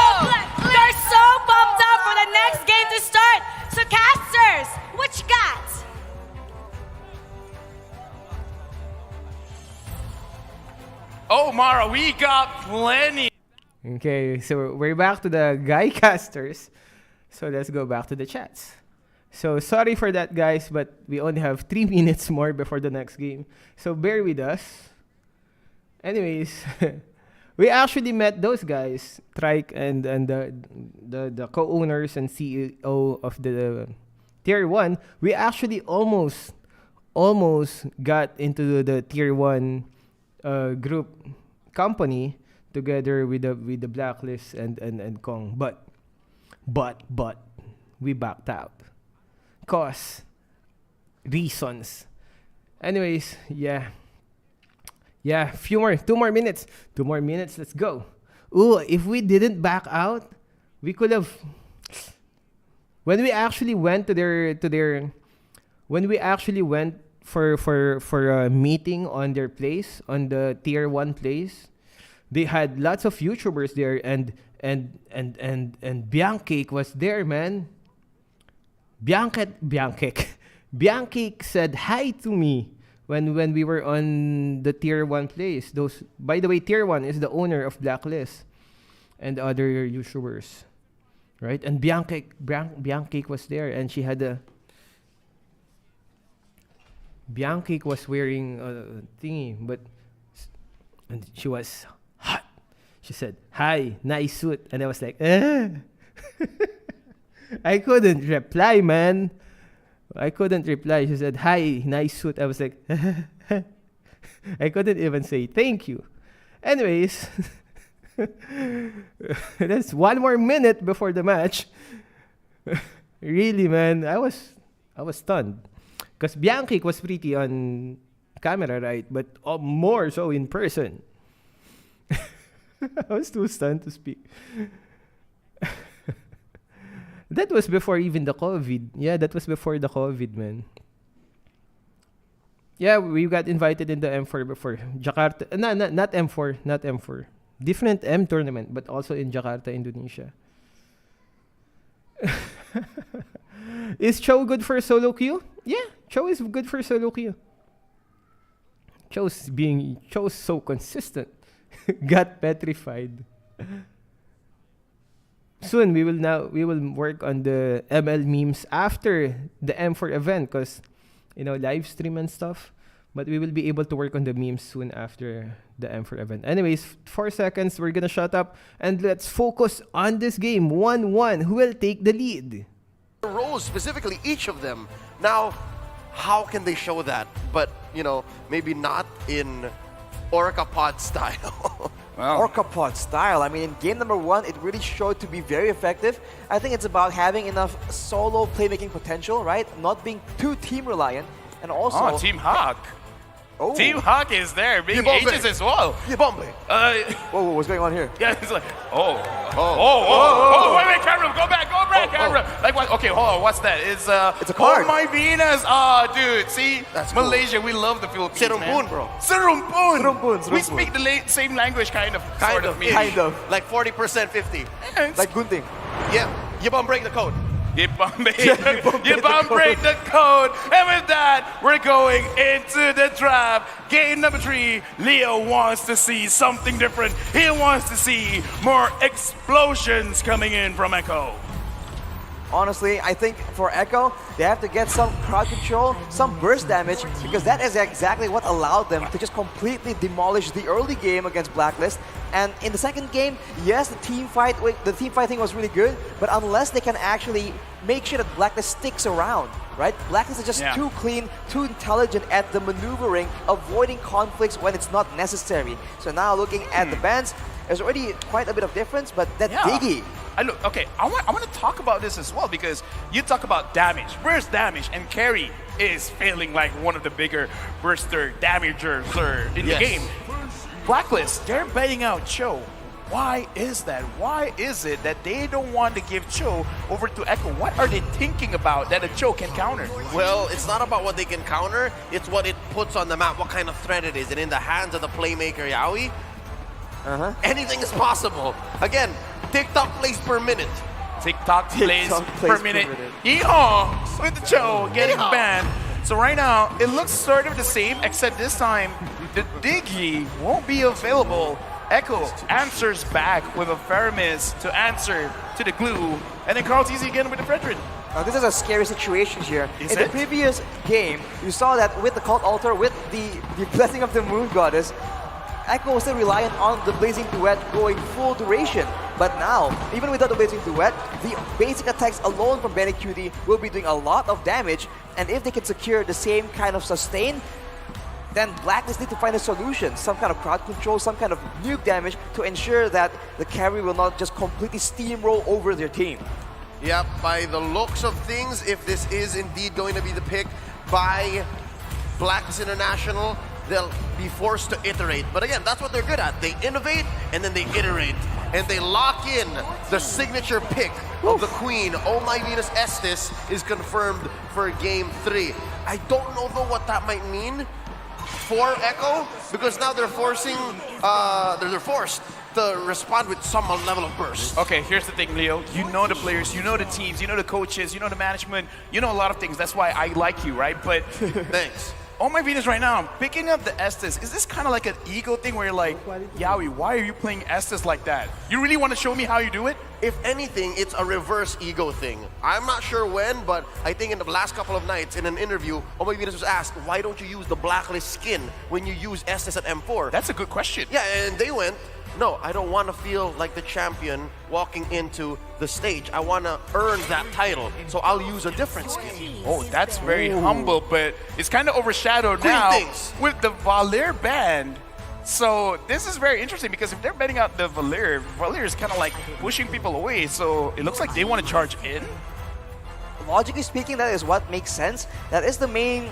[SPEAKER 5] They're so pumped up for the next game to start. So, casters, what you got?
[SPEAKER 2] Oh, Mara, we got plenty.
[SPEAKER 1] Okay, so we're back to the guy casters. So let's go back to the chats. So sorry for that, guys, but we only have 3 minutes more before the next game. So bear with us. Anyways, we actually met those guys, Trike and the co-owners and CEO of the Tier 1. We actually almost got into the Tier 1 group company together with the Blacklist and Kong. But we backed out. Cause reasons. Anyways, yeah, 2 more minutes. Let's go. Ooh, if we didn't back out, we could have. When we actually went for a meeting on their place, on the Tier 1 place, they had lots of YouTubers there, and Biancake was there, man. Biancake said hi to me when we were on the Tier 1 place. Those, by the way, Tier 1 is the owner of Blacklist and other YouTubers, right? And Biancake was there, and she had a... Biancake was wearing a thingy, and she was hot. She said, "Hi, nice suit," and I was like, I couldn't reply, man. I couldn't reply. She said, "Hi, nice suit." I was like, I couldn't even say thank you. Anyways, that's 1 more minute before the match. Really, man, I was stunned. Because Biancake was pretty on camera, right? But more so in person. I was too stunned to speak. That was before even the COVID. Yeah, that was before the COVID, man. Yeah, we got invited in the M4 before. Jakarta. Not M4. Not M4. Different M tournament, but also in Jakarta, Indonesia. Is Cho good for solo queue? Yeah, Cho is good for solo queue. Cho's so consistent. Got petrified. Soon we will work on the ML memes after the M4 event, because live stream and stuff. But we will be able to work on the memes soon after the M4 event. Anyways, 4 seconds, we're gonna shut up and let's focus on this game. 1-1. Who will take the lead?
[SPEAKER 4] Roles, specifically each of them. Now, how can they show that? But, maybe not in Orca Pod style.
[SPEAKER 2] Wow.
[SPEAKER 3] Orca Pod style. I mean, in game number 1, it really showed to be very effective. I think it's about having enough solo playmaking potential, right? Not being too team reliant. And also...
[SPEAKER 2] Oh, Team Hawk.
[SPEAKER 3] Oh.
[SPEAKER 2] Team Hawk is there, being
[SPEAKER 4] Yibombe.
[SPEAKER 2] ages as well.
[SPEAKER 4] Yibombe.
[SPEAKER 3] Whoa, what's going on here?
[SPEAKER 2] Yeah, it's like, wait, camera, go back, camera. Like what? Okay, hold on, what's that? It's
[SPEAKER 3] a card.
[SPEAKER 2] Oh my Venus. Oh, dude, see,
[SPEAKER 4] That's cool.
[SPEAKER 2] Malaysia, we love the Philippines,
[SPEAKER 4] Serumpun,
[SPEAKER 2] man.
[SPEAKER 4] bro.
[SPEAKER 2] Serumpun. We
[SPEAKER 3] Serumpun.
[SPEAKER 2] speak the same language, kind of, sort of. maybe.
[SPEAKER 3] Kind of.
[SPEAKER 4] Like 40%, 50.
[SPEAKER 3] Like Gunting.
[SPEAKER 4] Yeah. Yibombe, break the code.
[SPEAKER 2] Yibombe break the code. And with that, we're going into the draft. Game number 3. Leo wants to see something different. He wants to see more explosions coming in from Echo.
[SPEAKER 3] Honestly, I think for Echo, they have to get some crowd control, some burst damage, because that is exactly what allowed them to just completely demolish the early game against Blacklist. And in the second game, yes, the team fighting was really good, but unless they can actually make sure that Blacklist sticks around, right? Blacklist is just too clean, too intelligent at the maneuvering, avoiding conflicts when it's not necessary. So now looking at the bans, there's already quite a bit of difference, but that Diggy.
[SPEAKER 2] I want to talk about this as well, because you talk about damage, burst damage, and carry is failing like one of the bigger burster damagers in the game. Blacklist, they're baiting out Cho. Why is that? Why is it that they don't want to give Cho over to Echo? What are they thinking about that a Cho can counter?
[SPEAKER 4] Well, it's not about what they can counter, it's what it puts on the map, what kind of threat it is. And in the hands of the playmaker Yaoi, anything is possible. Again, TikTok plays per minute.
[SPEAKER 2] TikTok plays per minute. Yeehaw! With the Cho getting banned. So right now, it looks sort of the same, except this time, the Diggy won't be available. Echo answers back with a Faramis to answer to the glue, and then Carl TZ again with the Fredrin.
[SPEAKER 3] Now this is a scary situation here.
[SPEAKER 2] In
[SPEAKER 3] the previous game, you saw that with the Cult Altar, with the Blessing of the Moon Goddess, Echo was still reliant on the Blazing Duet going full duration. But now, even without the Blazing Duet, the basic attacks alone from Benny Cutie will be doing a lot of damage, and if they can secure the same kind of sustain, then Blacklist need to find a solution, some kind of crowd control, some kind of nuke damage to ensure that the carry will not just completely steamroll over their team.
[SPEAKER 4] Yep, by the looks of things, if this is indeed going to be the pick by Blacklist International, they'll be forced to iterate. But again, that's what they're good at. They innovate and then they iterate. And they lock in the signature pick of the Queen. Oh My Venus Estes is confirmed for Game 3. I don't know though what that might mean for Echo, because now they're forcing, they're forced to respond with some level of burst.
[SPEAKER 2] Okay, here's the thing, Leo. You know the players, you know the teams, you know the coaches, you know the management, you know a lot of things. That's why I like you, right? But
[SPEAKER 4] Thanks.
[SPEAKER 2] Oh My Venus right now, picking up the Estes, is this kind of like an ego thing where you're like, Yaoi, why are you playing Estes like that? You really want to show me how you do it?
[SPEAKER 4] If anything, it's a reverse ego thing. I'm not sure when, but I think in the last couple of nights in an interview, Oh My Venus was asked, why don't you use the Blacklist skin when you use Estes at M4?
[SPEAKER 2] That's a good question.
[SPEAKER 4] Yeah, and they went, no, I don't want to feel like the champion walking into the stage. I want to earn that title, so I'll use a different skin.
[SPEAKER 2] Oh, that's very humble, but it's kind of overshadowed
[SPEAKER 4] Queen
[SPEAKER 2] now
[SPEAKER 4] things.
[SPEAKER 2] with the Valir band. So this is very interesting, because if they're betting out the Valir is kind of like pushing people away, so it looks like they want to charge in.
[SPEAKER 3] Logically speaking, that is what makes sense. That is the main,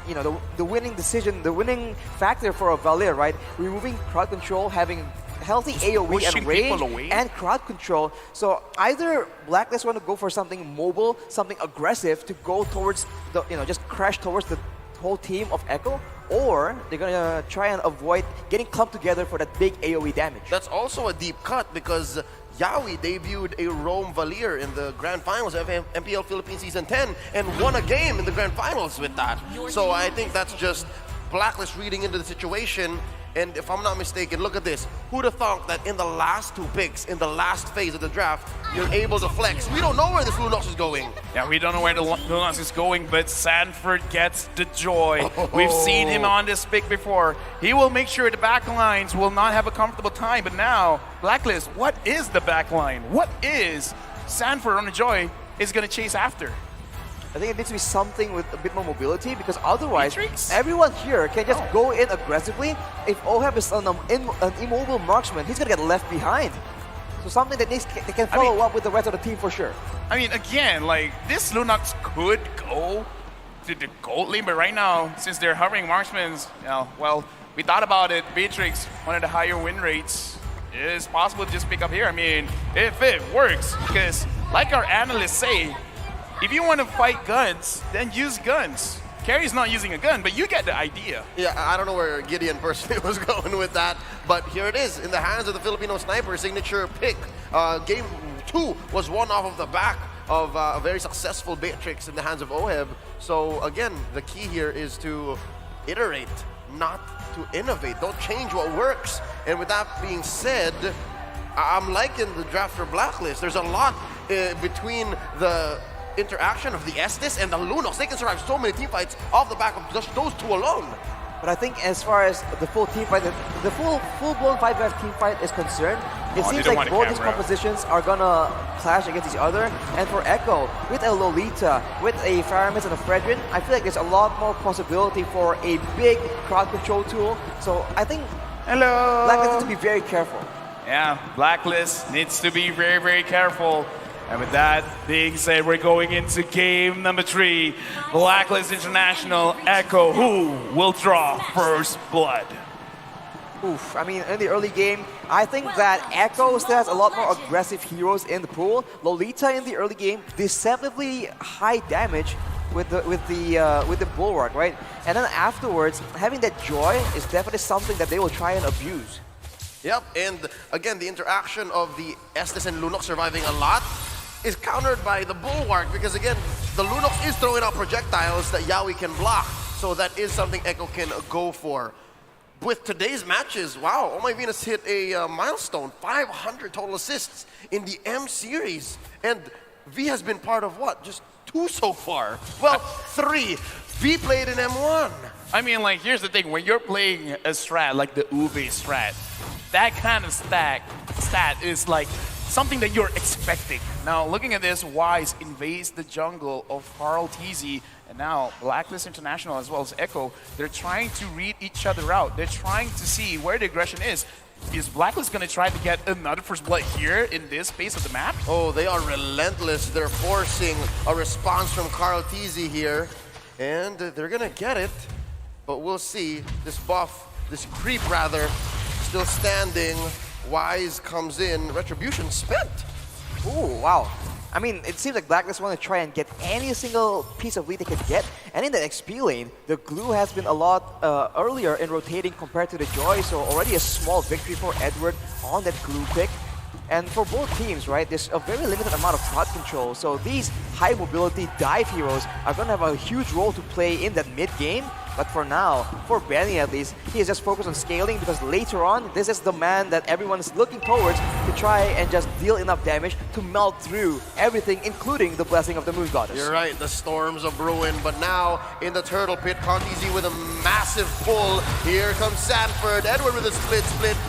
[SPEAKER 3] the winning decision, the winning factor for a Valir, right? Removing crowd control, having healthy AoE
[SPEAKER 2] pushing
[SPEAKER 3] and range
[SPEAKER 2] people away.
[SPEAKER 3] and crowd control. So either Blacklist want to go for something mobile, something aggressive to go towards the, just crash towards the whole team of Echo, or they're gonna try and avoid getting clumped together for that big AoE damage.
[SPEAKER 4] That's also a deep cut, because Yawi debuted a Rome Valier in the Grand Finals of MPL Philippines Season 10 and won a game in the Grand Finals with that. So I think that's just Blacklist reading into the situation. And if I'm not mistaken, look at this. Who'd have thought that in the last 2 picks, in the last phase of the draft, you're able to flex? We don't know where this Lunox is going.
[SPEAKER 2] Yeah, we don't know where the Lunox is going, but Sanford gets the joy. We've seen him on this pick before. He will make sure the back lines will not have a comfortable time. But now, Blacklist, what is the back line? What is Sanford on the joy is going to chase after?
[SPEAKER 3] I think it needs to be something with a bit more mobility, because otherwise
[SPEAKER 2] Matrix?
[SPEAKER 3] everyone here can just go in aggressively. If Oheb is an immobile marksman, he's going to get left behind. So something that they can follow up with the rest of the team for sure.
[SPEAKER 2] I mean, again, like, this Lunox could go to the gold lane, but right now, since they're hovering marksmen, you know, well, we thought about it. Beatrix, one of the higher win rates, is possible to just pick up here. I mean, if it works, because like our analysts say, if you want to fight guns, then use guns. Carrie's not using a gun, but you get the idea.
[SPEAKER 4] Yeah, I don't know where Gideon personally was going with that, but here it is in the hands of the Filipino sniper, signature pick. Game 2 was won off of the back of a very successful Beatrix in the hands of Oheb. So again, the key here is to iterate, not to innovate. Don't change what works. And with that being said, I'm liking the draft for Blacklist. There's a lot between the interaction of the Estes and the Lunox. They can survive so many team fights off the back of just those 2 alone.
[SPEAKER 3] But I think as far as the full team fight, the full-blown 5v5 team fight is concerned, it seems like both these compositions are gonna clash against each other. And for Echo, with a Lolita, with a Faramis and a Fredrin, I feel like there's a lot more possibility for a big crowd control tool. So I think Blacklist needs to be very careful.
[SPEAKER 2] Yeah, Blacklist needs to be very, very careful. And with that being said, we're going into game number 3. Blacklist International, Echo, who will draw first blood?
[SPEAKER 3] Oof, I mean, in the early game, I think that Echo still has a lot more aggressive heroes in the pool. Lolita in the early game, deceptively high damage with the Bulwark, right? And then afterwards, having that Joy is definitely something that they will try and abuse.
[SPEAKER 4] Yep, and again, the interaction of the Estes and Lunox surviving a lot is countered by the Bulwark, because again, the Lunox is throwing out projectiles that Yawi can block, so that is something Echo can go for. With today's matches, wow, Oh My Venus hit a milestone, 500 total assists in the M series, and V has been part of what, just 2 so far? Well, 3. V played in M1.
[SPEAKER 2] I mean, like, here's the thing, when you're playing a strat like the Uve strat, that kind of stat is like something that you're expecting. Now, looking at this, Wise invades the jungle of Carl TZ, and now Blacklist International as well as Echo, they're trying to read each other out. They're trying to see where the aggression is. Is Blacklist going to try to get another first blood here in this space of the map?
[SPEAKER 4] Oh, they are relentless. They're forcing a response from Carl TZ here, and they're going to get it. But we'll see. This buff, this creep rather, still standing. Wise comes in, Retribution spent.
[SPEAKER 3] Ooh, wow. I mean, it seems like Blacklist want to try and get any single piece of lead they can get. And in the XP lane, the glue has been a lot earlier in rotating compared to the Joy, so already a small victory for Edward on that glue pick. And for both teams, right, there's a very limited amount of crowd control, so these high mobility dive heroes are going to have a huge role to play in that mid game. But for now, for Benny at least, he is just focused on scaling, because later on, this is the man that everyone is looking towards to try and just deal enough damage to melt through everything, including the Blessing of the Moon Goddess.
[SPEAKER 4] You're right, the storms of ruin, but now in the Turtle Pit, Contizi with a massive pull. Here comes Sanford, Edward with a split.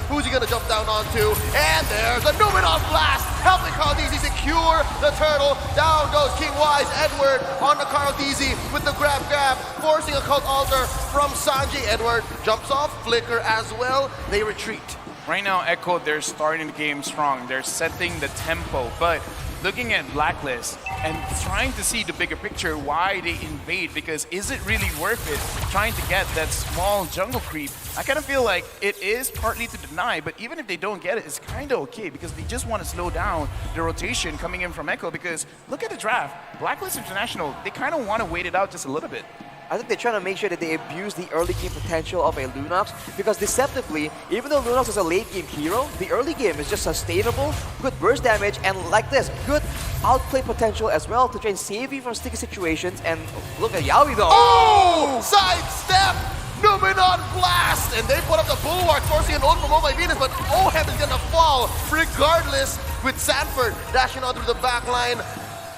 [SPEAKER 4] Who's he gonna jump down onto? And there's a Numenor blast, helping Contizi secure the turtle. Down goes King Wise, Edward on the Contizi with the grab, forcing a cult altar from Sanjay. Edward jumps off, Flicker as well. They retreat.
[SPEAKER 2] Right now, Echo, they're starting the game strong. They're setting the tempo, but looking at Blacklist and trying to see the bigger picture, why they invade, because is it really worth it trying to get that small jungle creep? I kind of feel like it is partly to deny, but even if they don't get it, it's kind of okay, because they just want to slow down the rotation coming in from Echo, because look at the draft. Blacklist International, they kind of want to wait it out just a little bit.
[SPEAKER 3] I think they're trying to make sure that they abuse the early game potential of a Lunox, because deceptively, even though Lunox is a late game hero, the early game is just sustainable, good burst damage, and like this, good outplay potential as well to try and save you from sticky situations. And look at Yawi though.
[SPEAKER 4] Oh! Sidestep! Numenon Blast! And they put up the bulwark, forcing an ult from Oh My Venus, but Oheb is gonna fall regardless, with Sanford dashing on through the back line.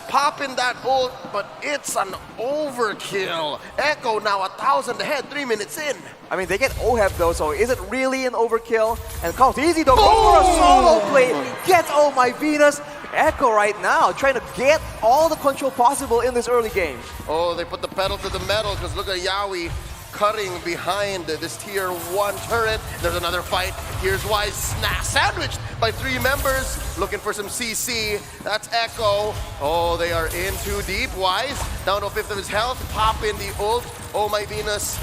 [SPEAKER 4] Popping that ult, but it's an overkill. Echo now 1,000 ahead, 3 minutes in.
[SPEAKER 3] I mean, they get Oheb though, so is it really an overkill? And Call Easy though, go for a solo play, gets Oh My Venus. Echo right now trying to get all the control possible in this early game.
[SPEAKER 4] Oh, they put the pedal to the metal, because look at Yawi cutting behind this tier 1 turret. There's another fight. Here's Wise sandwiched by 3 members, looking for some CC. That's Echo. Oh, they are in too deep. Wise down to a fifth of his health. Pop in the ult. Oh My Venus,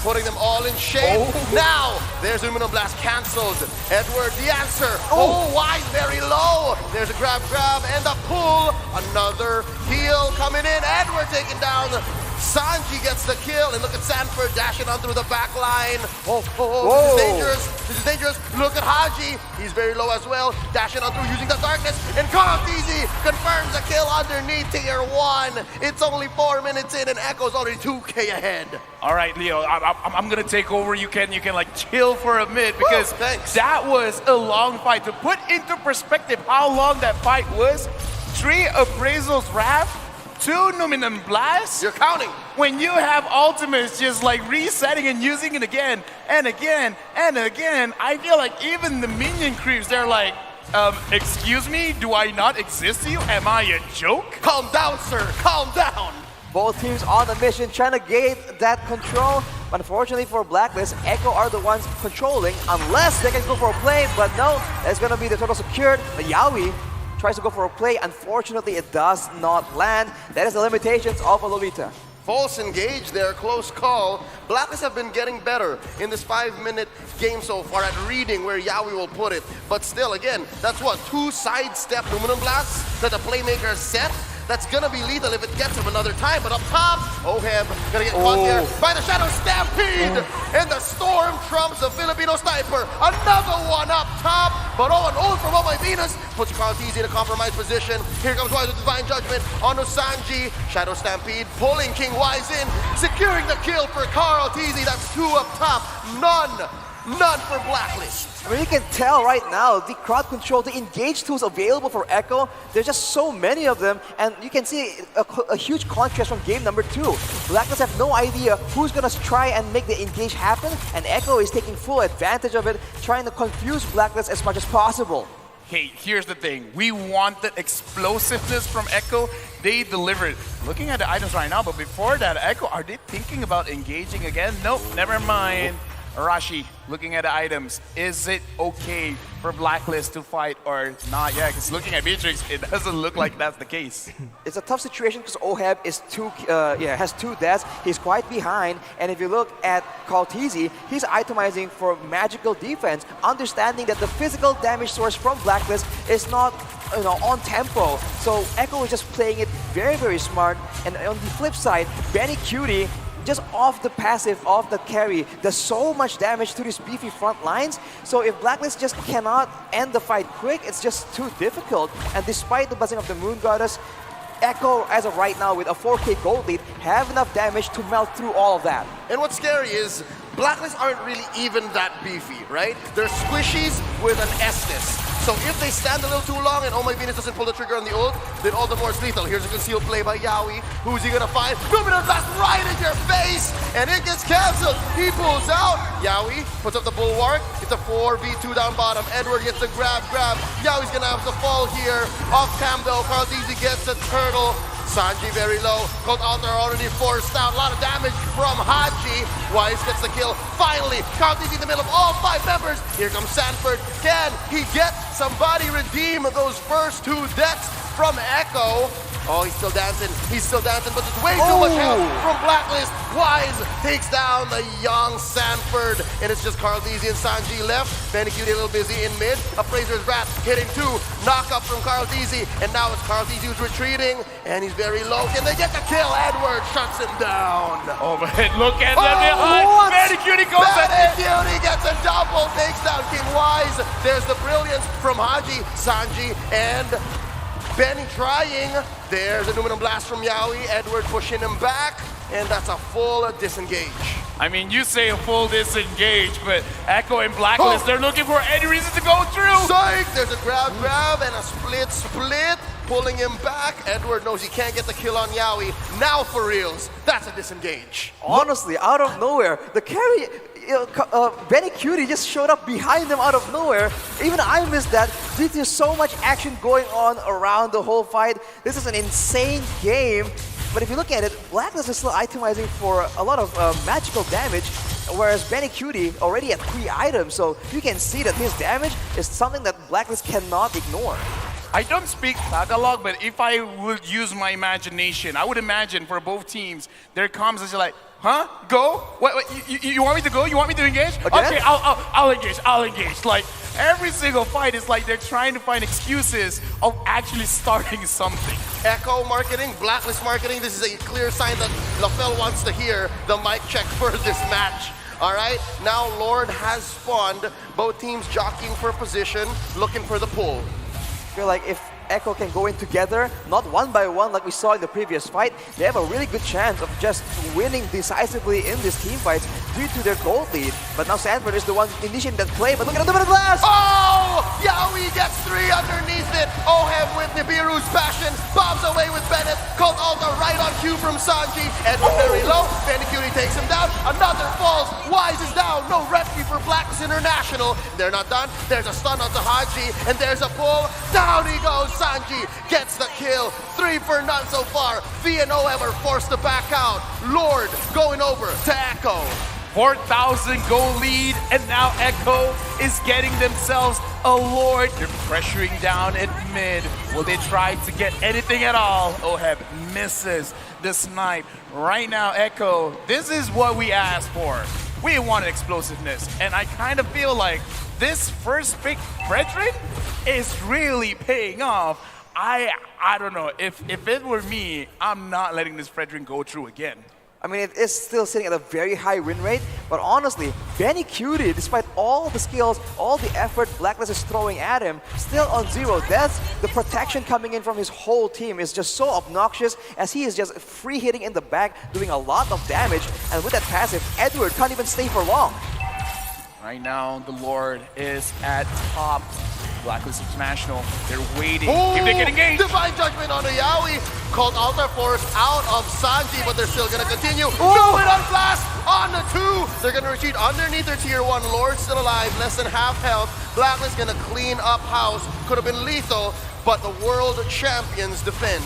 [SPEAKER 4] putting them all in shape. Now, there's Numenon Blast cancelled. Edward, the answer. Oh, Wise very low. There's a grab, and a pull. Another heal coming in. Edward taken down. Sanji gets the kill, and look at Sanford dashing on through the back line. This is dangerous. This is dangerous. Look at Haji. He's very low as well. Dashing on through using the darkness. And Easy confirms a kill underneath tier 1. It's only 4 minutes in, and Echo's already 2K ahead.
[SPEAKER 2] All right, Leo, I'm gonna take over. You can like chill for a minute, because that was a long fight. To put into perspective how long that fight was, 3 Appraisals Wrath, 2 Numenon Blast.
[SPEAKER 4] You're counting.
[SPEAKER 2] When you have ultimates just like resetting and using it again and again and again, I feel like even the minion creeps, they're like, excuse me, do I not exist to you? Am I a joke?
[SPEAKER 4] Calm down, sir. Calm down.
[SPEAKER 3] Both teams on the mission trying to gain that control. But unfortunately for Blacklist, Echo are the ones controlling, unless they can go for a play. But no, that's going to be the total secured. But Yawi tries to go for a play. Unfortunately, it does not land. That is the limitations of a Lolita.
[SPEAKER 4] False engage there, close call. Blacklist have been getting better in this 5-minute game so far at reading where Yawi will put it. But still, again, that's what, 2 sidestep Numenon Blasts that the playmaker set. That's gonna be lethal if it gets him another time. But up top, Oheb gonna get caught here by the Shadow Stampede. And the Storm trumps the Filipino Sniper. Another one up top. But an ult from Oh My Venus puts Carl TZ in a compromised position. Here comes Wise with Divine Judgment on Sanji. Shadow Stampede pulling King Wise in, securing the kill for Carl TZ. That's 2 up top. None for Blacklist.
[SPEAKER 3] I mean, you can tell right now, the crowd control, the engage tools available for Echo, there's just so many of them, and you can see a huge contrast from game number 2. Blacklist have no idea who's gonna try and make the engage happen, and Echo is taking full advantage of it, trying to confuse Blacklist as much as possible.
[SPEAKER 2] Hey, here's the thing. We want the explosiveness from Echo. They delivered. Looking at the items right now, but before that, Echo, are they thinking about engaging again? Nope, never mind. Arashi, looking at the items, is it okay for Blacklist to fight or not? Yeah, because looking at Beatrix, it doesn't look like that's the case.
[SPEAKER 3] It's a tough situation because Oheb is has 2 deaths. He's quite behind, and if you look at Kaltizi, he's itemizing for magical defense, understanding that the physical damage source from Blacklist is not on tempo. So Echo is just playing it very, very smart. And on the flip side, Benny Cutie, just off the passive, off the carry, does so much damage to these beefy front lines. So if Blacklist just cannot end the fight quick, it's just too difficult. And despite the buzzing of the Moon Goddess, Echo, as of right now, with a 4K gold lead, have enough damage to melt through all of that.
[SPEAKER 4] And what's scary is Blacklist aren't really even that beefy, right? They're squishies with an Estus. So if they stand a little too long and Oh My Venus doesn't pull the trigger on the ult, then all the more it's lethal. Here's a concealed play by Yawi. Who's he gonna find? Numenon Blast right in your face! And it gets cancelled. He pulls out. Yawi puts up the bulwark. It's a 4v2 down bottom. Edward gets the grab. Yawi's gonna have to fall here. Off cam though, Carl Easy gets a turtle. Sanji very low. Cold Altar already forced out. A lot of damage from Haji. Wise gets the kill. Finally, Carl Easy in the middle of all 5 members. Here comes Sanford. Can he get somebody redeem those first 2 deaths from Echo. Oh, he's still dancing. He's still dancing, but there's way too much help from Blacklist. Wise takes down the young Sanford, and it's just Carl Deasy and Sanji left. Benny Cutie a little busy in mid. Appraiser's Rat hitting 2. Knock up from Carl Deasy, and now it's Carl Deasy who's retreating, and he's very low. Can they get the kill? Edward shuts him down.
[SPEAKER 2] Overhead look at the behind. Benny Cutie goes
[SPEAKER 4] Benny Cutie gets a double, takes down King Wise. There's the brilliance from Haji, Sanji, and Benny trying. There's a Numinum Blast from Yaoi. Edward pushing him back, and that's a full disengage.
[SPEAKER 2] I mean, you say a full disengage, but Echo and Blacklist, they're looking for any reason to go through.
[SPEAKER 4] Psych! There's a grab and a split, pulling him back. Edward knows he can't get the kill on Yaoi. Now for reals, that's a disengage.
[SPEAKER 3] Honestly, out of nowhere, the carry, Benny Cutie just showed up behind them out of nowhere. Even I missed that due to so much action going on around the whole fight. This is an insane game. But if you look at it, Blacklist is still itemizing for a lot of magical damage, whereas Benny Cutie already at 3 items. So you can see that his damage is something that Blacklist cannot ignore.
[SPEAKER 2] I don't speak Tagalog, but if I would use my imagination, I would imagine for both teams, there comes as you're like, huh? Go? What you want me to go? You want me to engage?
[SPEAKER 3] Again?
[SPEAKER 2] Okay, I'll engage. I'll engage. Like every single fight is like they're trying to find excuses of actually starting something.
[SPEAKER 4] Echo marketing, Blacklist marketing, this is a clear sign that LaFell wants to hear the mic check for this match. All right, now Lord has spawned, both teams jockeying for position, looking for the pull.
[SPEAKER 3] I feel like if Echo can go in together, not one by one like we saw in the previous fight, they have a really good chance of just winning decisively in these team fights due to their gold lead. But now Sanford is the one initiating that play, but look at the Numinum Blast!
[SPEAKER 4] Oh! Yaoi gets 3 underneath it. Ohem with Nibiru's passion, bombs away with Bennett. Cold Alta right on cue from Sanji. Edward very low. Benny Cutie takes him down. Another falls. Wise is down. No rescue for Blacklist International. They're not done. There's a stun onto Haji, and there's a pull. Down he goes. Sanji gets the kill. 3 for none so far. V and Ohem are forced to back out. Lord going over to Echo.
[SPEAKER 2] 4,000 goal lead, and now Echo is getting themselves a Lord. They're pressuring down at mid. Will they try to get anything at all? Oheb misses the snipe. Right now, Echo, this is what we asked for. We wanted explosiveness, and I kind of feel like this first pick, Frederick, is really paying off. I don't know. If it were me, I'm not letting this Frederick go through again.
[SPEAKER 3] I mean, it is still sitting at a very high win rate, but honestly, Benny Cutie, despite all the skills, all the effort Blacklist is throwing at him, still on 0 deaths. The protection coming in from his whole team is just so obnoxious as he is just free hitting in the back, doing a lot of damage, and with that passive, Edward can't even stay for long.
[SPEAKER 2] Right now, the Lord is at top. Blacklist International, they're waiting.
[SPEAKER 4] Oh,
[SPEAKER 2] if they get engaged.
[SPEAKER 4] Divine Judgment on the Yaoi. Called Altar Force out of Sanji, but they're still going to continue.
[SPEAKER 3] Oh.
[SPEAKER 4] Do it on Blast on the 2. They're going to retreat underneath their tier 1. Lord still alive, less than half health. Blacklist going to clean up house. Could have been lethal, but the world champions defend.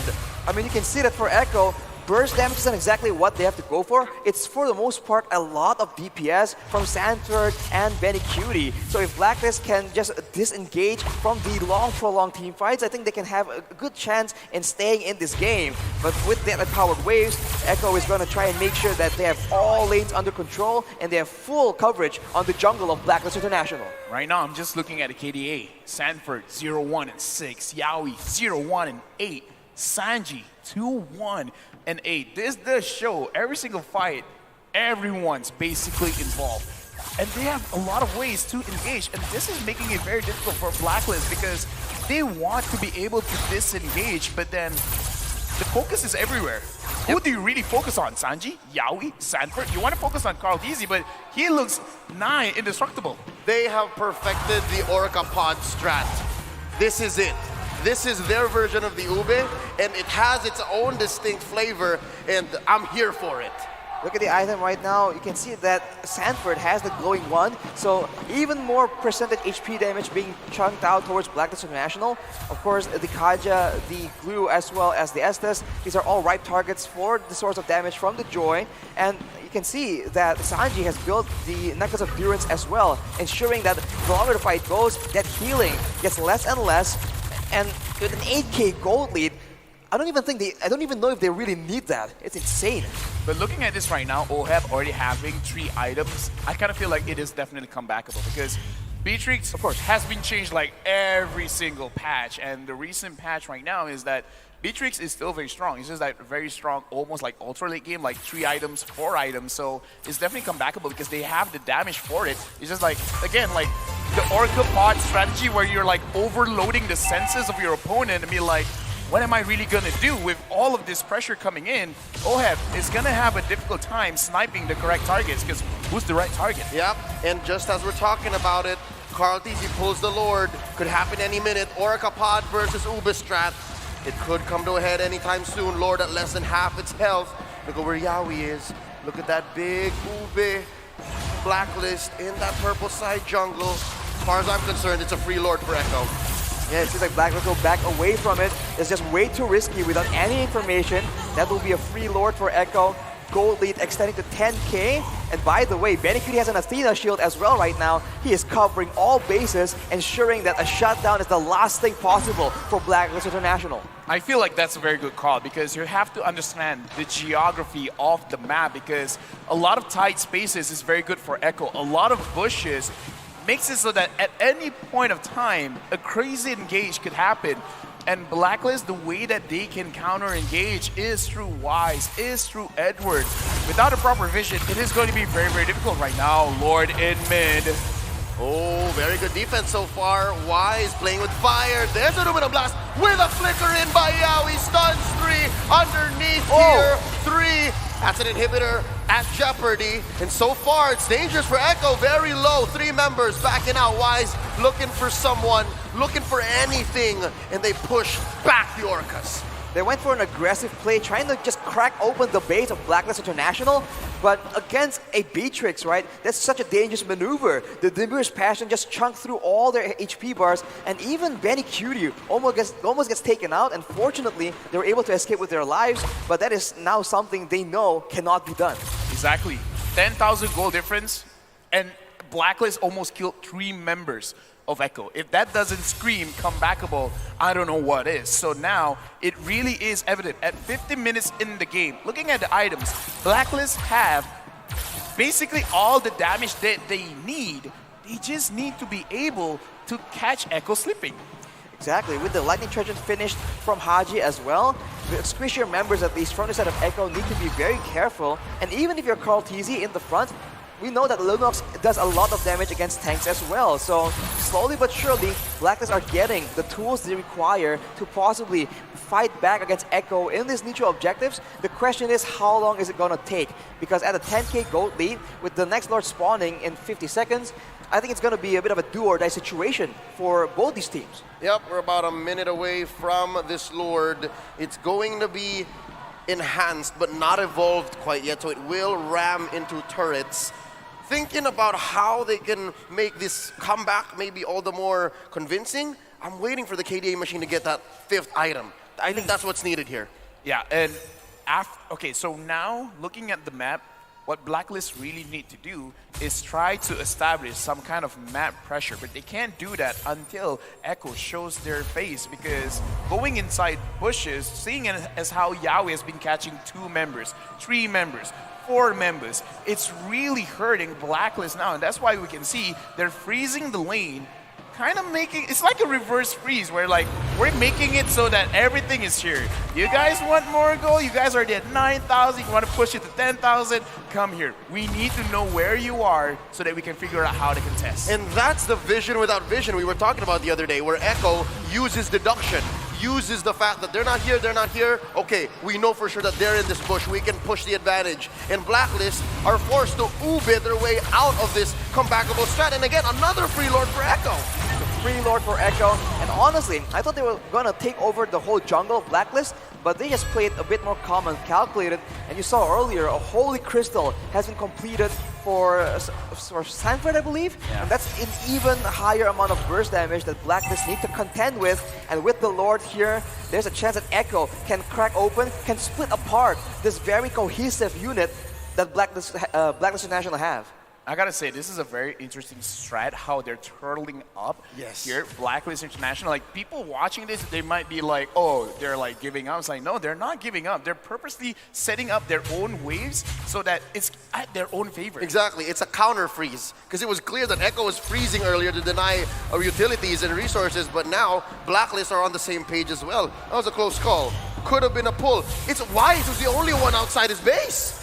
[SPEAKER 3] I mean, you can see that for Echo, burst damage isn't exactly what they have to go for. It's for the most part a lot of DPS from Sanford and Benny Cutie. So if Blacklist can just disengage from the long prolonged team fights, I think they can have a good chance in staying in this game. But with the powered waves, Echo is going to try and make sure that they have all lanes under control and they have full coverage on the jungle of Blacklist International.
[SPEAKER 2] Right now, I'm just looking at a KDA. Sanford 0-1 and 6, Yaoi 0-1 and 8, Sanji 2-1 and 8. This does show every single fight, everyone's basically involved. And they have a lot of ways to engage. And this is making it very difficult for Blacklist because they want to be able to disengage, but then the focus is everywhere. Who do you really focus on? Sanji, Yaoi, Sanford? You want to focus on Carl Deasy, but he looks nigh indestructible.
[SPEAKER 4] They have perfected the Orca Pod strat. This is it. This is their version of the Ube, and it has its own distinct flavor, and I'm here for it.
[SPEAKER 3] Look at the item right now. You can see that Sanford has the glowing one, so even more percentage HP damage being chunked out towards Blacklist International. Of course, the Kaja, the Glue, as well as the Estes, these are all ripe targets for the source of damage from the Joy. And you can see that Sanji has built the Necklace of Durance as well, ensuring that the longer the fight goes, that healing gets less and less. And with an 8k gold lead, I don't even know if they really need that. It's insane.
[SPEAKER 2] But looking at this right now, OHEB already having 3 items, I kind of feel like it is definitely comebackable because Beatrix, of course, has been changed like every single patch. And the recent patch right now is that Beatrix is still very strong. It's just like very strong, almost like ultra late game, like 3 items, 4 items. So it's definitely comebackable because they have the damage for it. It's just like, again, like the Orca pod strategy where you're like overloading the senses of your opponent and be like, what am I really gonna do with all of this pressure coming in? OHEB is gonna have a difficult time sniping the correct targets because who's the right target?
[SPEAKER 4] Yep, and just as we're talking about it, Carl TZ pulls the Lord. Could happen any minute. Orca Pod versus Ubistrat. It could come to a head anytime soon. Lord at less than half its health. Look at where Yaoi is. Look at that big Ube Blacklist in that purple side jungle. As far as I'm concerned, it's a free Lord for Echo.
[SPEAKER 3] Yeah, it seems like Blacklist will back away from it. It's just way too risky without any information. That will be a free Lord for Echo. Gold lead extending to 10k. And by the way, Benny Cutie has an Athena shield as well right now. He is covering all bases, ensuring that a shutdown is the last thing possible for Blacklist International.
[SPEAKER 2] I feel like that's a very good call because you have to understand the geography of the map because a lot of tight spaces is very good for Echo. A lot of bushes makes it so that at any point of time, a crazy engage could happen. And Blacklist, the way that they can counter-engage is through Wise, is through Edward. Without a proper vision, it is going to be very, very difficult right now. Lord in mid.
[SPEAKER 4] Oh, very good defense so far. Wise playing with fire. There's a Lumina Blast with a flicker in by Yaoi. Stuns 3 underneath here. 3. That's an inhibitor at jeopardy. And so far, it's dangerous for Echo. Very low. 3 members backing out. Wise looking for someone, looking for anything. And they push back the Orcas.
[SPEAKER 3] They went for an aggressive play, trying to just crack open the base of Blacklist International, but against a Beatrix, right? That's such a dangerous maneuver. The Dimmer's Passion just chunked through all their HP bars, and even Benny Cutie almost gets taken out, and fortunately, they were able to escape with their lives, but that is now something they know cannot be done.
[SPEAKER 2] Exactly. 10,000 goal difference, and Blacklist almost killed 3 members of Echo. If that doesn't scream comebackable, I don't know what is. So now, it really is evident. At 50 minutes in the game, looking at the items, Blacklist have basically all the damage that they need. They just need to be able to catch Echo slipping.
[SPEAKER 3] Exactly, with the Lightning Trojan finished from Haji as well, the Squishier members at least from the side of Echo need to be very careful. And even if you're Carl TZ in the front, we know that Lunox does a lot of damage against tanks as well. So slowly but surely, Blacklist are getting the tools they require to possibly fight back against Echo in these neutral objectives. The question is, how long is it going to take? Because at a 10k gold lead, with the next Lord spawning in 50 seconds, I think it's going to be a bit of a do-or-die situation for both these teams.
[SPEAKER 4] Yep, we're about a minute away from this Lord. It's going to be enhanced, but not evolved quite yet, so it will ram into turrets. Thinking about how they can make this comeback maybe all the more convincing, I'm waiting for the KDA machine to get that 5th item. I think that's what's needed here.
[SPEAKER 2] Yeah, and okay, so now looking at the map, what Blacklist really need to do is try to establish some kind of map pressure, but they can't do that until Echo shows their face, because going inside bushes, seeing it as how Yaoi has been catching 2 members, 3 members, 4 members, it's really hurting Blacklist now, and that's why we can see they're freezing the lane, kind of making, it's like a reverse freeze where like, we're making it so that everything is here. You guys want more gold? You guys already at 9,000, you want to push it to 10,000? Come here. We need to know where you are so that we can figure out how to contest.
[SPEAKER 4] And that's the vision without vision we were talking about the other day, where Echo uses deduction, uses the fact that they're not here, okay, we know for sure that they're in this bush, we can push the advantage. And Blacklist are forced to ube their way out of this comebackable strat. And again, another free Lord for Echo.
[SPEAKER 3] Free Lord for Echo, and honestly, I thought they were gonna take over the whole jungle of Blacklist, but they just played a bit more calm and calculated, and you saw earlier, a Holy Crystal has been completed for Sanford, I believe, and that's an even higher amount of burst damage that Blacklist need to contend with, and with the Lord here, there's a chance that Echo can crack open, can split apart this very cohesive unit that Blacklist International have.
[SPEAKER 2] I gotta say, this is a very interesting strat, how they're turtling up here, Blacklist International. Like, people watching this, they might be like, oh, they're like giving up. It's like, no, they're not giving up. They're purposely setting up their own waves so that it's at their own favor.
[SPEAKER 4] Exactly, it's a counter freeze. Because it was clear that Echo was freezing earlier to deny our utilities and resources, but now Blacklist are on the same page as well. That was a close call. Could have been a pull. It's Wise who's the only one outside his base.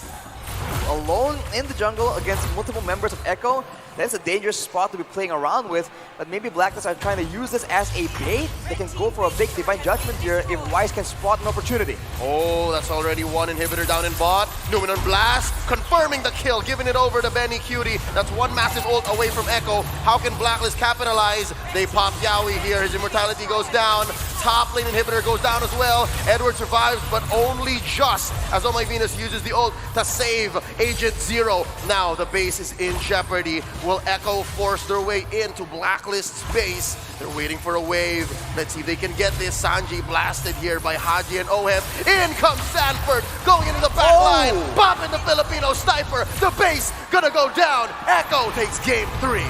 [SPEAKER 3] Alone in the jungle against multiple members of Echo. That's a dangerous spot to be playing around with, but maybe Blacklist are trying to use this as a bait. They can go for a big Divine Judgment here if Wise can spot an opportunity.
[SPEAKER 4] Oh, that's already one inhibitor down in bot. Numenon Blast, confirming the kill, giving it over to Benny Cutie. That's one massive ult away from Echo. How can Blacklist capitalize? They pop Yaoi here, his immortality goes down. Top lane inhibitor goes down as well. Edward survives, but only just as Oh My Venus uses the ult to save Agent Zero. Now the base is in jeopardy. Will Echo force their way into Blacklist's base? They're waiting for a wave. Let's see if they can get this. Sanji blasted here by Haji and Oheb. In comes Sanford, going into the back line. Popping the Filipino sniper. The base gonna go down. Echo takes game 3.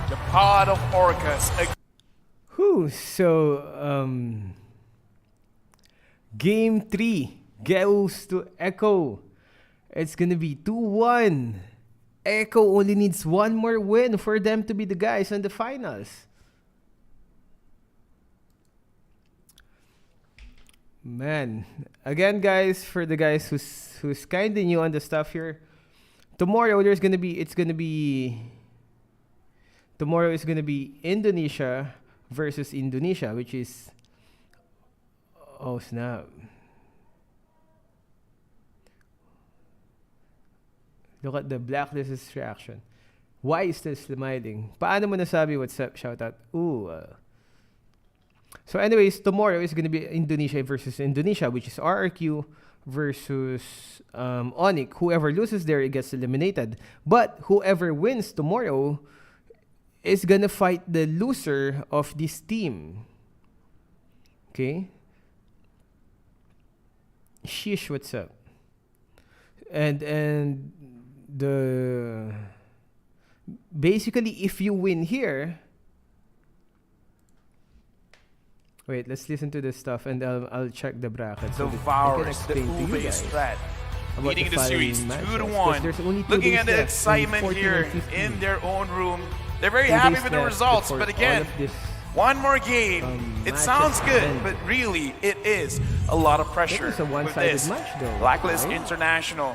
[SPEAKER 2] The pod of Orcas.
[SPEAKER 1] So, game 3 goes to Echo. It's gonna be 2-1. Echo only needs one more win for them to be the guys in the finals. Man, again, guys, for the guys who's kind of new on the stuff here, tomorrow is gonna be Indonesia versus Indonesia, which is, oh snap. Look at the Blacklist's reaction. Why is this smiling? Paano mo nasabi what's up? Shout out. So anyways, tomorrow is going to be Indonesia versus Indonesia, which is RRQ versus Onyx. Whoever loses there gets eliminated. But whoever wins tomorrow is going to fight the loser of this team. Okay? Sheesh, what's up? And basically, if you win here, wait, let's listen to this stuff and I'll check the bracket.
[SPEAKER 2] The Devourers, the Ube threat, leading the series 2-1. Looking at the excitement here in their own room, they're very happy with the results. But again, one more game. It sounds good, but really, it is a lot of pressure with this. Blacklist International,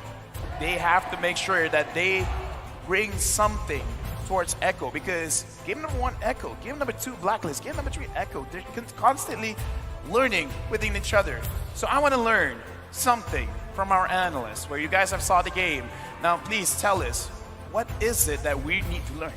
[SPEAKER 2] they have to make sure that they bring something towards Echo, because game number 1, Echo, game number 2, Blacklist, game number 3, Echo, they're constantly learning within each other. So I want to learn something from our analysts, where you guys have saw the game. Now please tell us, what is it that we need to learn?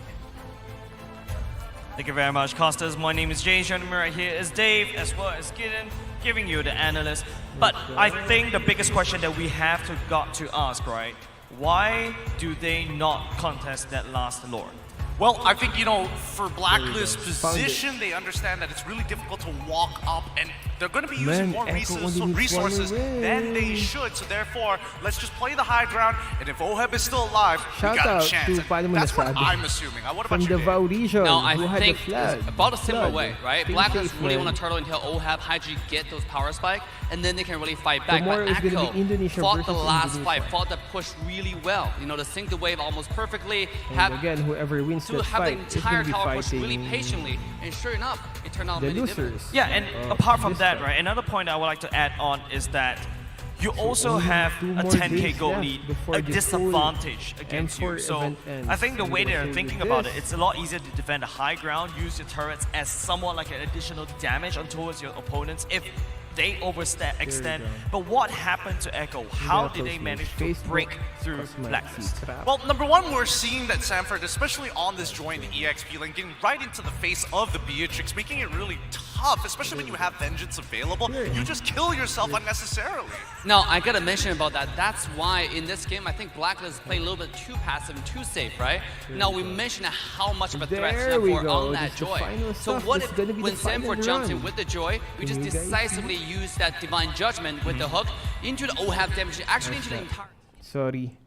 [SPEAKER 8] Thank you very much, Costas. My name is Jay. Joining me right here is Dave, as well as Gideon, giving you the analyst. But I think the biggest question that we have got to ask, right? Why do they not contest that last Lord?
[SPEAKER 9] Well, I think, for Blacklist's position, they understand that it's really difficult to walk up, and they're going to be using more resources than they should. So therefore, let's just play the high ground, and if Oheb is still alive, we got a chance. That's what I'm assuming. What about you, Dave?
[SPEAKER 10] No, I think it's about a similar way, right? Blacklist really want to turtle until Oheb, Haji get those power spike, and then they can really fight back. But Echo fought the last fight, fought the push really well. To sync the wave almost perfectly.
[SPEAKER 1] Again, whoever wins
[SPEAKER 10] to have the entire tower push really patiently, and sure enough, it turned out really different.
[SPEAKER 8] Yeah, and apart from that, right, another point I would like to add on is that you also have a 10k goal lead, a disadvantage against you. So I think the way they're thinking about it, it's a lot easier to defend the high ground, use your turrets as somewhat like an additional damage on towards your opponents if they extend. But what happened to Echo? How did they manage to break through Blacklist?
[SPEAKER 9] Well, number one, we're seeing that Sanford, especially on this join, the EXP lane, getting right into the face of the Beatrix, making it really tough, especially when you have Vengeance available. You just kill yourself unnecessarily.
[SPEAKER 10] No, I gotta mention about that. That's why in this game, I think Blacklist is playing a little bit too passive and too safe, right? Now, we mentioned how much of a threat Sanford on that Joy. So what if when Sanford jumps in with the Joy, we just decisively use that Divine Judgment with the hook into the Oheb damage, actually into the entire...
[SPEAKER 1] Sorry.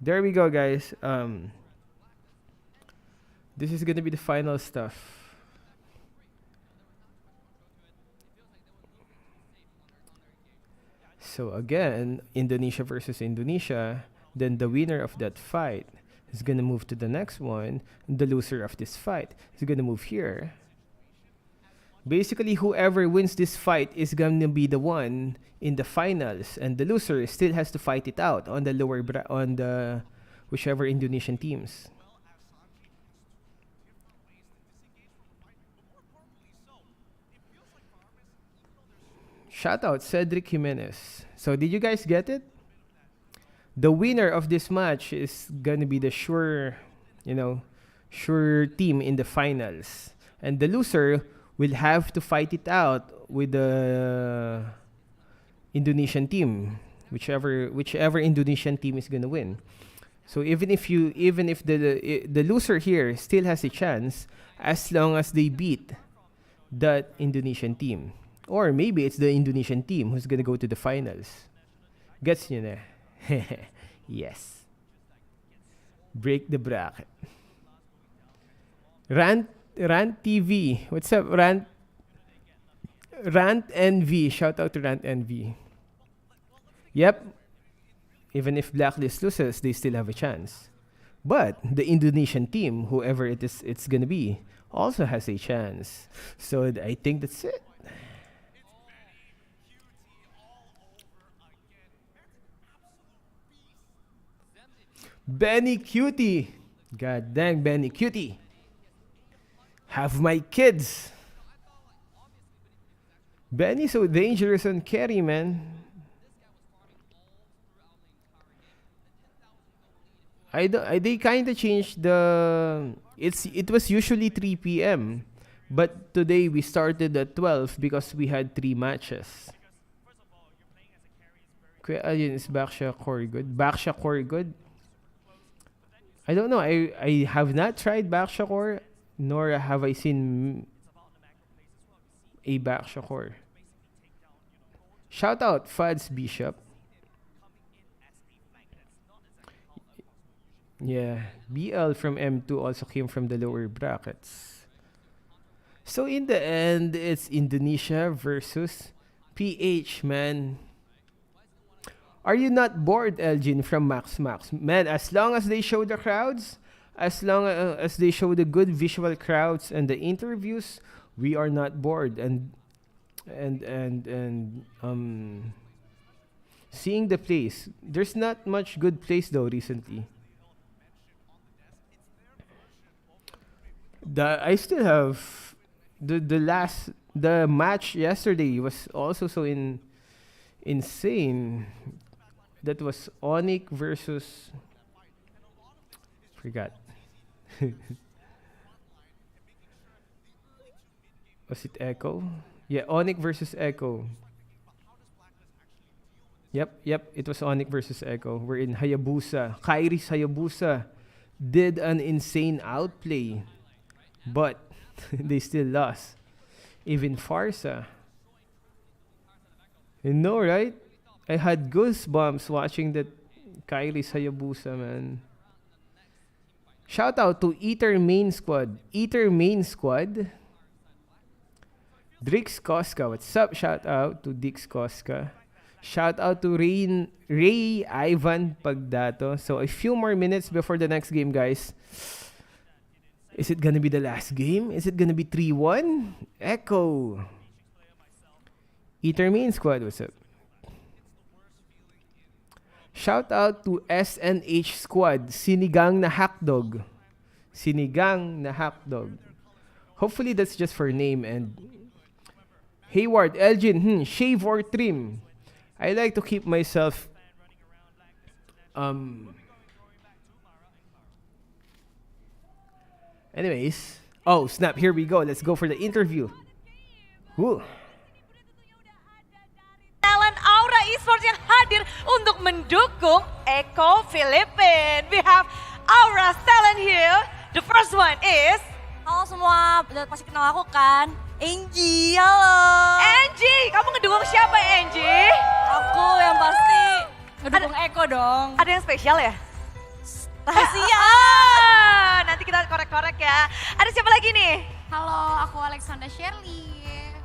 [SPEAKER 1] There we go, guys. This is gonna be the final stuff. So again, Indonesia versus Indonesia. Then the winner of that fight is gonna move to the next one. And the loser of this fight is gonna move here. Basically, whoever wins this fight is gonna be the one in the finals, and the loser still has to fight it out on the on the whichever Indonesian teams. Shout out Cedric Jimenez. So did you guys get it? The winner of this match is gonna be the sure team in the finals, and the loser will have to fight it out with the Indonesian team, whichever Indonesian team is gonna win. So even if the loser here still has a chance, as long as they beat that Indonesian team, or maybe it's the Indonesian team who's gonna go to the finals. Gets nyo na? Yes. Break the bracket. Rant TV. What's up, Rant NV? Shout out to Rant NV. Yep. Even if Blacklist loses, they still have a chance. But the Indonesian team, whoever it's gonna be, also has a chance. So I think that's it. Benny Cutie. God dang, Benny Cutie. Have my kids. Benny so dangerous on carry, man. They kind of changed the... It was usually 3 p.m. But today we started at 12 because we had 3 matches. Is Baksha Core good? Baksha Core good? I don't know. I have not tried Baksha Core, nor have I seen a Baksha Core. Shout out Fads Bishop. Yeah, BL from M2 also came from the lower brackets. So in the end, it's Indonesia versus PH, man. Are you not bored, Elgin, from Max? Man, as long as they show the crowds, as long as they show the good visual crowds and the interviews, we are not bored. And seeing the place, there's not much good place though recently. I still have the match yesterday was also so insane. That was Onyx versus forgot. Was it Echo? Yeah, Onyx versus Echo. Yep, it was Onyx versus Echo. We're in Hayabusa. Kyrie's Hayabusa did an insane outplay, but they still lost. Even Farsa. You know, right? I had goosebumps watching that Kyrie's Hayabusa, man. Shout out to Eater Main Squad. Drix Koska. What's up? Shout out to Dix Koska. Shout out to Ray Ivan Pagdato. So a few more minutes before the next game, guys. Is it gonna be the last game? Is it gonna be 3-1? Echo. Eater Main Squad, what's up? Shout out to SNH Squad. Sinigang na hotdog. Hopefully that's just for name. And Hayward, Elgin, shave or trim? I like to keep myself anyways. Oh snap, here we go. Let's go for the interview. Woo.
[SPEAKER 5] Talent Aura Esports yang hadir untuk mendukung Eco Philippines. We have Aura talent here. The first one is...
[SPEAKER 11] Halo semua, udah pasti kenal aku kan? Angie, halo.
[SPEAKER 5] Angie, kamu ngedukung siapa Angie?
[SPEAKER 11] Aku yang pasti Ngedukung Eko dong.
[SPEAKER 5] Ada yang spesial ya?
[SPEAKER 11] Rahasia.
[SPEAKER 5] Nanti kita korek-korek ya. Ada siapa lagi nih?
[SPEAKER 7] Halo, aku Alexandra Shirley.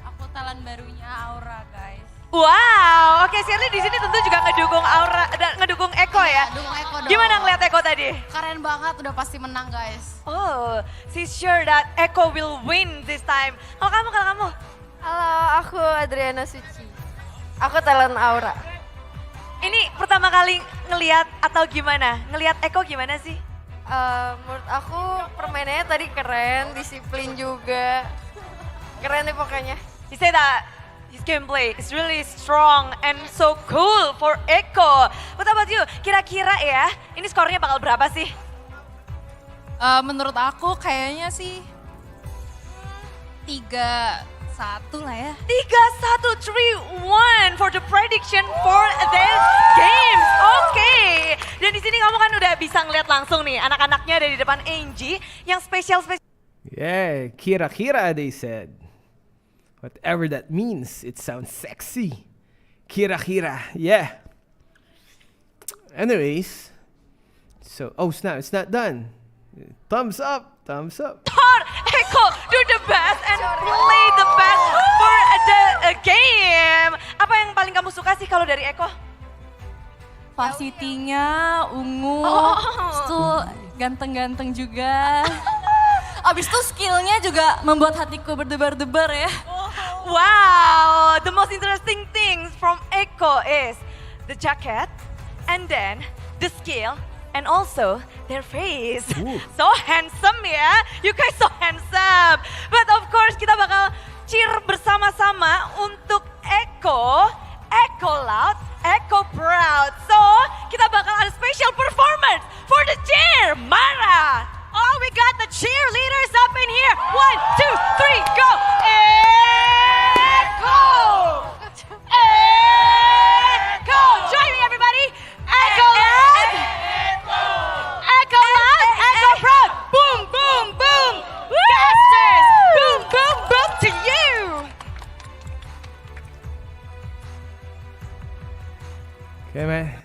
[SPEAKER 7] Aku talent barunya Aura, guys.
[SPEAKER 5] Wow, oke Shirley di sini tentu juga ngedukung Eko ya.
[SPEAKER 7] Dukung Eko dong.
[SPEAKER 5] Gimana ngeliat Eko tadi?
[SPEAKER 7] Keren banget, udah pasti menang, guys.
[SPEAKER 5] Oh, she's sure that Eko will win this time. Kalau kamu?
[SPEAKER 12] Halo, aku Adriana Suci. Aku talent Aura.
[SPEAKER 5] Ini pertama kali ngeliat atau gimana? Ngeliat Eko gimana sih?
[SPEAKER 12] Menurut aku permainannya tadi keren, disiplin juga. Keren deh pokoknya.
[SPEAKER 5] You say that his gameplay is really strong and so cool for Eko. What about you? Kira-kira ya, ini skornya bakal berapa sih?
[SPEAKER 7] Menurut aku kayaknya sih 3-1 lah ya.
[SPEAKER 5] 3-1, 3-1 for the prediction for this games. Oke. Dan di sini kamu kan udah bisa ngeliat langsung nih anak-anaknya ada di depan Angie yang spesial.
[SPEAKER 1] Yeah, kira-kira they said. Whatever that means, it sounds sexy. Kira-kira, yeah. Anyways, so, oh snap, it's not done. Thumbs up, thumbs up.
[SPEAKER 5] Eko do the best and play the best for the game. Apa yang paling kamu suka sih kalau dari Eko?
[SPEAKER 11] Varsity-nya ungu, terus tuh ganteng-ganteng juga. Abis itu skillnya juga membuat hatiku berdebar-debar ya.
[SPEAKER 5] Wow, the most interesting things from Eko is the jacket and then the skill and also their face. So handsome ya, you guys so handsome. But of course kita bakal cheer bersama-sama untuk Eko, Eko loud, Eko proud. So kita bakal ada special performance for the cheer, Mara. Oh, we got the cheerleaders up in here. 1, 2, 3, go. Echo! Echo! Join me, everybody. Echo loud. Echo loud. Echo proud. Boom, boom, boom. Casters. Boom, boom, boom to you.
[SPEAKER 1] Okay, man.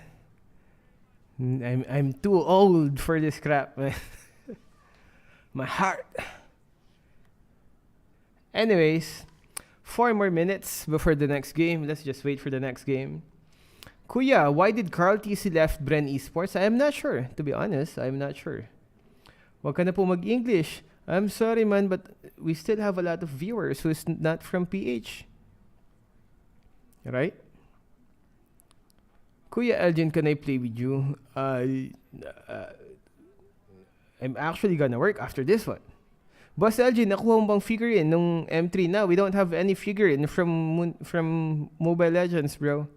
[SPEAKER 1] I'm too old for this crap, man. My heart. Anyways, 4 more minutes before the next game. Let's just wait for the next game. Kuya, why did Carl TC left Bren Esports? I am not sure. To be honest, I'm not sure. Wag ka na po mag-English. I'm sorry, man, but we still have a lot of viewers who's not from PH. Right? Kuya Elgin, can I play with you? I'm actually gonna work after this one. Boss Elgin, nakuha mo bang figurine nung M3 na? We don't have any figurine from Mobile Legends, bro.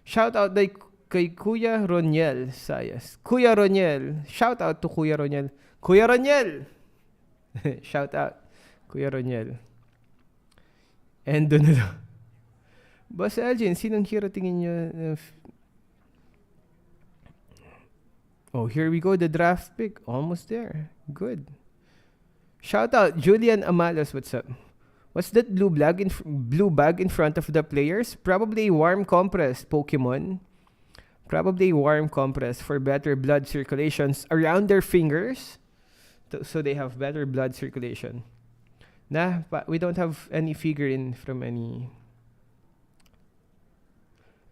[SPEAKER 1] Shout out kay Kuya Roniel Sayas. Kuya Roniel. Shout out to Kuya Roniel. Kuya Roniel! Shout out. Kuya Roniel. And doon na lang. Boss Elgin, sinong hero tingin nyo? Oh, here we go. The draft pick. Almost there. Good. Shout out. Julian Amalos. What's up? What's that blue bag in front of the players? Probably a warm compress Pokemon. Probably a warm compress for better blood circulations around their fingers. So they have better blood circulation. Nah, but we don't have any figurine from any...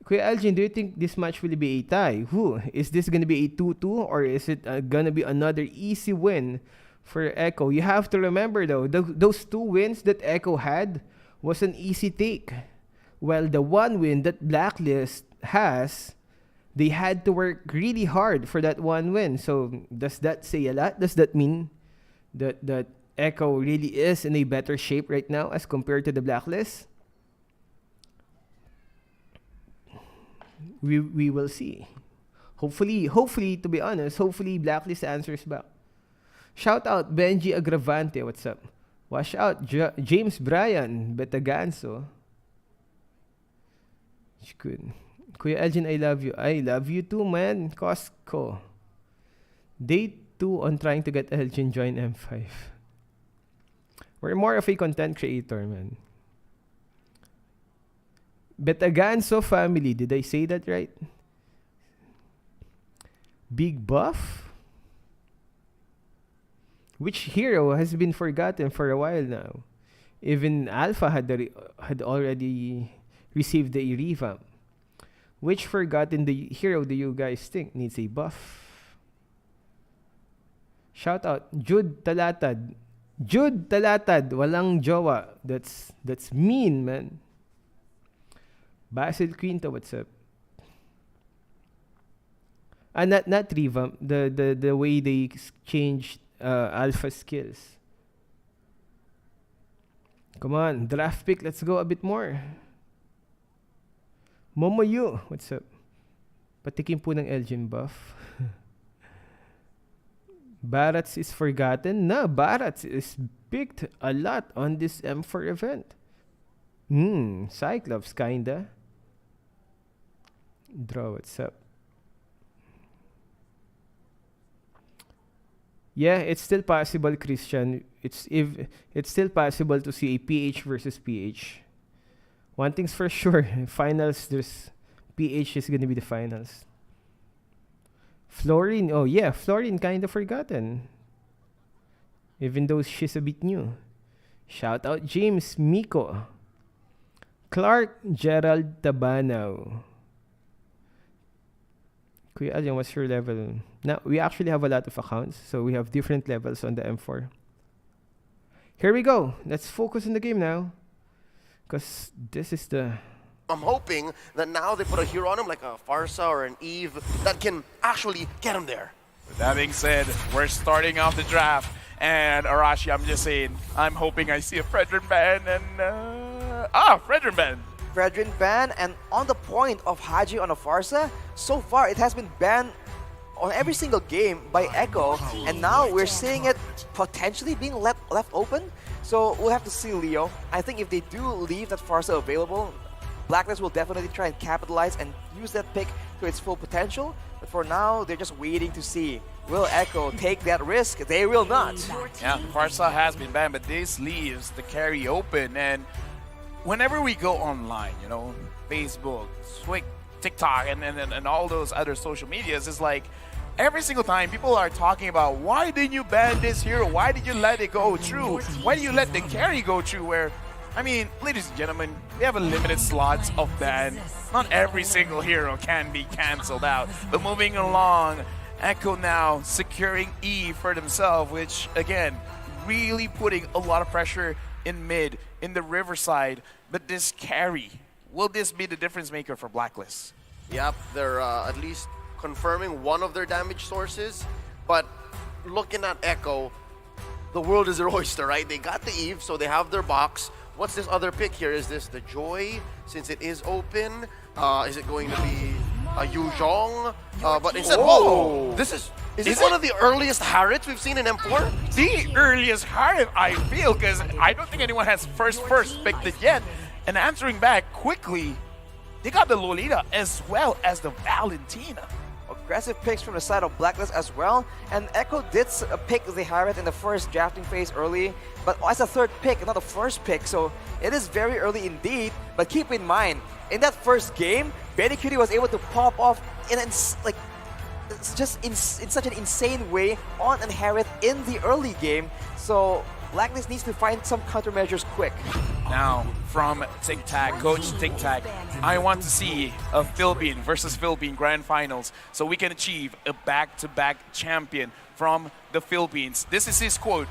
[SPEAKER 1] Kuya Elgin, do you think this match will be a tie? Is this going to be a 2-2 or is it going to be another easy win for Echo? You have to remember though, those 2 wins that Echo had was an easy take. While the 1 win that Blacklist has, they had to work really hard for that 1 win. So does that say a lot? Does that mean that Echo really is in a better shape right now as compared to the Blacklist? We will see. Hopefully, to be honest, hopefully Blacklist answers back. Shout out Benji Agravante, what's up? Wash out James Bryan Betaganso. Good. Kuya Elgin, I love you. I love you too, man. Costco. Day 2 on trying to get Elgin join M5. We're more of a content creator, man. Betaganso family. Did I say that right? Big buff? Which hero has been forgotten for a while now? Even Alpha had already received the revamp. Which forgotten hero do you guys think needs a buff? Shout out Jude Talatad. Jude Talatad, walang jowa. That's mean, man. Basil Quinto, what's up? Not revamp. The way they changed alpha skills. Come on, draft pick. Let's go a bit more. Momoyu, what's up? Patikim po ng Elgin buff. Barats is forgotten. No, Barats is picked a lot on this M4 event. Cyclops, kinda. Draw, what's up? Yeah, it's still possible, Christian. It's still possible to see a PH versus PH. One thing's for sure, finals, there's PH is gonna be the finals. Florine, oh yeah, Florine kinda forgotten. Even though she's a bit new. Shout out James Miko. Clark Gerald Tabanaw. Kuya Aljan, what's your level? Now, we actually have a lot of accounts, so we have different levels on the M4. Here we go. Let's focus on the game now. Because this is the...
[SPEAKER 4] I'm hoping that now they put a hero on him, like a Farsa or an Eve, that can actually get him there.
[SPEAKER 2] With that being said, we're starting off the draft. And Arashi, I'm just saying, I'm hoping I see a Fredrin ban and... Fredrin ban!
[SPEAKER 3] Fredrin ban, and on the point of Haji on a Farsa, so far it has been banned on every single game by Echo, and now we're seeing it potentially being left open. So we'll have to see, Leo. I think if they do leave that Farsa available, Blacklist will definitely try and capitalize and use that pick to its full potential. But for now, they're just waiting to see. Will Echo take that risk? They will not.
[SPEAKER 2] Yeah, Farsa has been banned, but this leaves the carry open. And whenever we go online, you know, Facebook, Swig, TikTok, and all those other social medias, it's like every single time people are talking about why didn't you ban this hero? Why did you let it go through? Why did you let the carry go through? Where, I mean, ladies and gentlemen, we have a limited slots of ban. Not every single hero can be cancelled out. But moving along, Echo now securing E for themselves, which again, really putting a lot of pressure in mid, in the Riverside. But this carry, will this be the difference maker for Blacklist?
[SPEAKER 4] Yep, they're at least confirming one of their damage sources, but looking at Echo, the world is their oyster, right? They got the Eve, so they have their box. What's this other pick here? Is this the Joy, since it is open? Is it going to be a Yuzhong? But instead, whoa! Is this one of the earliest Harrods we've seen in M4?
[SPEAKER 2] The earliest Harrod, I feel, because I don't think anyone has first picked it yet. And answering back quickly, they got the Lolita as well as the Valentina.
[SPEAKER 3] Aggressive picks from the side of Blacklist as well, and Echo did pick the Harriet in the first drafting phase early, but as a third pick, not a first pick, so it is very early indeed. But keep in mind, in that first game, Betty Cutie was able to pop off in such an insane way on an Harriet in the early game, so Blacklist needs to find some countermeasures quick.
[SPEAKER 2] Now, from Tic Tac, Coach Tic Tac, I want to see a Philippine versus Philippine Grand Finals so we can achieve a back-to-back champion from the Philippines. This is his quote,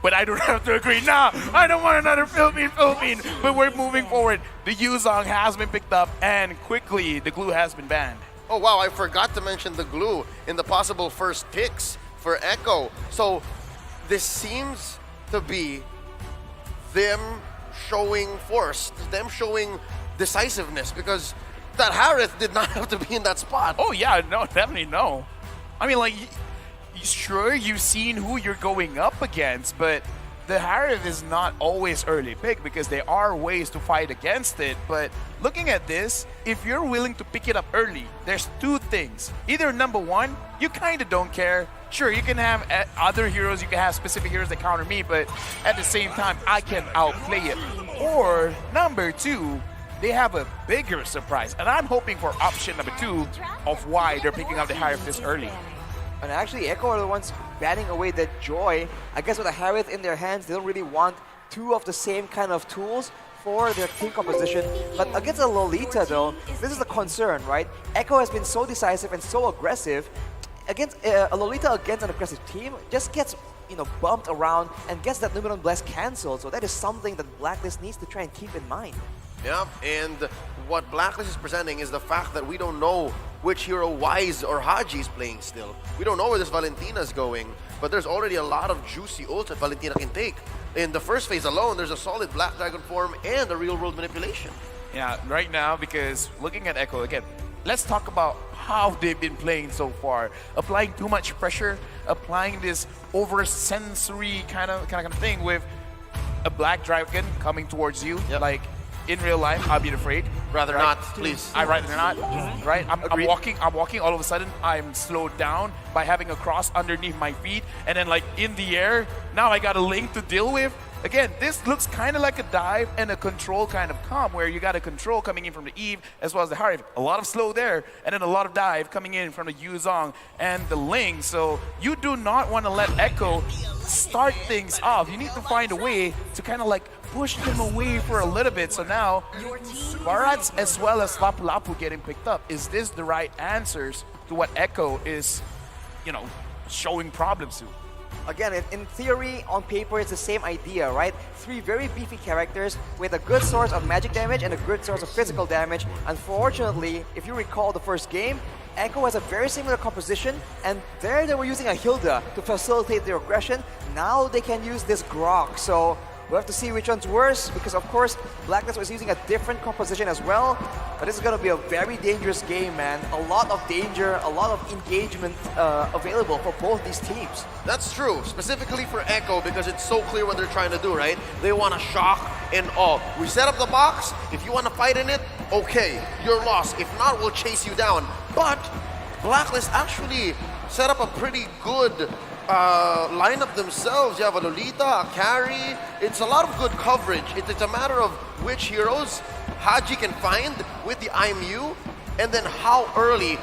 [SPEAKER 2] but I don't have to agree. Nah, I don't want another Philippine, but we're moving forward. The Yuzhong has been picked up, and quickly, the glue has been banned.
[SPEAKER 4] Oh wow, I forgot to mention the glue in the possible first picks for Echo. So this seems to be them showing force, them showing decisiveness, because that Harith did not have to be in that spot.
[SPEAKER 2] Oh yeah, no, definitely no. I mean, like, sure, you've seen who you're going up against, but the Harith is not always early pick because there are ways to fight against it. But looking at this, if you're willing to pick it up early, there's two things. Either number one, you kind of don't care. Sure, you can have other heroes, you can have specific heroes that counter me, but at the same time, I can outplay it. Or number two, they have a bigger surprise. And I'm hoping for option number 2 of why they're picking up the Harith this early.
[SPEAKER 3] And actually, Echo are the ones banning away that Joy. I guess with a Harith in their hands, they don't really want 2 of the same kind of tools for their team composition. But against a Lolita, though, this is a concern, right? Echo has been so decisive and so aggressive. Against a Lolita against an aggressive team, just gets bumped around and gets that Luminous Blast cancelled. So that is something that Blacklist needs to try and keep in mind.
[SPEAKER 4] Yeah, and what Blacklist is presenting is the fact that we don't know which hero Wise or Haji is playing still. We don't know where this Valentina is going, but there's already a lot of juicy ults that Valentina can take. In the first phase alone, there's a solid Black Dragon form and a real-world manipulation.
[SPEAKER 2] Yeah, right now, because looking at Echo, again, let's talk about how they've been playing so far. Applying too much pressure, applying this over-sensory kind of thing with a Black Dragon coming towards you.
[SPEAKER 4] Yep.
[SPEAKER 2] Like, in real life, I'll be afraid.
[SPEAKER 4] Rather not, please.
[SPEAKER 2] I'd rather not, right? I'm walking, all of a sudden, I'm slowed down by having a cross underneath my feet, and then like in the air, now I got a link to deal with. Again, this looks kind of like a dive and a control kind of comp, where you got a control coming in from the Eve as well as the Harith. A lot of slow there, and then a lot of dive coming in from the Yuzong and the Ling. So you do not want to let Echo start things off. You need to find a way to kind of like push them away for a little bit. So now, Barats as well as Lapu Lapu getting picked up. Is this the right answers to what Echo is, showing problems to?
[SPEAKER 3] Again, in theory, on paper, it's the same idea, right? 3 very beefy characters with a good source of magic damage and a good source of physical damage. Unfortunately, if you recall the first game, Echo has a very similar composition, and there they were using a Hilda to facilitate their aggression. Now they can use this Grok, so we'll have to see which one's worse, because of course, Blacklist was using a different composition as well. But this is going to be a very dangerous game, man. A lot of danger, a lot of engagement available for both these teams.
[SPEAKER 4] That's true, specifically for Echo, because it's so clear what they're trying to do, right? They want to shock and awe. We set up the box. If you want to fight in it, okay, you're lost. If not, we'll chase you down. But Blacklist actually set up a pretty good lineup themselves. You have a Lolita, a carry. It's a lot of good coverage. It's a matter of which heroes Haji can find with the IMU, and then how early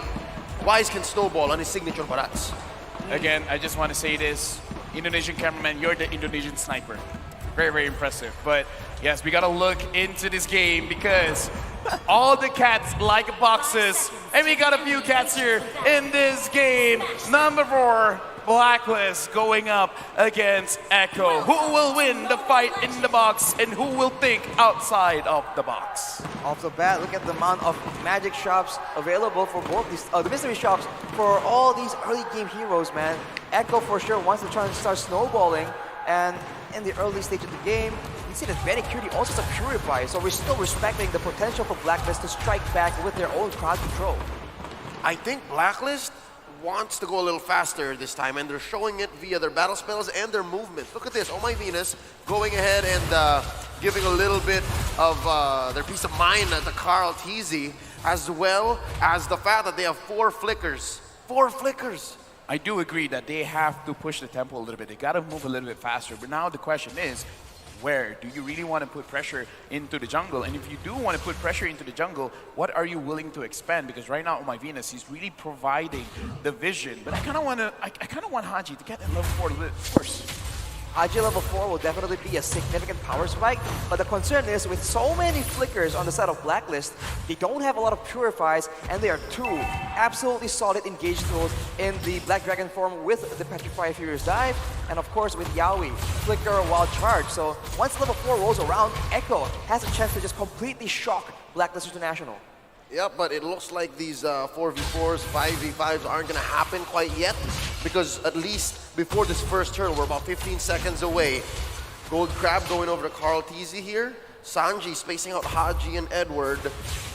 [SPEAKER 4] Wise can snowball on his signature Barats.
[SPEAKER 2] Again, I just want to say this. Indonesian cameraman, you're the Indonesian sniper. Very, very impressive. But yes, we got to look into this game because all the cats like boxes. And we got a few cats here in this game. Number 4. Blacklist going up against Echo. Who will win the fight in the box and who will think outside of the box?
[SPEAKER 3] Off the bat, look at the amount of magic shops available for both these, the mystery shops for all these early game heroes, man. Echo for sure wants to try and start snowballing, and in the early stage of the game, you see that Vanicurity also has a Purify, so we're still respecting the potential for Blacklist to strike back with their own crowd control.
[SPEAKER 4] I think Blacklist wants to go a little faster this time, and they're showing it via their battle spells and their movements. Look at this, Oh My Venus going ahead and giving a little bit of their peace of mind to Carl Teasy, as well as the fact that they have 4 flickers. 4 flickers!
[SPEAKER 2] I do agree that they have to push the tempo a little bit. They got to move a little bit faster. But now the question is, where? Do you really want to put pressure into the jungle? And if you do want to put pressure into the jungle, what are you willing to expend? Because right now, Oh My Venus, he's really providing the vision. But I kind of want Haji to get that level 4 a little bit first.
[SPEAKER 3] Haji level 4 will definitely be a significant power spike, but the concern is with so many flickers on the side of Blacklist, they don't have a lot of purifies, and they are 2 absolutely solid engage tools in the Black Dragon form with the Petrify Furious Dive, and of course with Yaoi, Flicker, Wild Charge. So once level 4 rolls around, Echo has a chance to just completely shock Blacklist International.
[SPEAKER 4] Yep, but it looks like these 4v4s, 5v5s aren't going to happen quite yet, because at least before this first turn, we're about 15 seconds away. Gold Crab going over to Carl Teasy here. Sanji spacing out Haji and Edward.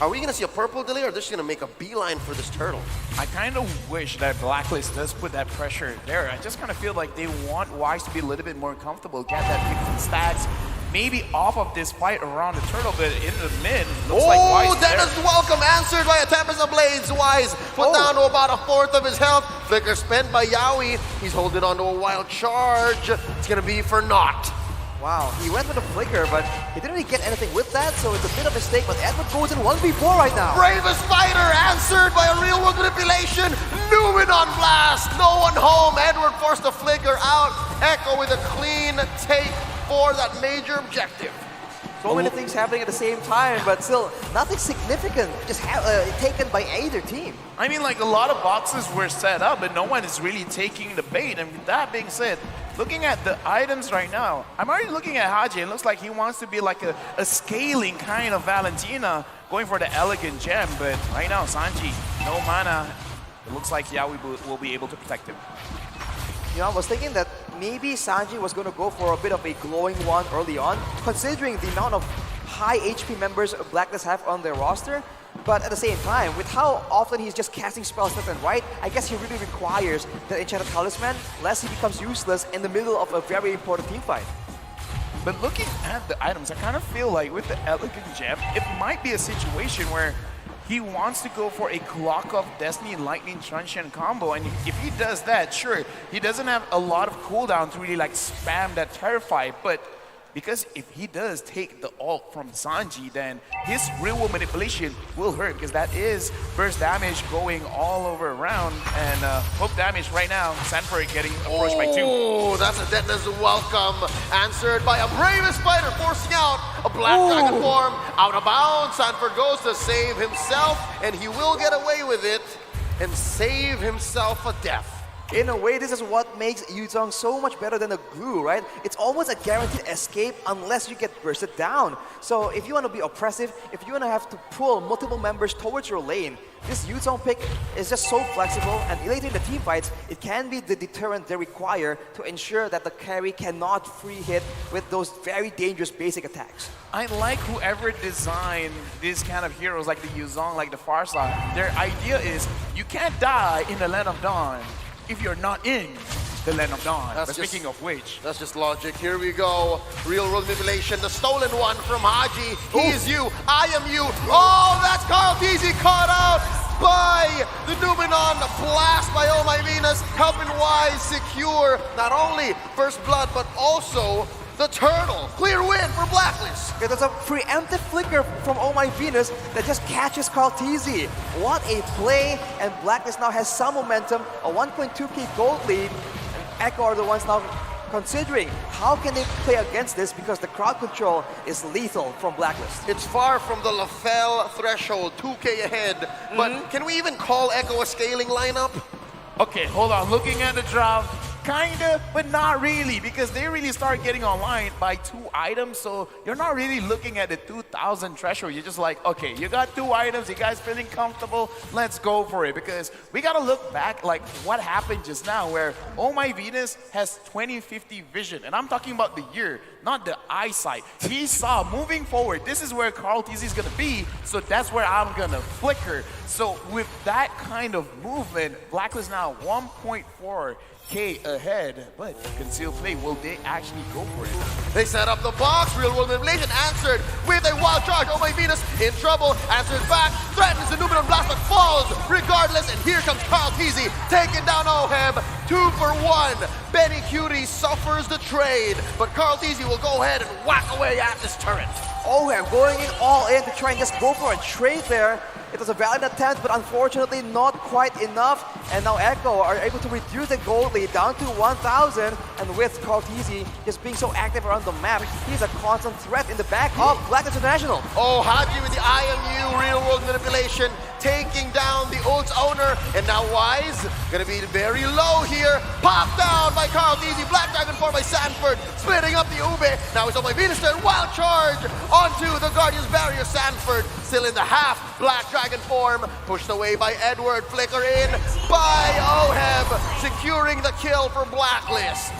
[SPEAKER 4] Are we going to see a purple delay, or are they just going to make a beeline for this turtle?
[SPEAKER 2] I kind of wish that Blacklist does put that pressure there. I just kind of feel like they want Wise to be a little bit more comfortable, get that 15 stacks, maybe off of this fight around the turtle, but in the mid, looks like Wise
[SPEAKER 4] that is welcome, answered by a Tempest of Blades. Wise put down to about 1/4 of his health. Flicker spent by Yaoi. He's holding on to a Wild Charge. It's going to be for naught.
[SPEAKER 3] Wow, he went with a flicker, but he didn't really get anything with that, so it's a bit of a mistake, but Edward goes in 1v4 right now.
[SPEAKER 4] Bravest fighter answered by a real-world manipulation. Newman on blast. No one home. Edward forced the flicker out. Echo with a clean take for that major objective.
[SPEAKER 3] So many things happening at the same time, but still nothing significant just taken by either team.
[SPEAKER 2] I mean, like, a lot of boxes were set up, but no one is really taking the bait. And with that being said, looking at the items right now, I'm already looking at Haji. It looks like he wants to be like a scaling kind of Valentina, going for the elegant gem. But right now, Sanji, no mana. It looks like Yawi will be able to protect him.
[SPEAKER 3] You know, I was thinking that maybe Sanji was going to go for a bit of a glowing one early on, considering the amount of high HP members Blacklist have on their roster. But at the same time, with how often he's just casting spells left and right, I guess he really requires the Enchanted Talisman, lest he becomes useless in the middle of a very important team fight.
[SPEAKER 2] But looking at the items, I kind of feel like with the Elegant Gem, it might be a situation where he wants to go for a Clock of Destiny Lightning Truncheon combo, and if he does that, sure, he doesn't have a lot of cooldown to really like spam that Terrify, but because if he does take the ult from Sanji, then his real-world manipulation will hurt, because that is burst damage going all over around, and hook damage right now, Sanford getting approached by 2.
[SPEAKER 4] Oh, that's a detoness welcome, answered by a bravest fighter, forcing out a Black Dragon form, out of bounds. Sanford goes to save himself, and he will get away with it, and save himself a death.
[SPEAKER 3] In a way, this is what makes Yuzong so much better than a glue, right? It's almost a guaranteed escape unless you get bursted down. So if you want to be oppressive, if you want to have to pull multiple members towards your lane, this Yuzong pick is just so flexible, and later in the team fights, it can be the deterrent they require to ensure that the carry cannot free hit with those very dangerous basic attacks.
[SPEAKER 2] I like whoever designed these kind of heroes like the Yuzong, like the Farsa. Their idea is you can't die in the Land of Dawn if you're not in the Land of Dawn. But speaking of which,
[SPEAKER 4] that's just logic. Here we go. Real world manipulation. The stolen one from Haji. He is you. I am you. Oh, that's Carl Teasy caught out by the Numenon. Blast by Oh My Venus. Helping Wise secure not only first blood, but also the turtle. Clear win for Blacklist.
[SPEAKER 3] It was a preemptive flicker from Oh My Venus that just catches Carl Teasy. What a play, and Blacklist now has some momentum, a 1.2k gold lead, and Echo are the ones now considering how can they play against this, because the crowd control is lethal from Blacklist.
[SPEAKER 4] It's far from the LaFell threshold, 2k ahead, but can we even call Echo a scaling lineup?
[SPEAKER 2] okay, hold on, looking at the draft, kinda, but not really, because they really start getting online by 2 items, so you're not really looking at the 2,000 threshold. You're just like, okay, you got 2 items, you guys feeling comfortable, let's go for it, because we gotta look back like what happened just now, where Oh My Venus has 2050 vision, and I'm talking about the year, not the eyesight. He saw moving forward, this is where Carl TZ is gonna be, so that's where I'm gonna flicker. So with that kind of movement, Blacklist now 1.4k ahead, but concealed play, will they actually go for it?
[SPEAKER 4] They set up the box, real world manipulation answered with a wild charge. Oh My Venus in trouble, answers back, threatens the Numenon blast but falls regardless, and here comes Carl Teasy taking down Oheb, 2 for 1. Benny Cutie suffers the trade, but Carl Teasy will go ahead and whack away at this turret.
[SPEAKER 3] Oheb going in all in to try and just go for a trade there. It was a valiant attempt, but unfortunately not quite enough. And now Echo are able to reduce the gold lead down to 1,000. And with Carl Teasy just being so active around the map, he's a constant threat in the back of Blacklist International.
[SPEAKER 4] Oh, Haji with the IMU real world manipulation, taking down the ult's owner. And now Wise, gonna be very low here. Popped down by Carl Teasy, Black Dragon form by Sanford, splitting up the Ube. Now it's Oh My Venus turn, wild charge onto the Guardian's barrier. Sanford still in the half, Black Dragon form, pushed away by Edward, flicker in by Oheb, securing the kill for Blacklist.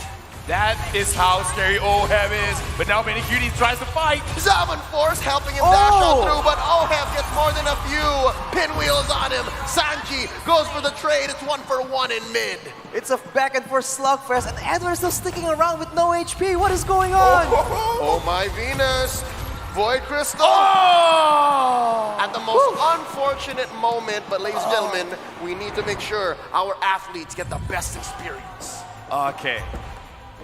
[SPEAKER 2] That is how scary Oheb is, but now Benny Cutie tries to fight.
[SPEAKER 4] Zaman Force helping him dash on through, but Oheb gets more than a few pinwheels on him. Sanji goes for the trade, it's 1 for 1 in mid.
[SPEAKER 3] It's a back and forth slugfest, and Edward is still sticking around with no HP. What is going on?
[SPEAKER 4] Oh My Venus. Void Crystal! Oh! At the most unfortunate moment, but ladies and gentlemen, we need to make sure our athletes get the best experience.
[SPEAKER 2] Okay.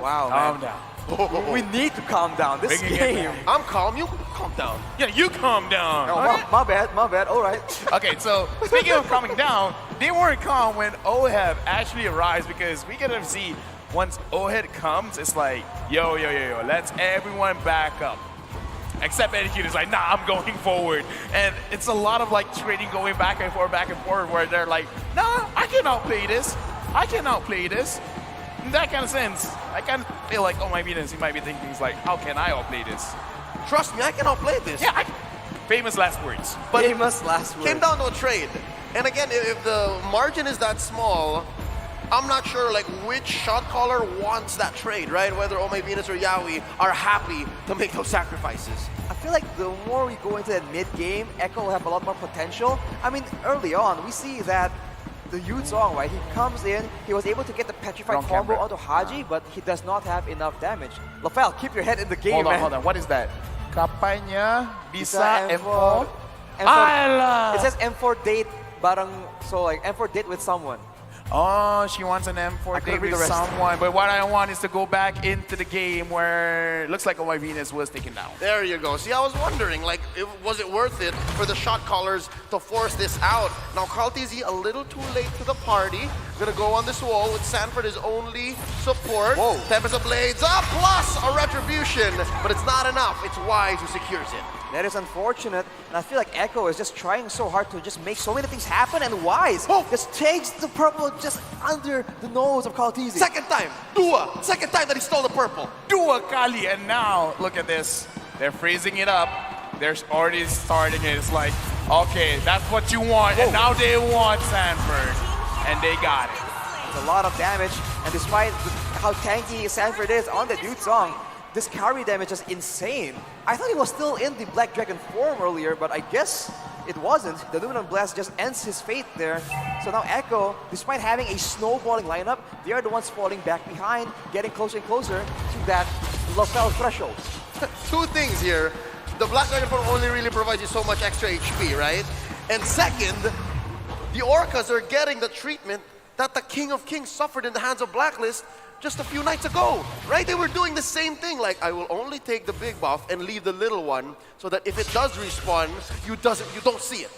[SPEAKER 3] Wow,
[SPEAKER 2] Calm
[SPEAKER 3] man.
[SPEAKER 2] down.
[SPEAKER 3] We need to calm down. This
[SPEAKER 2] Bringing it
[SPEAKER 3] game.
[SPEAKER 2] down.
[SPEAKER 4] I'm calm, you calm down.
[SPEAKER 2] Yeah, you calm down.
[SPEAKER 3] Oh, my bad. All right.
[SPEAKER 2] Okay, so speaking of calming down, they weren't calm when OHEB actually arrives because we get to see once OHEB comes, it's like, yo, let's everyone back up. Except NQ is like, nah, I'm going forward. And it's a lot of like trading going back and forth where they're like, nah, I can outplay this. In that kind of sense, I kind of feel like, oh my goodness, he might be thinking, he's like, how can I outplay this?
[SPEAKER 4] Trust me, I can outplay this.
[SPEAKER 2] Yeah, famous last words.
[SPEAKER 4] But
[SPEAKER 3] Famous last
[SPEAKER 4] came
[SPEAKER 3] word.
[SPEAKER 4] down to a trade. And again, if the margin is that small, I'm not sure like which shot caller wants that trade, right? Whether Oh My Venus or Yaoi are happy to make those sacrifices.
[SPEAKER 3] I feel like the more we go into that mid-game, Echo will have a lot more potential. I mean, early on, we see that the Yu Song, right? He comes in, he was able to get the Petrified
[SPEAKER 2] Wrong
[SPEAKER 3] combo
[SPEAKER 2] camera.
[SPEAKER 3] onto Haji, but he does not have enough damage. Lafel, keep your head in the game, man.
[SPEAKER 2] Hold on. What is that? Kapanya bisa M4.
[SPEAKER 3] M4. It says M4 date, barang, so like M4 date with someone.
[SPEAKER 2] Oh, she wants an
[SPEAKER 3] I
[SPEAKER 2] M4
[SPEAKER 3] couldn't
[SPEAKER 2] date
[SPEAKER 3] read
[SPEAKER 2] with
[SPEAKER 3] the rest.
[SPEAKER 2] someone. But what I want is to go back into the game where it looks like Oh My Venus was taken down.
[SPEAKER 4] There you go. See, I was wondering, like, was it worth it for the shot callers to force this out? Now, Carl TZ a little too late to the party. Gonna go on this wall with Sanford as only support.
[SPEAKER 3] Whoa.
[SPEAKER 4] Tempest of Blades up, plus a Retribution. But it's not enough. It's Wise who secures it.
[SPEAKER 3] That is unfortunate, and I feel like Echo is just trying so hard to just make so many things happen, and Wise just takes the purple just under the nose of Kaltizi.
[SPEAKER 4] Second time. Dua. Second time that he stole the purple.
[SPEAKER 2] Dua Kali, and now look at this. They're freezing it up. They're already starting it. It's like, okay, that's what you want, and now they want Sanford, and they got it.
[SPEAKER 3] It's a lot of damage, and despite how tanky Sanford is on the Dude Song, this carry damage is insane. I thought he was still in the Black Dragon form earlier, but I guess it wasn't. The Luminous Blast just ends his fate there. So now Echo, despite having a snowballing lineup, they are the ones falling back behind, getting closer and closer to that Lafel threshold.
[SPEAKER 4] Two things here. The Black Dragon form only really provides you so much extra HP, right? And second, the Orcas are getting the treatment that the King of Kings suffered in the hands of Blacklist just a few nights ago, right? They were doing the same thing, like, I will only take the big buff and leave the little one so that if it does respawn, you don't see it.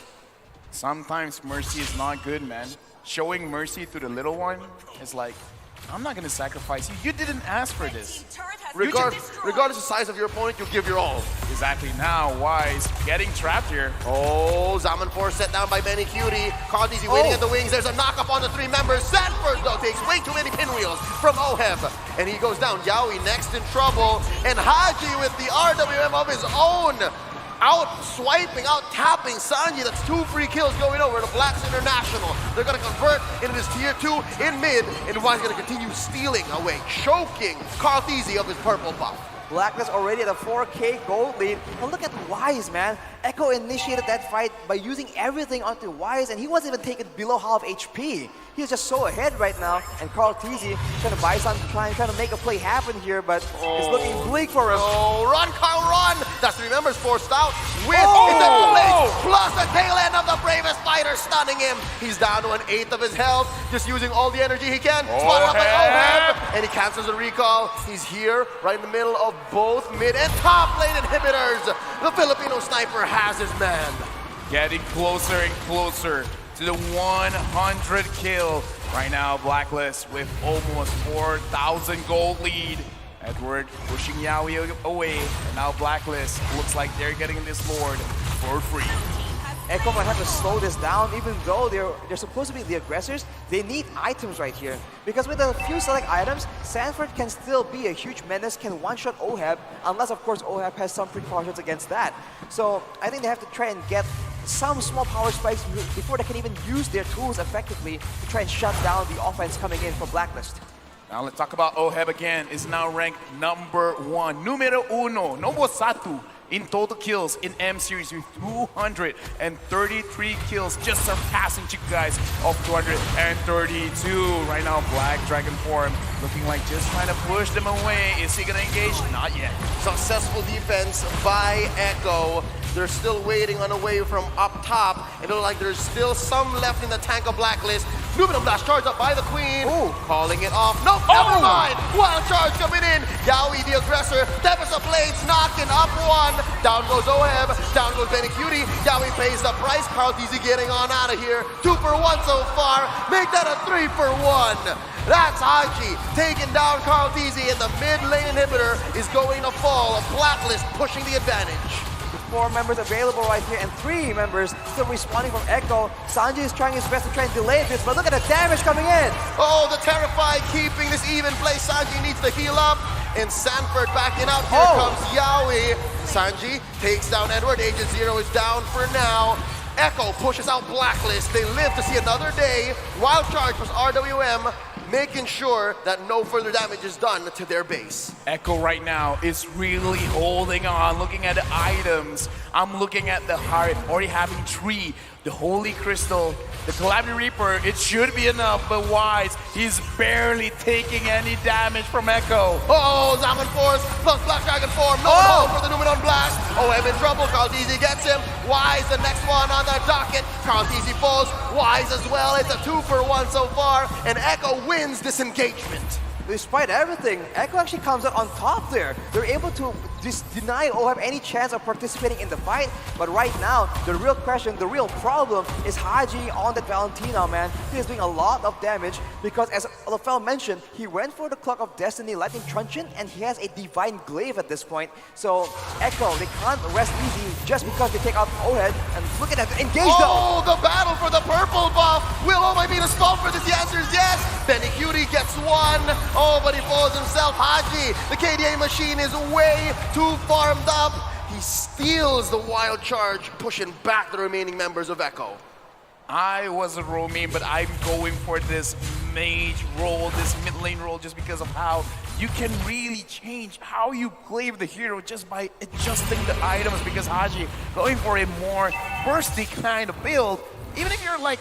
[SPEAKER 2] Sometimes mercy is not good, man. Showing mercy to the little one is like, I'm not gonna sacrifice you. You didn't ask for this.
[SPEAKER 4] Regardless of the size of your opponent, you give your all.
[SPEAKER 2] Exactly. Now, Wise getting trapped here.
[SPEAKER 4] Oh, Zaman 4 set down by Benny Cutie. Kaltizi waiting at the wings. There's a knock up on the three members. Sanford, though, takes way too many pinwheels from OHEB. And he goes down. Yaoi next in trouble. And Haji with the RWM of his own. Out swiping, out tapping Sanji. That's 2 free kills going over to Blacks International. They're going to convert into this tier 2 in mid. And Wise going to continue stealing away, choking Kaltizi of his purple buff.
[SPEAKER 3] Blacklist already at a 4K gold lead. And look at Wise, man. Echo initiated that fight by using everything onto Wise, and he wasn't even taken below half HP. He's just so ahead right now, and Carl TZ trying to buy some time, trying to make a play happen here, but it's looking bleak for him.
[SPEAKER 4] Oh, run, Kyle, run! That's 3 members forced out with Indefinite Blades, plus the tail end of the bravest fighter stunning him. He's down to 1/8 of his health, just using all the energy he can. Spotted up by OHEB, and he cancels the recall. He's here, right in the middle of both mid and top lane inhibitors. The Filipino sniper has his man.
[SPEAKER 2] Getting closer and closer to the 100 kill. Right now, Blacklist with almost 4,000 gold lead. Edward pushing Yaoi away, and now Blacklist looks like they're getting this Lord for free.
[SPEAKER 3] Echo might have to slow this down, even though they're supposed to be the aggressors. They need items right here. Because with a few select items, Sanford can still be a huge menace, can one-shot OHEB, unless of course OHEB has some precautions against that. So I think they have to try and get some small power spikes before they can even use their tools effectively to try and shut down the offense coming in from Blacklist.
[SPEAKER 2] Now let's talk about OHEB again. Is now ranked number 1. Numero uno, numero satu in total kills in M series with 233 kills, just surpassing you guys of 232. Right now, Black Dragon form looking like just trying to push them away. Is he gonna engage? Not yet.
[SPEAKER 4] Successful defense by Echo. They're still waiting on a wave from up top. It looks like there's still some left in the tank of Blacklist. Numinum Blast charge up by the Queen. Ooh. Calling it off. Nope, never mind. Wild charge coming in. Yaoi, the aggressor. Tempest of Blades knocking up one. Down goes Oheb. Down goes Benny Cutie. Yaoi pays the price. Carl Deasy getting on out of here. 2 for 1 so far. Make that a 3 for 1. That's Haji taking down Carl Deasy, and the mid lane inhibitor is going to fall. Blacklist pushing the advantage.
[SPEAKER 3] 4 members available right here and 3 members still respawning from Echo. Sanji is trying his best to try and delay this, but look at the damage coming in.
[SPEAKER 4] Oh, the Terrified keeping this even play. Sanji needs to heal up, and Sanford backing out. Here comes Yaoi. Sanji takes down Edward. Agent Zero is down for now. Echo pushes out Blacklist. They live to see another day. Wild charge plus RWM, making sure that no further damage is done to their base.
[SPEAKER 2] Echo right now is really holding on, looking at the items. I'm looking at the heart, already having 3. The Holy Crystal, the Calamity Reaper, it should be enough, but Wise, he's barely taking any damage from Echo.
[SPEAKER 4] Oh, Zaman Force plus Black Dragon form. No home for the Numenon Blast. Oh, I'm in trouble. Carl Deasy gets him. Wise, the next one on the docket. Carl Deasy falls. Wise as well. It's a 2 for 1 so far, and Echo wins this engagement.
[SPEAKER 3] Despite everything, Echo actually comes out on top there. They're able to just deny OHEB any chance of participating in the fight. But right now, the real question, the real problem is Haji on that Valentina, man. He is doing a lot of damage because, as Lafel mentioned, he went for the Clock of Destiny Lightning Truncheon, and he has a Divine Glaive at this point. So Echo, they can't rest easy just because they take out OHEB. And look at that, engage though!
[SPEAKER 4] Oh, the battle for the purple buff! Will Oh My Venus fall for this? The answer is yes! Benny Cutie gets 1. Oh, but he falls himself. Haji, the KDA machine is way too farmed up. He steals the wild charge, pushing back the remaining members of Echo.
[SPEAKER 2] I was a roaming, but I'm going for this mage role, this mid lane role, just because of how you can really change how you play with the hero just by adjusting the items, because Haji going for a more bursty kind of build, even if you're like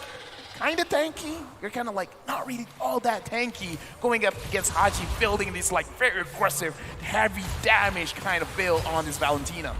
[SPEAKER 2] kind of tanky, you're kind of like not really all that tanky going up against Haji, building this like very aggressive, heavy damage kind of build on this Valentina.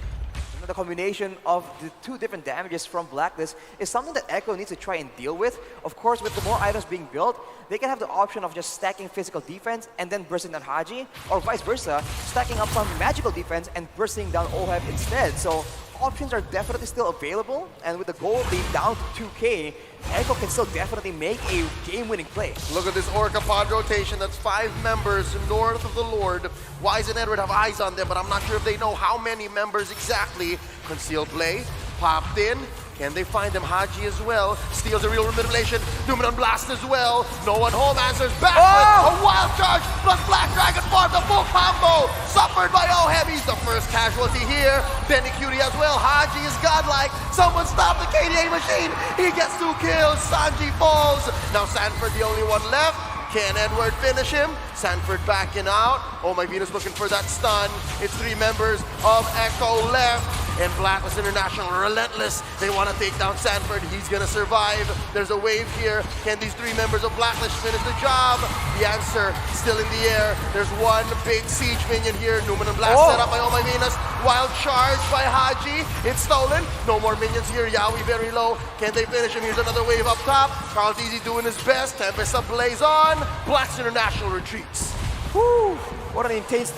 [SPEAKER 3] The combination of the 2 different damages from Blacklist is something that Echo needs to try and deal with. Of course, with the more items being built, they can have the option of just stacking physical defense and then bursting down Haji, or vice versa, stacking up some magical defense and bursting down OHEB instead. So options are definitely still available, and with the goal being down to 2K, Echo can still definitely make a game-winning play.
[SPEAKER 4] Look at this Orca pod rotation. That's 5 members north of the Lord. Wise and Edward have eyes on them, but I'm not sure if they know how many members exactly. Concealed play, popped in. Can they find him? Haji as well. Steals a real manipulation. Numenon Blast as well. No one home answers back with a wild charge plus Black Dragon farm. The full combo suffered by OHEB. He's the first casualty here. Benny Cutie as well. Haji is godlike. Someone stop the KDA machine. He gets 2 kills. Sanji falls. Now Sanford the only one left. Can Edward finish him? Sanford backing out. Oh My Venus looking for that stun. It's 3 members of Echo left. And Blacklist International relentless. They want to take down Sanford. He's going to survive. There's a wave here. Can these 3 members of Blacklist finish the job? The answer still in the air. There's 1 big siege minion here. Numenon Blast set up by Oh My Venus. Wild charge by Haji. It's stolen. No more minions here. Yaoi very low. Can they finish him? Here's another wave up top. Carl Deasy doing his best. Tempest ablaze on. Blacklist International retreats.
[SPEAKER 3] Woo! What an intense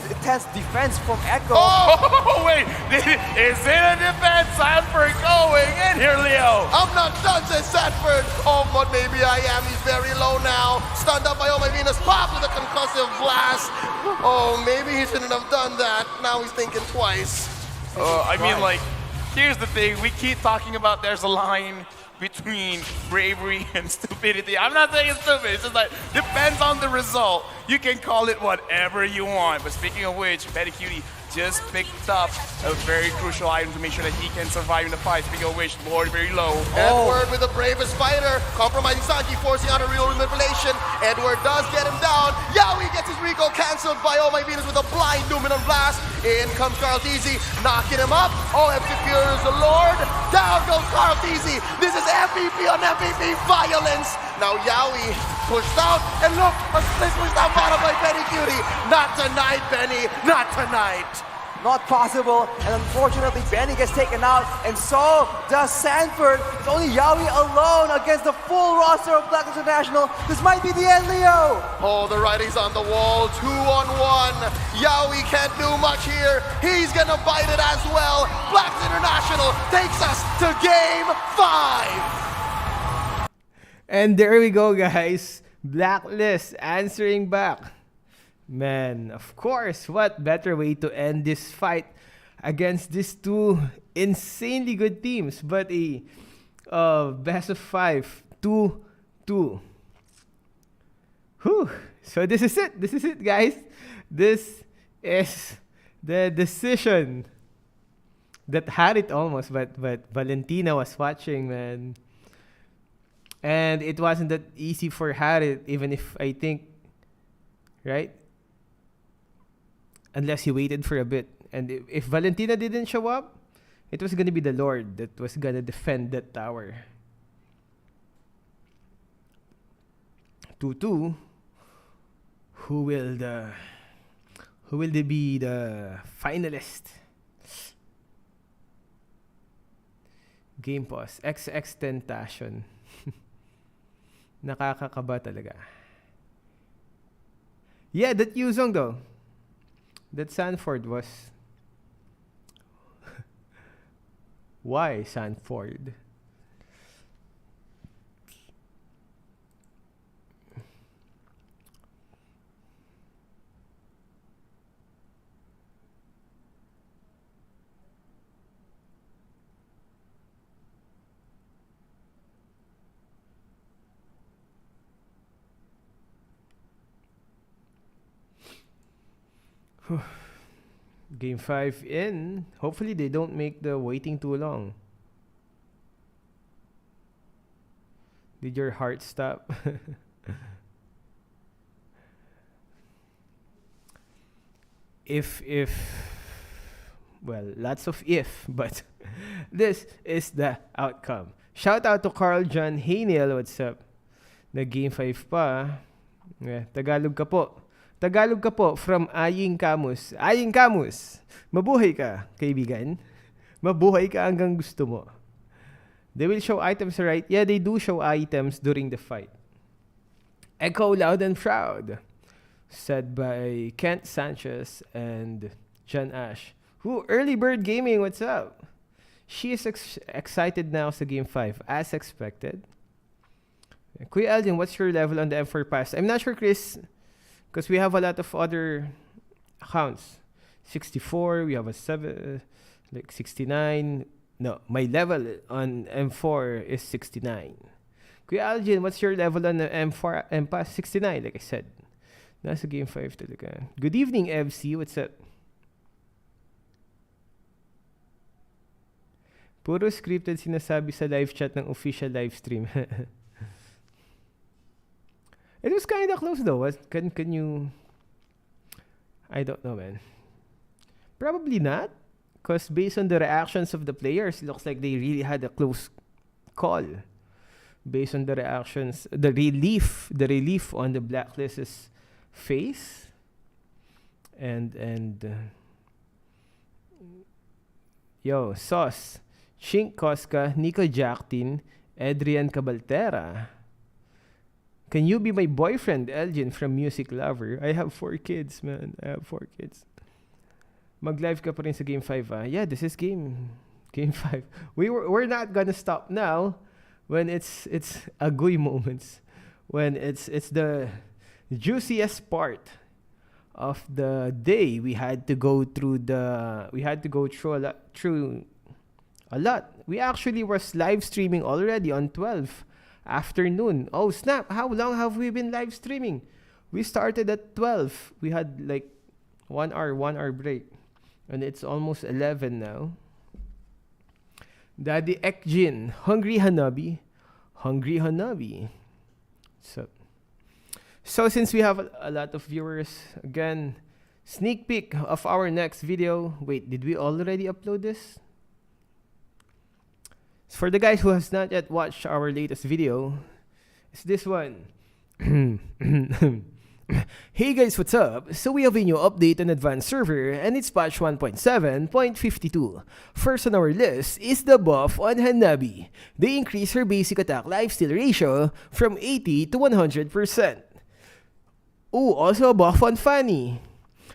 [SPEAKER 3] defense from Echo.
[SPEAKER 2] Oh, wait! Is it a defense? Sanford going in here, Leo.
[SPEAKER 4] I'm not done, says Sanford. Oh, but maybe I am. He's very low now. Stunned up by Oh My Venus. Pop with a concussive blast. Oh, maybe he shouldn't have done that. Now he's thinking twice.
[SPEAKER 2] I mean, like, here's the thing. We keep talking about there's a line between bravery and stupidity. I'm not saying it's stupid, it's just like, depends on the result. You can call it whatever you want. But speaking of which, Betty Cutie just picked up a very crucial item to make sure that he can survive in the fight. Speaking of which, Lord very low.
[SPEAKER 4] Edward with the bravest fighter, compromising Sanji, forcing out a real manipulation. Edward does get him down. Yaoi gets his recall cancelled by Oh My Venus with a blind Numenon Blast. In comes Carl Deasy, knocking him up. OHEB secures the Lord. Down goes Carl Deasy. This is MVP on MVP violence. Now Yaoi pushed out, and look, a split pushed down bottom by Benny Cutie. Not tonight, Benny, not tonight.
[SPEAKER 3] not possible. And unfortunately, Benny gets taken out, and so does Sanford. It's only Yawi alone against the full roster of Blacklist International. This might be the end, Leo.
[SPEAKER 4] Oh, the writing's on the wall. 2-on-1. Yawi can't do much here. He's gonna bite it as well. Blacklist International takes us to Game 5.
[SPEAKER 1] And there we go, guys. Blacklist answering back. Man, of course, what better way to end this fight against these two insanely good teams, but a best of 5, 2-2. Whew. So this is it. This is it, guys. This is the decision that had it almost, but Valentina was watching, man. And it wasn't that easy for Harit, even if I think, right? Unless he waited for a bit. And if Valentina didn't show up, it was going to be the Lord that was going to defend that tower. 2-2. Who will be the finalist? Game pause. XX Tentation. Nakakakaba talaga. Yeah, that Yuzong though. That Sanford was... Why Sanford? Game 5 in. Hopefully they don't make the waiting too long. Did your heart stop? if well, lots of if, but this is the outcome. Shout out to Carl John Haniel, what's up? Na game 5 pa. Yeah, Tagalog ka po. Tagalog ka po from Aying Camus. Aying Camus, mabuhay ka, kaibigan. Mabuhay ka hanggang gusto mo. They will show items, right? Yeah, they do show items during the fight. Echo loud and proud. Said by Kent Sanchez and John Ash. Who early bird gaming, what's up? She is excited now sa game 5, as expected. Kuya Elgin, what's your level on the M4 pass? I'm not sure, Chris, because we have a lot of other accounts. 64, we have a 7, like 69. No, my level on M4 is 69. Kuya Elgin, what's your level on the M4 M pass? 69, like I said. Nasa game 5 talaga. Good evening, FC. What's up? Puro scripted sinasabi sa live chat ng official live stream. It was kind of close though. Can you... I don't know, man. Probably not. Because based on the reactions of the players, it looks like they really had a close call. Based on the reactions, the relief on the Blacklist's face. Yo, Sauce, Chink Koska, Nico Jactin, Adrian Cabaltera. Can you be my boyfriend, Elgin, from Music Lover? I have 4 kids, man. I have 4 kids. Mag-live ka pa rin sa Game 5, ah? Yeah, this is Game 5. We're not gonna stop now when it's agoy moments. When it's the juiciest part of the day. We had to go through a lot. We actually was live streaming already on 12 afternoon. Oh snap, how long have we been live streaming? We started at 12. We had like 1 hour break. And it's almost 11 now. Daddy Ekjin, Hungry Hanabi. So since we have a lot of viewers, again, sneak peek of our next video. Wait, did we already upload this? For the guys who has not yet watched our latest video, it's this one. Hey guys, what's up? So we have a new update on Advanced Server and it's patch 1.7.52. First on our list is the buff on Hanabi. They increase her basic attack lifesteal ratio from 80 to 100%. Oh, also a buff on Fanny.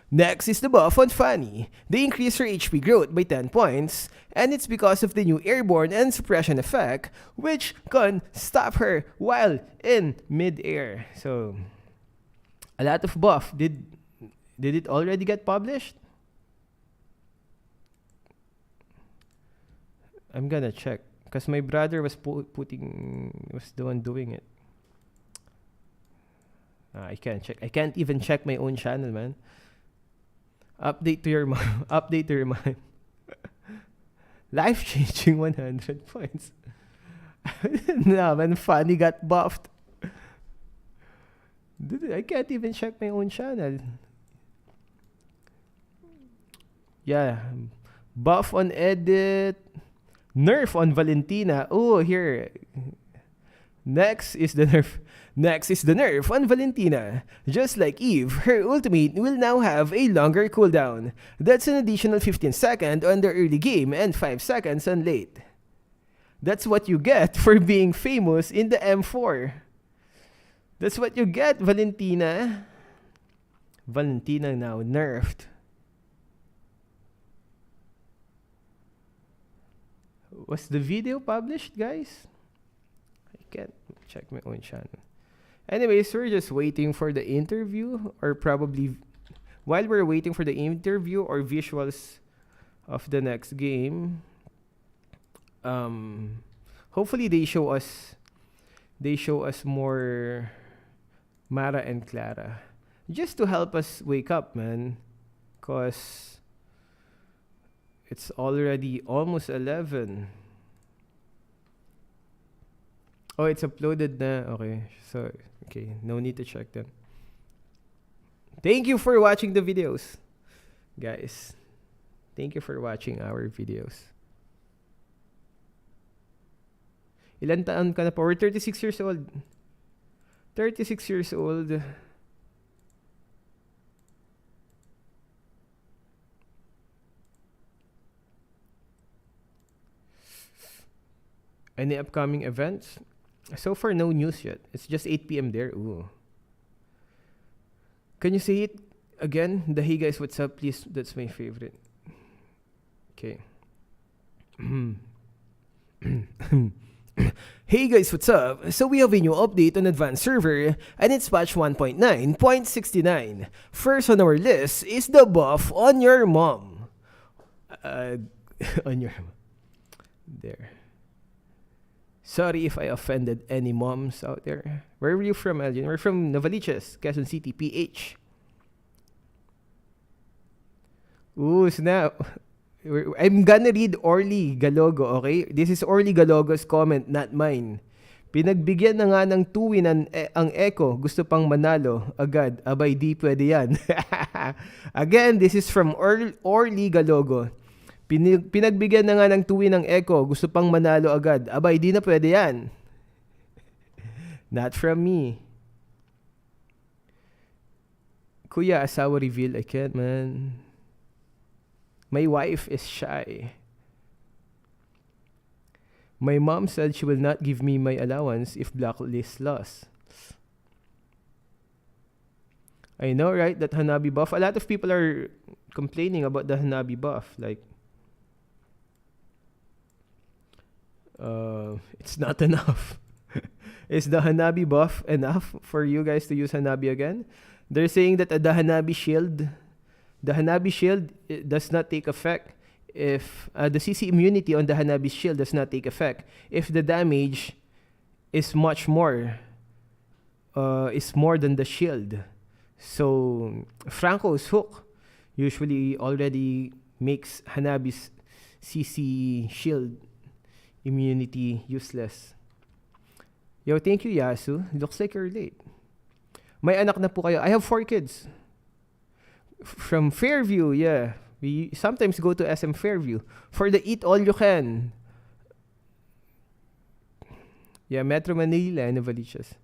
[SPEAKER 1] Next is the buff on Fanny. They increase her HP growth by 10 points, and it's because of the new airborne and suppression effect, which can stop her while in mid-air. So, a lot of buff. Did it already get published? I'm gonna check, because my brother was was the one doing it. I can't check. I can't even check my own channel, man. Update to your mom. Update to your mom. Life-changing 100 points. No, man, Funny got buffed. Dude, I can't even check my own channel. Yeah. Buff on Edit. Nerf on Valentina. Oh, here. Next is the nerf on Valentina. Just like Eve, her ultimate will now have a longer cooldown. That's an additional 15 seconds on the early game and 5 seconds on late. That's what you get for being famous in the M4. That's what you get, Valentina. Valentina now nerfed. Was the video published, guys? I can't check my own channel. Anyways, we're just waiting for the interview, or probably while we're waiting for the interview or visuals of the next game, hopefully they show us more Mara and Clara, just to help us wake up, man, cause it's already almost 11. Oh, it's uploaded na. Okay. So, okay. No need to check them. Thank you for watching the videos. Guys. Thank you for watching our videos. Ilan taon ka na po? We're 36 years old. 36 years old. Any upcoming events? So far, no news yet. It's just 8 p.m. there. Ooh. Can you say it again? The hey guys, what's up, please? That's my favorite. Okay. Hey guys, what's up? So we have a new update on Advanced Server, and it's patch 1.9.69. First on our list is the buff on your mom. On your mom. There. Sorry if I offended any moms out there. Where were you from, Elgin? We're from Novaliches, Quezon City, PH. Ooh, snap. I'm gonna read Orly Galogo, okay? This is Orly Galogo's comment, not mine. Pinagbigyan na nga ng tuwin ang Echo. Gusto pang manalo agad. Abay, di pwede yan. Again, this is from Orly Galogo. Pinagbigyan na nga ng tuwin ng Echo. Gusto pang manalo agad. Abay, di na pwede yan. Not from me. Kuya, asawa reveal. I can't, man. My wife is shy. My mom said she will not give me my allowance if Blacklist lost. I know, right? That Hanabi buff. A lot of people are complaining about the Hanabi buff. Like, it's not enough. Is the Hanabi buff enough for you guys to use Hanabi again? They're saying that the Hanabi shield does not take effect if the CC immunity on the Hanabi shield does not take effect if the damage is much more than the shield. So Franco's hook usually already makes Hanabi's CC shield immunity useless. Yo, thank you, Yasu. Looks like you're late. May anak na po kayo. I have 4 kids. From Fairview, yeah. We sometimes go to SM Fairview for the eat all you can. Yeah, Metro Manila and Novaliches.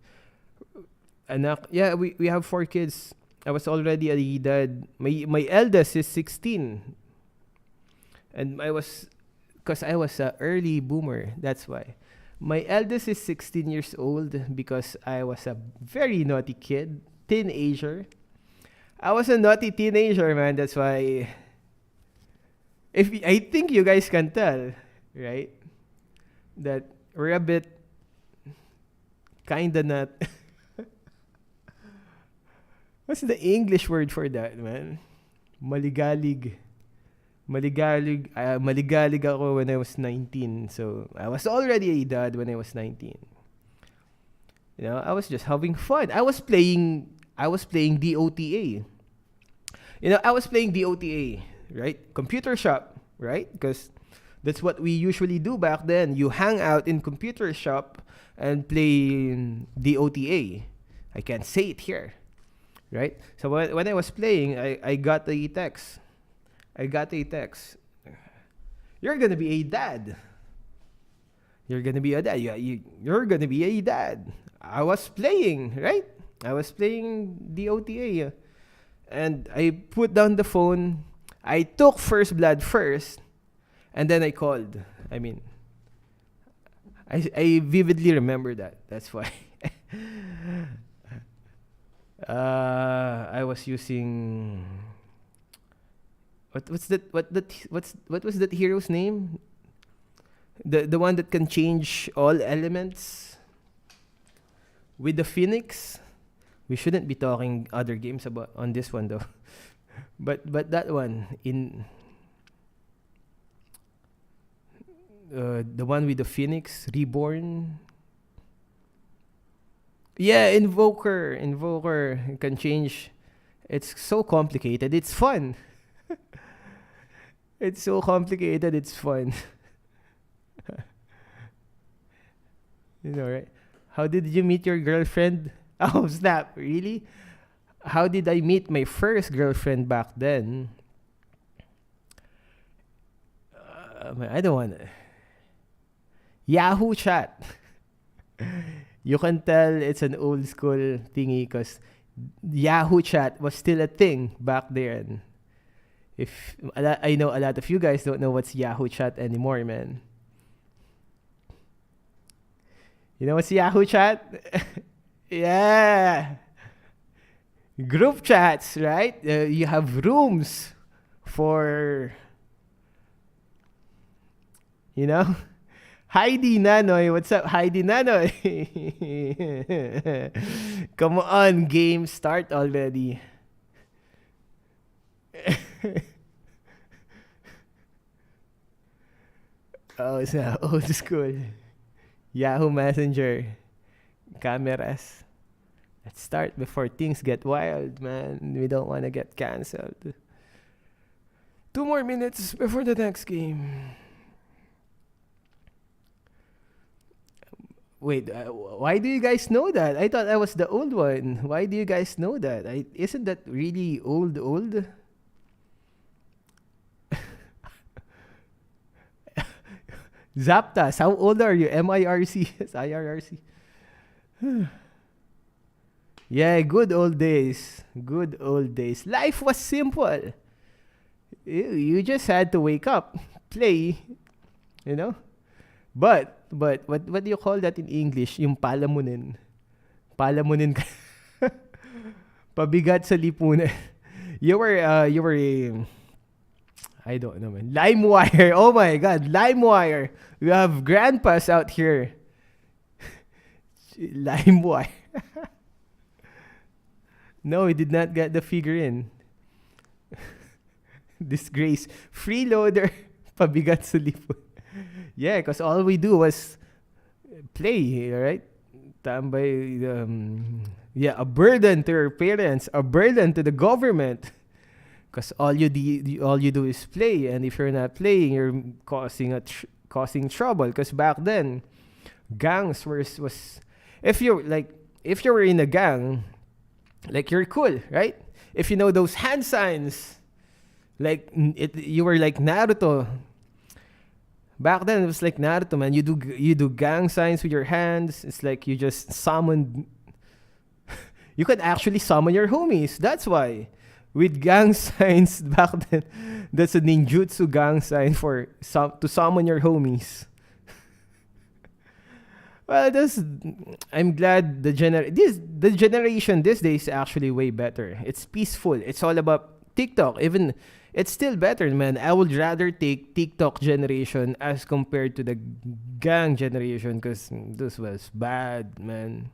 [SPEAKER 1] anak. Yeah, we have 4 kids. I was already a dad. My eldest is 16. And because I was a early boomer. That's why. My eldest is 16 years old because I was a very naughty kid, teenager. I was a naughty teenager, man. That's why. I think you guys can tell, right? That we're a bit kinda not. What's the English word for that, man? Maligalig. Maligalig ako when I was 19. So, I was already a dad when I was 19. You know, I was just having fun. I was playing DOTA. You know, I was playing DOTA, right? Computer shop, right? Because that's what we usually do back then. You hang out in computer shop and play DOTA. I can't say it here, right? So when I was playing, I got a text. You're gonna be a dad. You're gonna be a dad. You're gonna be a dad. I was playing, right? I was playing DOTA. And I put down the phone. I took first blood first. And then I called. I mean, I vividly remember that. That's why. I was using... What was that hero's name? The one that can change all elements with the Phoenix. We shouldn't be talking other games about on this one though. but that one in the one with the Phoenix Reborn. Yeah, Invoker can change. It's so complicated. It's fun. It's so complicated. It's fun. You know, right? How did you meet your girlfriend? Oh, snap. Really? How did I meet my first girlfriend back then? I don't want to. Yahoo chat. You can tell it's an old school thingy because Yahoo chat was still a thing back then. I know a lot of you guys don't know what's Yahoo chat anymore, man. You know what's Yahoo chat? Yeah. Group chats, right? You have rooms for, you know? Heidi Nanoy, what's up, Heidi Nanoy? Come on, game, start already. Oh, it's not old school. Yahoo Messenger. Cameras. Let's start before things get wild, man. We don't want to get cancelled. 2 more minutes before the next game. Wait, why do you guys know that? I thought I was the old one. Why do you guys know that? Isn't that really old? Zaptas, how old are you? MIRC? IRRC. Yeah, good old days. Good old days. Life was simple. You just had to wake up, play, you know? But what do you call that in English? Yung palamunin. Palamunin ka. Pabigat sa lipunan. You were I don't know, man. LimeWire. Oh my God, LimeWire. We have grandpas out here. LimeWire. No, he did not get the figure in. Disgrace. Freeloader. Pabigat sa lipunan. Yeah, because all we do was play, right? Tambay, a burden to your parents, a burden to the government. Because all you do is play, and if you're not playing, you're causing trouble. Because back then, gangs was if you were in a gang, like you're cool, right? If you know those hand signs, you were like Naruto. Back then, it was like Naruto, man. You do gang signs with your hands. It's like you just summoned You can actually summon your homies. That's why. With gang signs back then, that's a ninjutsu gang sign for to summon your homies. Well, I'm glad the generation these days is actually way better. It's peaceful. It's all about TikTok. Even it's still better, man. I would rather take TikTok generation as compared to the gang generation, because this was bad, man.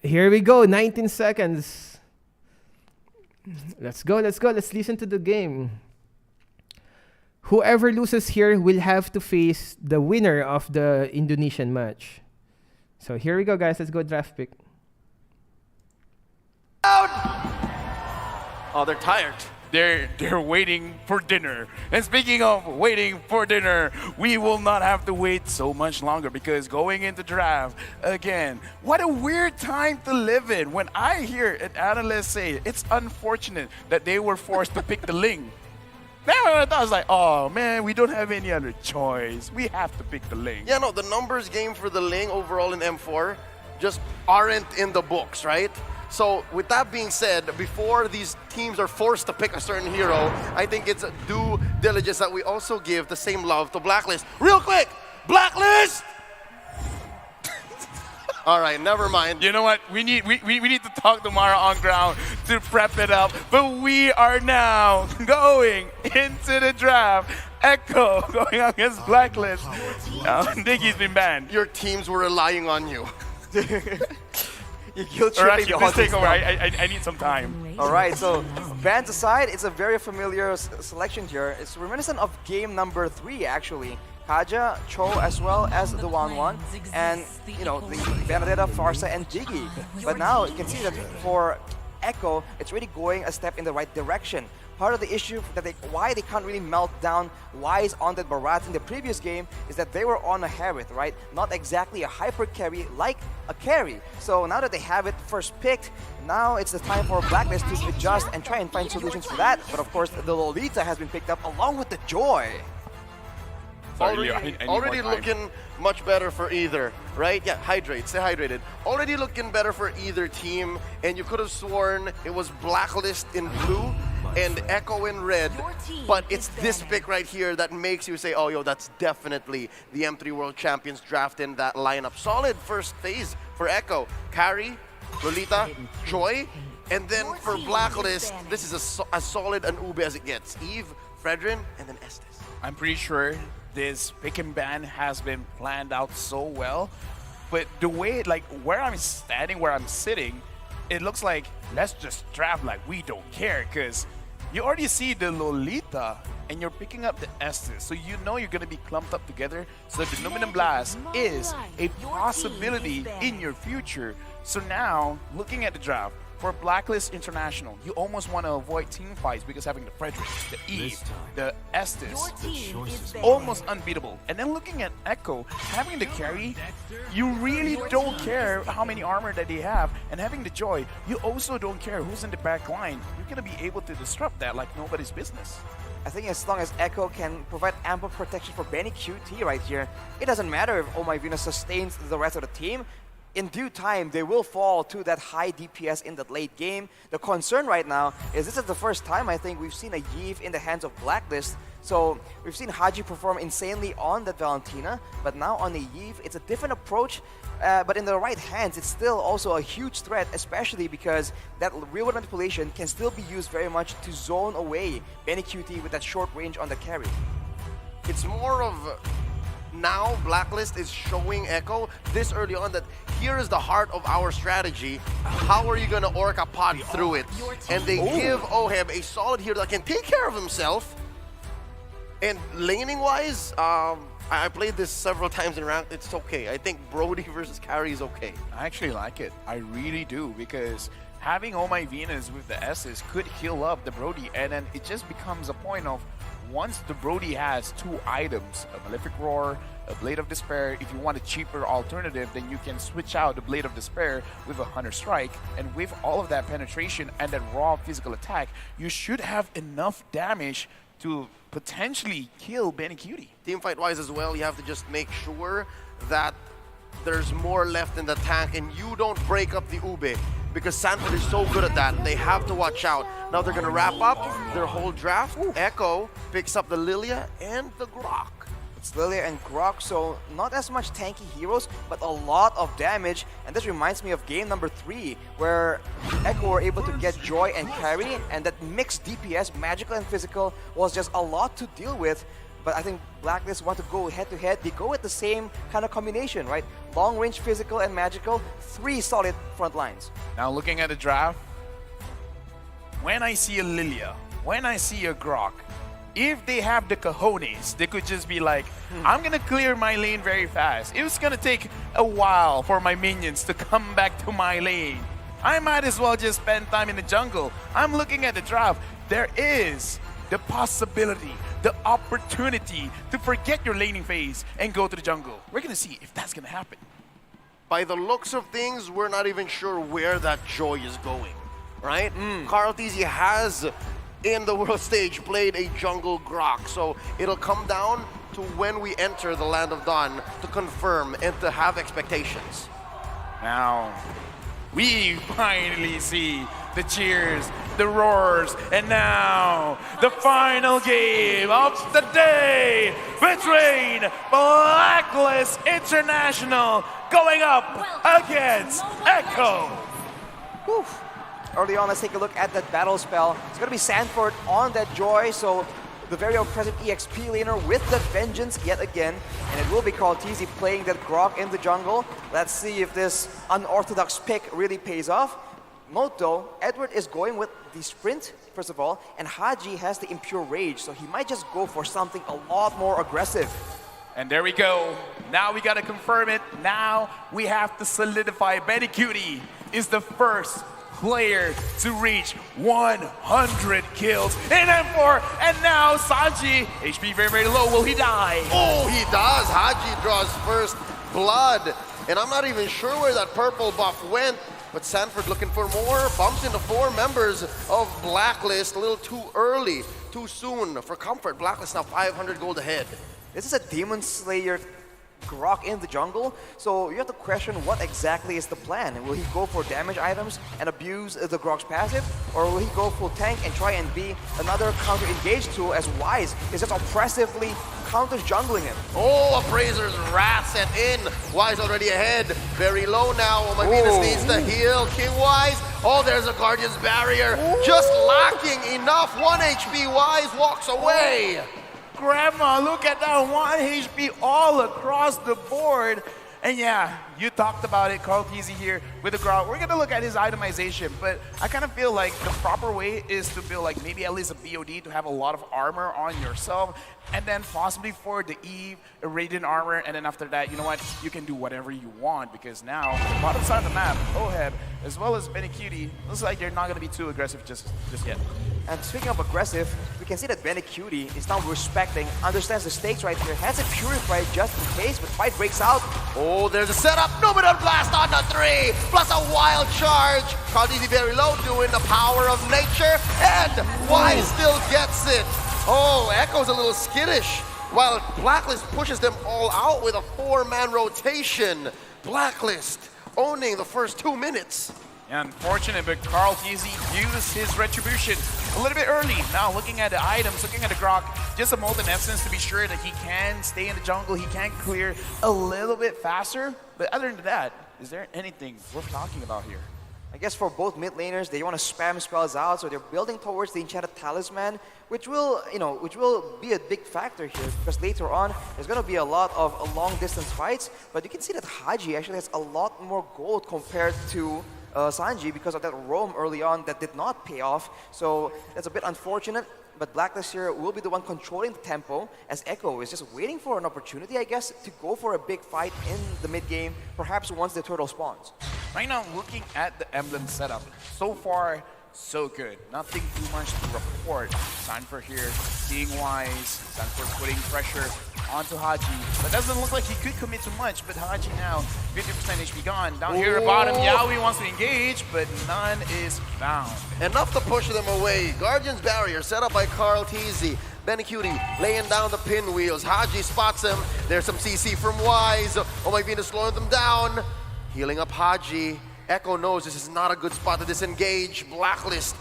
[SPEAKER 1] Here we go, 19 seconds. Let's go. Let's listen to the game. Whoever loses here will have to face the winner of the Indonesian match. So here we go, guys. Let's go draft pick.
[SPEAKER 4] Oh, they're tired.
[SPEAKER 2] They're waiting for dinner. And speaking of waiting for dinner, we will not have to wait so much longer, because going into draft, again, what a weird time to live in. When I hear an analyst say it's unfortunate that they were forced to pick the Ling. I was like, oh man, we don't have any other choice. We have to pick the Ling.
[SPEAKER 4] Yeah, no, the numbers game for the Ling overall in M4 just aren't in the books, right? So with that being said, before these teams are forced to pick a certain hero, I think it's due diligence that we also give the same love to Blacklist. Real quick, Blacklist! All right, never mind.
[SPEAKER 2] You know what? We need to talk tomorrow on ground to prep it up. But we are now going into the draft. Echo going up against Blacklist. Diggy's been banned.
[SPEAKER 4] Your teams were relying on you.
[SPEAKER 3] You guilt-tripping the
[SPEAKER 2] please take over. I need some time.
[SPEAKER 3] All right, so bans aside, it's a very familiar selection here. It's reminiscent of game number 3, actually. Kaja, Cho, as well as the 1-1, and the Benedetta, Farsa, and Diggy. But now you can see that for Echo, it's really going a step in the right direction. Part of the issue that why they can't really melt down Wise on that Barat in the previous game is that they were on a Harith, right? Not exactly a hyper carry like a carry. So now that they have it first picked, now it's the time for Blacklist to adjust and try and find solutions for that. But of course, the Lolita has been picked up along with the Joy.
[SPEAKER 4] Already looking much better for either, right? Yeah, hydrate, stay hydrated. Already looking better for either team, and you could have sworn it was Blacklist in blue and Echo in red, but it's this pick right here that makes you say, oh, yo, that's definitely the M3 World Champions draft in that lineup. Solid first phase for Echo. Carry, Lolita, Joy, and then for Blacklist, this is as solid an Ube as it gets. Eve, Fredrin, and then Estes.
[SPEAKER 2] I'm pretty sure this pick and ban has been planned out so well, but the way, like, where I'm standing, where I'm sitting, it looks like let's just draft like we don't care, because you already see the Lolita and you're picking up the Estes, so you know you're going to be clumped up together, so the Numinum Blast is a possibility in your future. So now, looking at the draft, for Blacklist International, you almost want to avoid team fights because having the Frederick, the Eve, the Estes, almost unbeatable. And then looking at Echo, having the carry, you really don't care how many armor that they have. And having the Joy, you also don't care who's in the back line. You're going to be able to disrupt that like nobody's business.
[SPEAKER 3] I think as long as Echo can provide ample protection for Benny QT right here, it doesn't matter if Oh My Venus sustains the rest of the team. In due time, they will fall to that high DPS in the late game. The concern right now is this is the first time I think we've seen a Yve in the hands of Blacklist. So we've seen Haji perform insanely on that Valentina, but now on the Yve, it's a different approach. But in the right hands, it's still also a huge threat, especially because that real-world manipulation can still be used very much to zone away Benny QT with that short range on the carry.
[SPEAKER 4] It's more of... Now Blacklist is showing Echo this early on that here is the heart of our strategy. How are you going to Orca pod through it? And they give Oheb a solid hero that can take care of himself. And laning wise, I played this several times in ranked. It's okay. I think Brody versus Carry is okay.
[SPEAKER 2] I actually like it. I really do, because having Oh My Venus with the S's could heal up the Brody, and then it just becomes a point of once the Brody has 2 items, a Malefic Roar, a Blade of Despair, if you want a cheaper alternative, then you can switch out the Blade of Despair with a Hunter Strike, and with all of that penetration and that raw physical attack, you should have enough damage to potentially kill Cutie.
[SPEAKER 4] Team fight-wise as well, you have to just make sure that there's more left in the tank and you don't break up the Ube, because Sanford is so good at that. They have to watch out. Now they're going to wrap up their whole draft. Echo picks up the Lilia and the Grok.
[SPEAKER 3] It's Lilia and Grok, so not as much tanky heroes, but a lot of damage. And this reminds me of game number 3, where Echo were able to get Joy and carry, and that mixed DPS, magical and physical, was just a lot to deal with. But I think Blacklist want to go head-to-head. They go with the same kind of combination, right? Long-range physical and magical, 3 solid front lines.
[SPEAKER 2] Now looking at the draft, when I see a Lilia, when I see a Grok, if they have the cojones, they could just be like, I'm gonna clear my lane very fast. It's gonna take a while for my minions to come back to my lane. I might as well just spend time in the jungle. I'm looking at the draft. There is the possibility, the opportunity to forget your laning phase and go to the jungle. We're gonna see if that's gonna happen.
[SPEAKER 4] By the looks of things, we're not even sure where that Joy is going, right? Carl TZ has, in the world stage, played a jungle Grok, so it'll come down to when we enter the Land of Dawn to confirm and to have expectations.
[SPEAKER 2] Now, we finally see the cheers, the roars, and now the final game of the day between Blacklist International going up against Echo.
[SPEAKER 3] Whew. Early on, let's take a look at that battle spell. It's going to be Sanford on that Joy, so the very present EXP laner with the Vengeance yet again. And it will be Carl TZ playing that Grok in the jungle. Let's see if this unorthodox pick really pays off. Note though, Edward is going with the sprint, first of all, and Haji has the Impure Rage, so he might just go for something a lot more aggressive.
[SPEAKER 2] And there we go. Now we gotta confirm it. Now we have to solidify Cutie is the first player to reach 100 kills in M4, and now Sanji, HP very, very low. Will he die?
[SPEAKER 4] Oh, he does. Haji draws first blood, and I'm not even sure where that purple buff went. But Sanford looking for more, bumps into 4 members of Blacklist, a little too early, too soon for comfort. Blacklist now 500 gold ahead.
[SPEAKER 3] This is a Demon Slayer Grok in the jungle, so you have to question what exactly is the plan. Will he go for damage items and abuse the Grok's passive, or will he go full tank and try and be another counter-engage tool as Wise is just oppressively counter-jungling him?
[SPEAKER 4] Oh, Appraiser's Wrath sent in. Wise already ahead, very low now. Oh, my Venus needs to heal. King Wise, oh, there's a Guardian's Barrier. Just lacking enough. 1 HP, Wise walks away.
[SPEAKER 2] Grandma, look at that 1 HP all across the board. And yeah, you talked about it, Carl TZ here with the Grok. We're gonna look at his itemization, but I kind of feel like the proper way is to build like maybe at least a BOD to have a lot of armor on yourself, and then possibly for the Eve, a Radiant armor, and then after that, you know what, you can do whatever you want, because now, the bottom side of the map, Oheb, as well as Cutie, looks like they're not gonna be too aggressive just yet.
[SPEAKER 3] And speaking of aggressive, we can see that Cutie is now respecting, understands the stakes right here, has it purified just in case, but fight breaks out.
[SPEAKER 4] Oh, there's a setup. Numenor Blast on the 3, plus a wild charge. Carl TZ very low, doing the power of nature, and Wise still gets it. Oh, Echo's a little skittish, while Blacklist pushes them all out with a 4-man rotation. Blacklist owning the first 2 minutes.
[SPEAKER 2] Unfortunate, but Carl TZ used his retribution a little bit early. Now looking at the items, looking at the Grok, just a Molten Essence to be sure that he can stay in the jungle, he can clear a little bit faster. But other than that, is there anything worth talking about here?
[SPEAKER 3] I guess for both mid laners, they want to spam spells out, so they're building towards the Enchanted Talisman, which will be a big factor here, because later on, there's going to be a lot of long-distance fights, but you can see that Haji actually has a lot more gold compared to Sanji because of that roam early on that did not pay off, so that's a bit unfortunate. But Blacklist here will be the one controlling the tempo, as Echo is just waiting for an opportunity, I guess, to go for a big fight in the mid game, perhaps once the turtle spawns.
[SPEAKER 2] Right now, looking at the emblem setup, so far, so good. Nothing too much to report. Sanford here, being wise. Sanford putting pressure onto Haji. But doesn't look like he could commit too much, but Haji now, 50% HP gone. Down here at the bottom, Yaoi wants to engage, but none is found.
[SPEAKER 4] Enough to push them away. Guardian's Barrier set up by Carl TZ. Cutie laying down the pinwheels. Haji spots him. There's some CC from Wise. Oh my Venus slowing them down. Healing up Haji. Echo knows this is not a good spot to disengage. Blacklist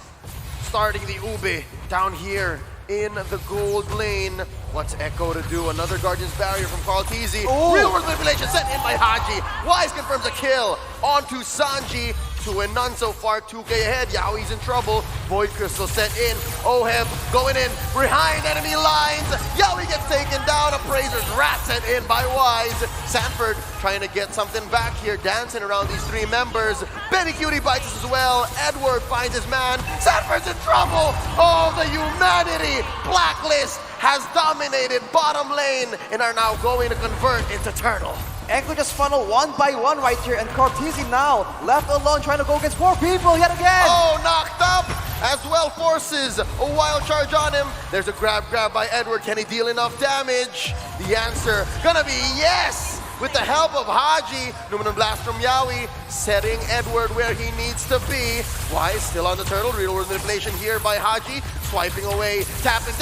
[SPEAKER 4] starting the Ube down here in the gold lane. What's Echo to do? Another Guardian's Barrier from Carl Teasy. Real world manipulation sent in by Haji. Wise confirms a kill onto Sanji. 2 and none so far, 2K ahead. Yaoi's in trouble. Void Crystal sent in. Oheb going in behind enemy lines. Yaoi gets taken down. Appraiser's Rat sent in by Wise. Sanford trying to get something back here, dancing around these 3 members. Cutie bites us as well. Edward finds his man. Sanford's in trouble. Oh, the humanity. Blacklist has dominated bottom lane and are now going to convert into Turtle.
[SPEAKER 3] Echo just funnel one by one right here, and Cortese now left alone trying to go against 4 people yet again.
[SPEAKER 4] Oh, knocked up as well. Forces a wild charge on him. There's a grab by Edward. Can he deal enough damage? The answer gonna be yes. With the help of Haji, Numinum Blast from Yaoi, setting Edward where he needs to be. Wise still on the turtle. Real world manipulation here by Haji. Swiping away, tapping.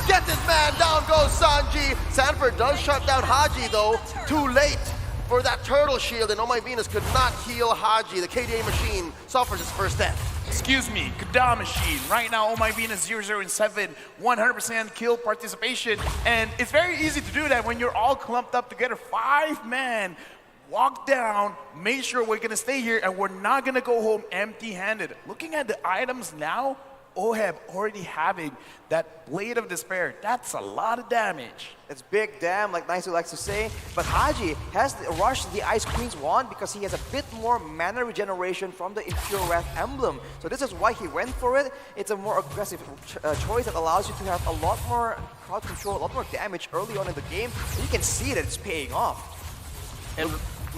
[SPEAKER 4] Get this man down goes Sanji. Sanford does shut down Haji though. Too late for that turtle shield, and Oh My Venus could not heal Haji. The KDA machine suffers its first death.
[SPEAKER 2] Excuse me, Kada Machine. Right now, Oh My Venus 0-0-7, 100% kill participation. And it's very easy to do that when you're all clumped up together. 5-man, walk down, make sure we're gonna stay here and we're not gonna go home empty-handed. Looking at the items now, Oheb already having that Blade of Despair. That's a lot of damage.
[SPEAKER 3] It's big damn, like Nice likes to say. But Haji has rushed the Ice Queen's wand because he has a bit more mana regeneration from the Impure Wrath emblem. So this is why he went for it. It's a more aggressive choice that allows you to have a lot more crowd control, a lot more damage early on in the game. And you can see that it's paying off.
[SPEAKER 4] And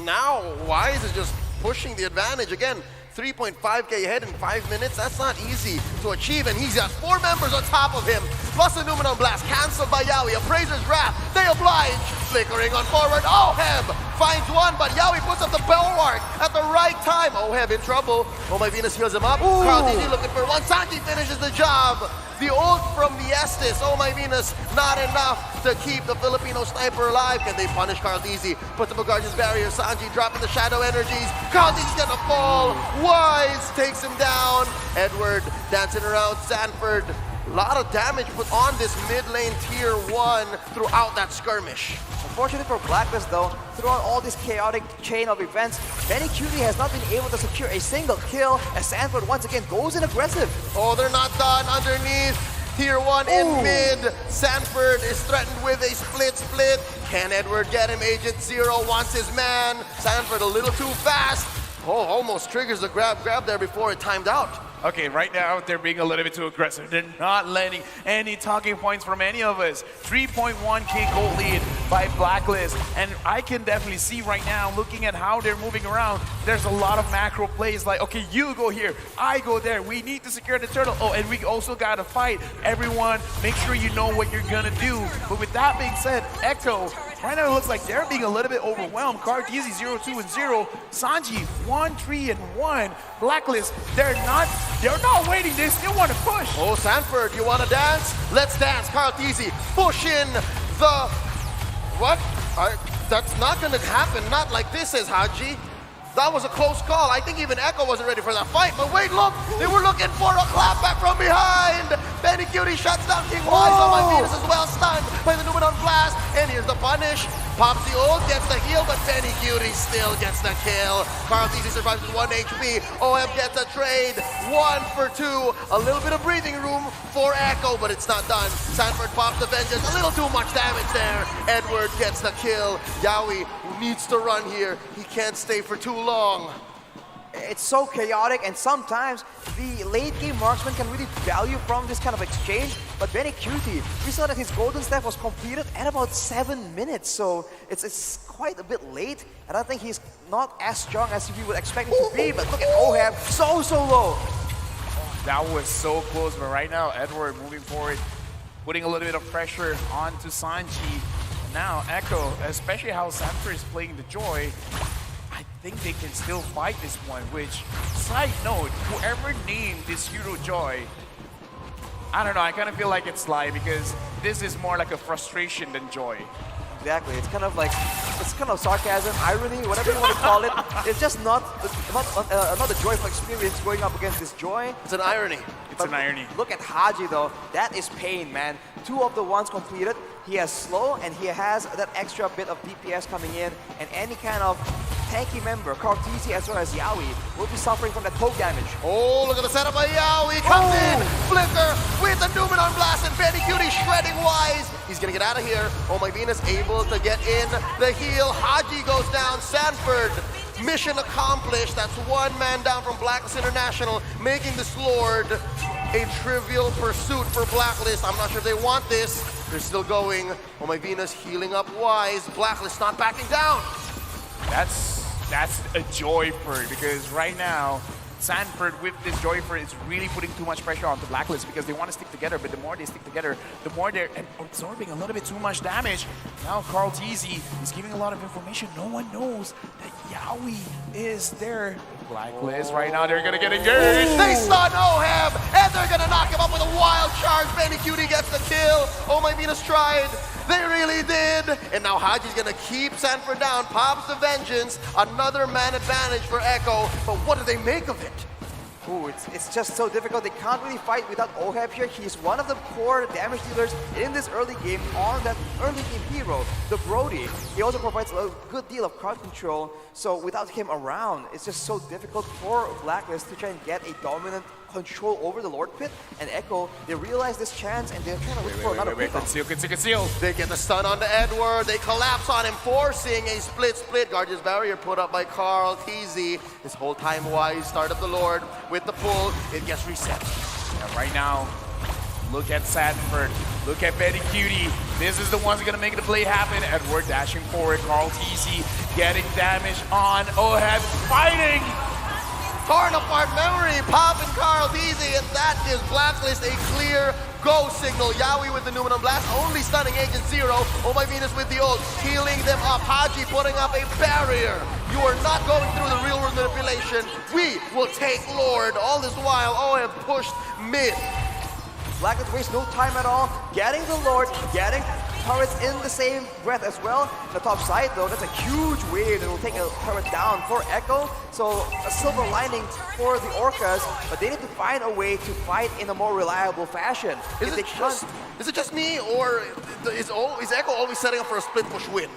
[SPEAKER 4] now Wise is just pushing the advantage again. 3.5k ahead in 5 minutes, that's not easy to achieve, and he's got 4 members on top of him, plus a Numinum Blast, cancelled by Yaoi, Appraiser's Wrath, they oblige, flickering on forward, Oheb finds one, but Yaoi puts up the bulwark at the right time. Oheb in trouble, Oh My Venus heals him up, Carl Dizzy looking for one, Sanji finishes the job. The ult from the Estes, Oh My Venus, not enough to keep the Filipino sniper alive. Can they punish Carl Dizzy? Puts up a Guardian's Barrier, Sanji dropping the shadow energies. Carl Dizzy's gonna fall. Wise takes him down. Edward dancing around Sanford. A lot of damage put on this mid lane tier 1 throughout that skirmish.
[SPEAKER 3] Unfortunately for Blacklist though, throughout all this chaotic chain of events, Cutie has not been able to secure a single kill as Sanford once again goes in aggressive.
[SPEAKER 4] Oh, they're not done underneath. Tier 1 in mid. Sanford is threatened with a split. Can Edward get him? Agent Zero wants his man. Sanford a little too fast. Oh, almost triggers the grab there before it timed out.
[SPEAKER 2] Okay, right now they're being a little bit too aggressive. They're not letting any talking points from any of us. 3.1k gold lead by Blacklist. And I can definitely see right now, looking at how they're moving around, there's a lot of macro plays like, okay, you go here, I go there. We need to secure the turtle. Oh, and we also got to fight. Everyone, make sure you know what you're going to do. But with that being said, Echo, right now it looks like they're being a little bit overwhelmed. Cartesi 0-2-0. Sanji 1-3-1. Blacklist, they're not waiting, they still want to push.
[SPEAKER 4] Oh, Sanford, you want to dance? Let's dance, Cartesi. Push in the... What? That's not going to happen. Not like this, says Haji. That was a close call. I think even Echo wasn't ready for that fight. But wait, look! They were looking for a clapback from behind! Cutie shuts down King Wise. Oh My Venus is well stunned by the Numinum Blast. And here's the punish. Pops the ult, gets the heal, but Cutie still gets the kill. Carl Dizzy survives with 1 HP. OM gets a trade. 1 for 2. A little bit of breathing room for Echo, but it's not done. Sanford pops the Vengeance. A little too much damage there. Edward gets the kill. Yaoi needs to run here. He can't stay for too long.
[SPEAKER 3] It's so chaotic, and sometimes the late game marksman can really value from this kind of exchange. But Cutie, we saw that his golden staff was completed at about 7 minutes, so it's quite a bit late, and I think he's not as strong as we would expect him to be. But look at Oheb, so low.
[SPEAKER 2] That was so close, but right now Edward moving forward, putting a little bit of pressure onto Sanji. Now Echo, especially how Sanford is playing the Joy, I think they can still fight this one, which, side note, whoever named this hero Joy, I don't know, I kind of feel like it's Sly because this is more like a frustration than joy.
[SPEAKER 3] Exactly. It's kind of sarcasm, irony, whatever you want to call it. It's just not a joyful experience going up against this joy.
[SPEAKER 4] It's an irony.
[SPEAKER 2] It's an irony.
[SPEAKER 3] Look at Haji though. That is pain, man. 2 of the ones completed. He has slow and he has that extra bit of DPS coming in, and any kind of tanky member, Cartesi as well as Yawi, will be suffering from that poke damage.
[SPEAKER 4] Oh, look at the setup by Yawi. Comes in. Flicker with the Numenon Blast and Benny Cutie shredding wise. He's gonna get out of here. Oh my Venus able to get in the heal. Haji goes down. Sanford, mission accomplished. That's 1 man down from Blacklist International, making this Lord a trivial pursuit for Blacklist. I'm not sure if they want this. They're still going. Oh my Venus healing up wise. Blacklist not backing down.
[SPEAKER 2] That's a joy bird because right now Sanford with this Joyfer is really putting too much pressure onto Blacklist because they want to stick together, but the more they stick together, the more they're absorbing a little bit too much damage. Now Carl Teasy is giving a lot of information. No one knows that Yawi is there. Blacklist right now, they're gonna get engaged.
[SPEAKER 4] They stun Oheb, and they're gonna knock him up with a wild charge. Benny Cutie gets the kill. Oh my Venus tried. They really did. And now Haji's gonna keep Sanford down. Pops the Vengeance. Another man advantage for Echo. But what do they make of it?
[SPEAKER 3] Ooh, it's just so difficult. They can't really fight without Oheb here. He's one of the core damage dealers in this early game on that early game hero, the Brody. He also provides a good deal of crowd control. So without him around, it's just so difficult for Blacklist to try and get a dominant control over the Lord Pit. And Echo, they realize this chance and they're trying to look for another pickup.
[SPEAKER 2] Conceal.
[SPEAKER 4] They get the stun on the Edward. They collapse on him, forcing a split. Guardian's barrier put up by Carl Teasy. This whole time wise, start of the Lord with the pull. It gets reset.
[SPEAKER 2] And right now, look at Sanford. Look at Betty Cutie. This is the ones who are gonna make the play happen. Edward dashing forward. Carl Teasy getting damage on Oheb. Fighting!
[SPEAKER 4] Torn apart memory, Pop and Carl Teasy, and that gives Blacklist a clear go signal. Yawi with the Numenon Blast, only stunning Agent Zero. Oh my Venus with the ult, healing them up. Haji putting up a barrier. You are not going through the real world manipulation. We will take Lord. All this while, Oheb pushed mid.
[SPEAKER 3] Blacklist wastes no time at all, getting the Lord, getting turrets in the same breath as well. The top side though, that's a huge wave that will take a turret down for Echo. So a silver lining for the Orcas, but they need to find a way to fight in a more reliable fashion.
[SPEAKER 4] Is it just me, or is Echo always setting up for a split push win?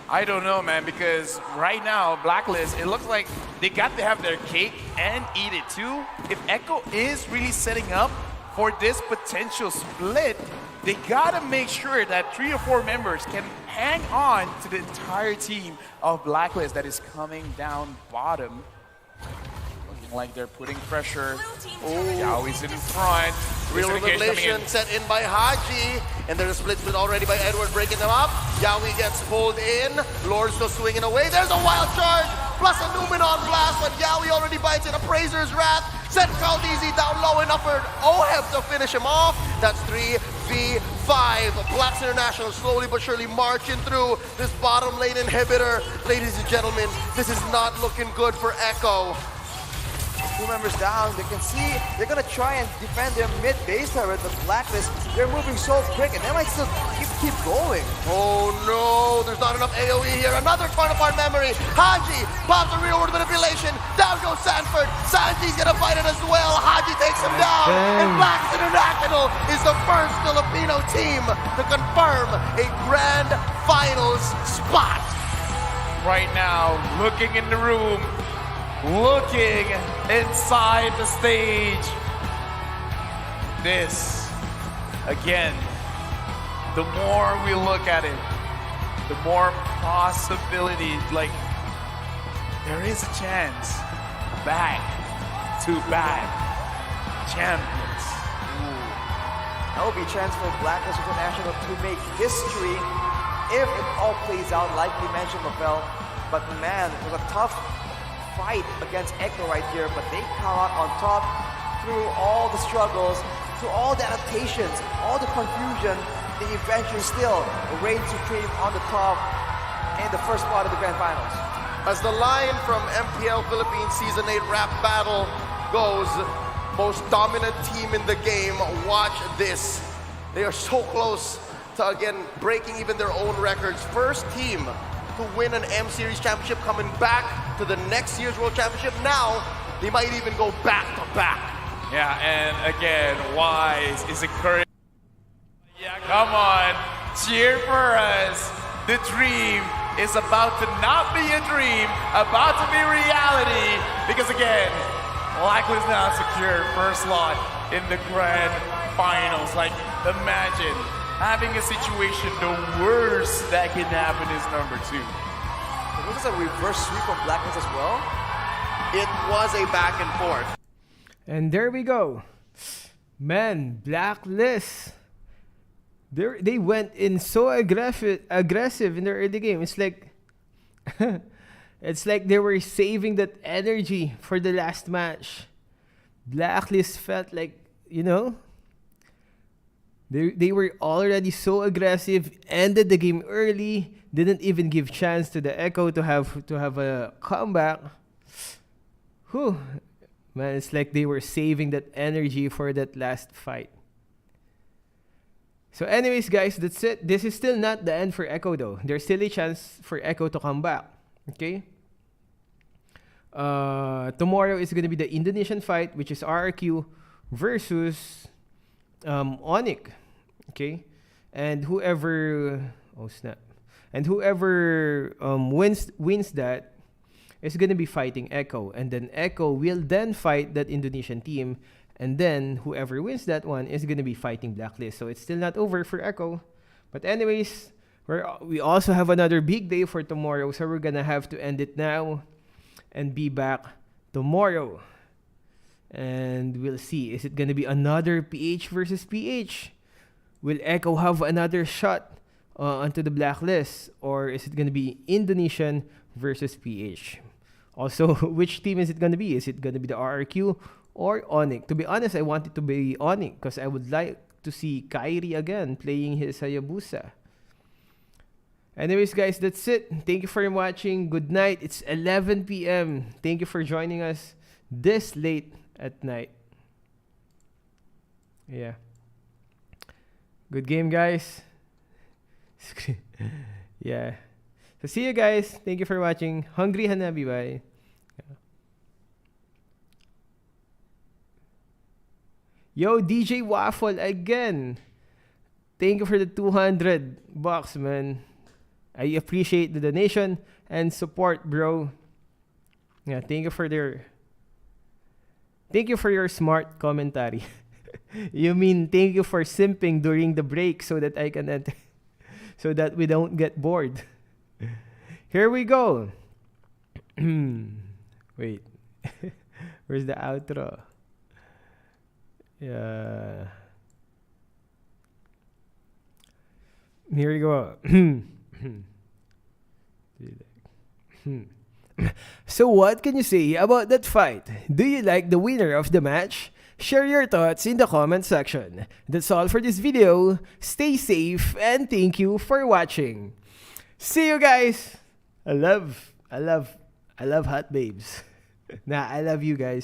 [SPEAKER 2] I don't know, man, because right now, Blacklist, it looks like they got to have their cake and eat it too. If Echo is really setting up for this potential split, they gotta make sure that 3 or 4 members can hang on to the entire team of Blacklist that is coming down bottom. Looking like they're putting pressure. Oh, Yawi's in front.
[SPEAKER 4] Real revelation set in by Haji, and there's a split already by Edward breaking them up. Yawi gets pulled in. Lord still swinging away. There's a wild charge, plus a Numenon Blast, but Yawi already bites in. Appraiser's Wrath. Set Caldeezy down low enough for Oheb to finish him off. That's 3v5. Blacks International slowly but surely marching through this bottom lane inhibitor. Ladies and gentlemen, this is not looking good for Echo.
[SPEAKER 3] 2 members down, they can see they're gonna try and defend their mid base turret, but Blacklist, they're moving so quick and they might still keep going.
[SPEAKER 4] Oh no, there's not enough AoE here. Another torn apart memory. Haji pops a real world manipulation. Down goes Sanford. Sanji's gonna fight it as well. Haji takes him down. And Blacks International is the first Filipino team to confirm a grand finals spot.
[SPEAKER 2] Right now, looking in the room, looking inside the stage. This, again, the more we look at it, the more possibility, like, there is a chance back to back champions.
[SPEAKER 3] Ooh. That will be a chance for Blacklist International to make history if it all plays out like you mentioned, Mafel. But man, it was a tough fight against Echo right here, but they come out on top through all the struggles, through all the adaptations, all the confusion. They eventually still reign supreme on the top in the first part of the Grand Finals.
[SPEAKER 4] As the line from MPL Philippines Season 8 rap battle goes, most dominant team in the game. Watch this. They are so close to, again, breaking even their own records. First team to win an M Series championship, coming back to the next year's World Championship. Now, they might even go back to back.
[SPEAKER 2] Yeah, and again, Wise is encouraging. Yeah, come on, cheer for us. The dream is about to not be a dream, about to be reality. Because again, Blacklist now secure first slot in the grand finals. Like, imagine having a situation, the worst that can happen is number 2.
[SPEAKER 3] Was this a reverse sweep from Blacklist as well?
[SPEAKER 4] It was a back and forth.
[SPEAKER 1] And there we go. Man, Blacklist. They went in so aggressive in the early game. It's like it's like they were saving that energy for the last match. Blacklist felt like, they were already so aggressive, ended the game early, didn't even give chance to the Echo to have a comeback. Whew. Man, it's like they were saving that energy for that last fight. So anyways, guys, that's it. This is still not the end for Echo, though. There's still a chance for Echo to come back. Okay? Tomorrow is going to be the Indonesian fight, which is RRQ versus Onyx. Okay? And whoever... Oh, snap. And whoever wins that is going to be fighting Echo. And then Echo will then fight that Indonesian team. And then whoever wins that one is going to be fighting Blacklist. So it's still not over for Echo. But anyways, we also have another big day for tomorrow. So we're going to have to end it now and be back tomorrow. And we'll see. Is it going to be another PH versus PH? Will Echo have another shot onto the Blacklist? Or is it going to be Indonesian versus PH? Also, which team is it going to be? Is it going to be the RRQ or Onyx? To be honest, I want it to be Onyx because I would like to see Kairi again playing his Hayabusa. Anyways, guys, that's it. Thank you for watching. Good night. It's 11 p.m. Thank you for joining us this late at night. Yeah. Good game, guys. Yeah. So see you guys. Thank you for watching. Hungry Hanabi, bye. Yo, DJ Waffle again. Thank you for the $200, man. I appreciate the donation and support, bro. Yeah, thank you for your smart commentary. You mean thank you for simping during the break so that I can enter, so that we don't get bored. Here we go. Wait. Where's the outro? Yeah. Here we go. So what can you say about that fight? Do you like the winner of the match? Share your thoughts in the comment section. That's all for this video. Stay safe and thank you for watching. See you guys. I love hot babes. Nah, I love you guys.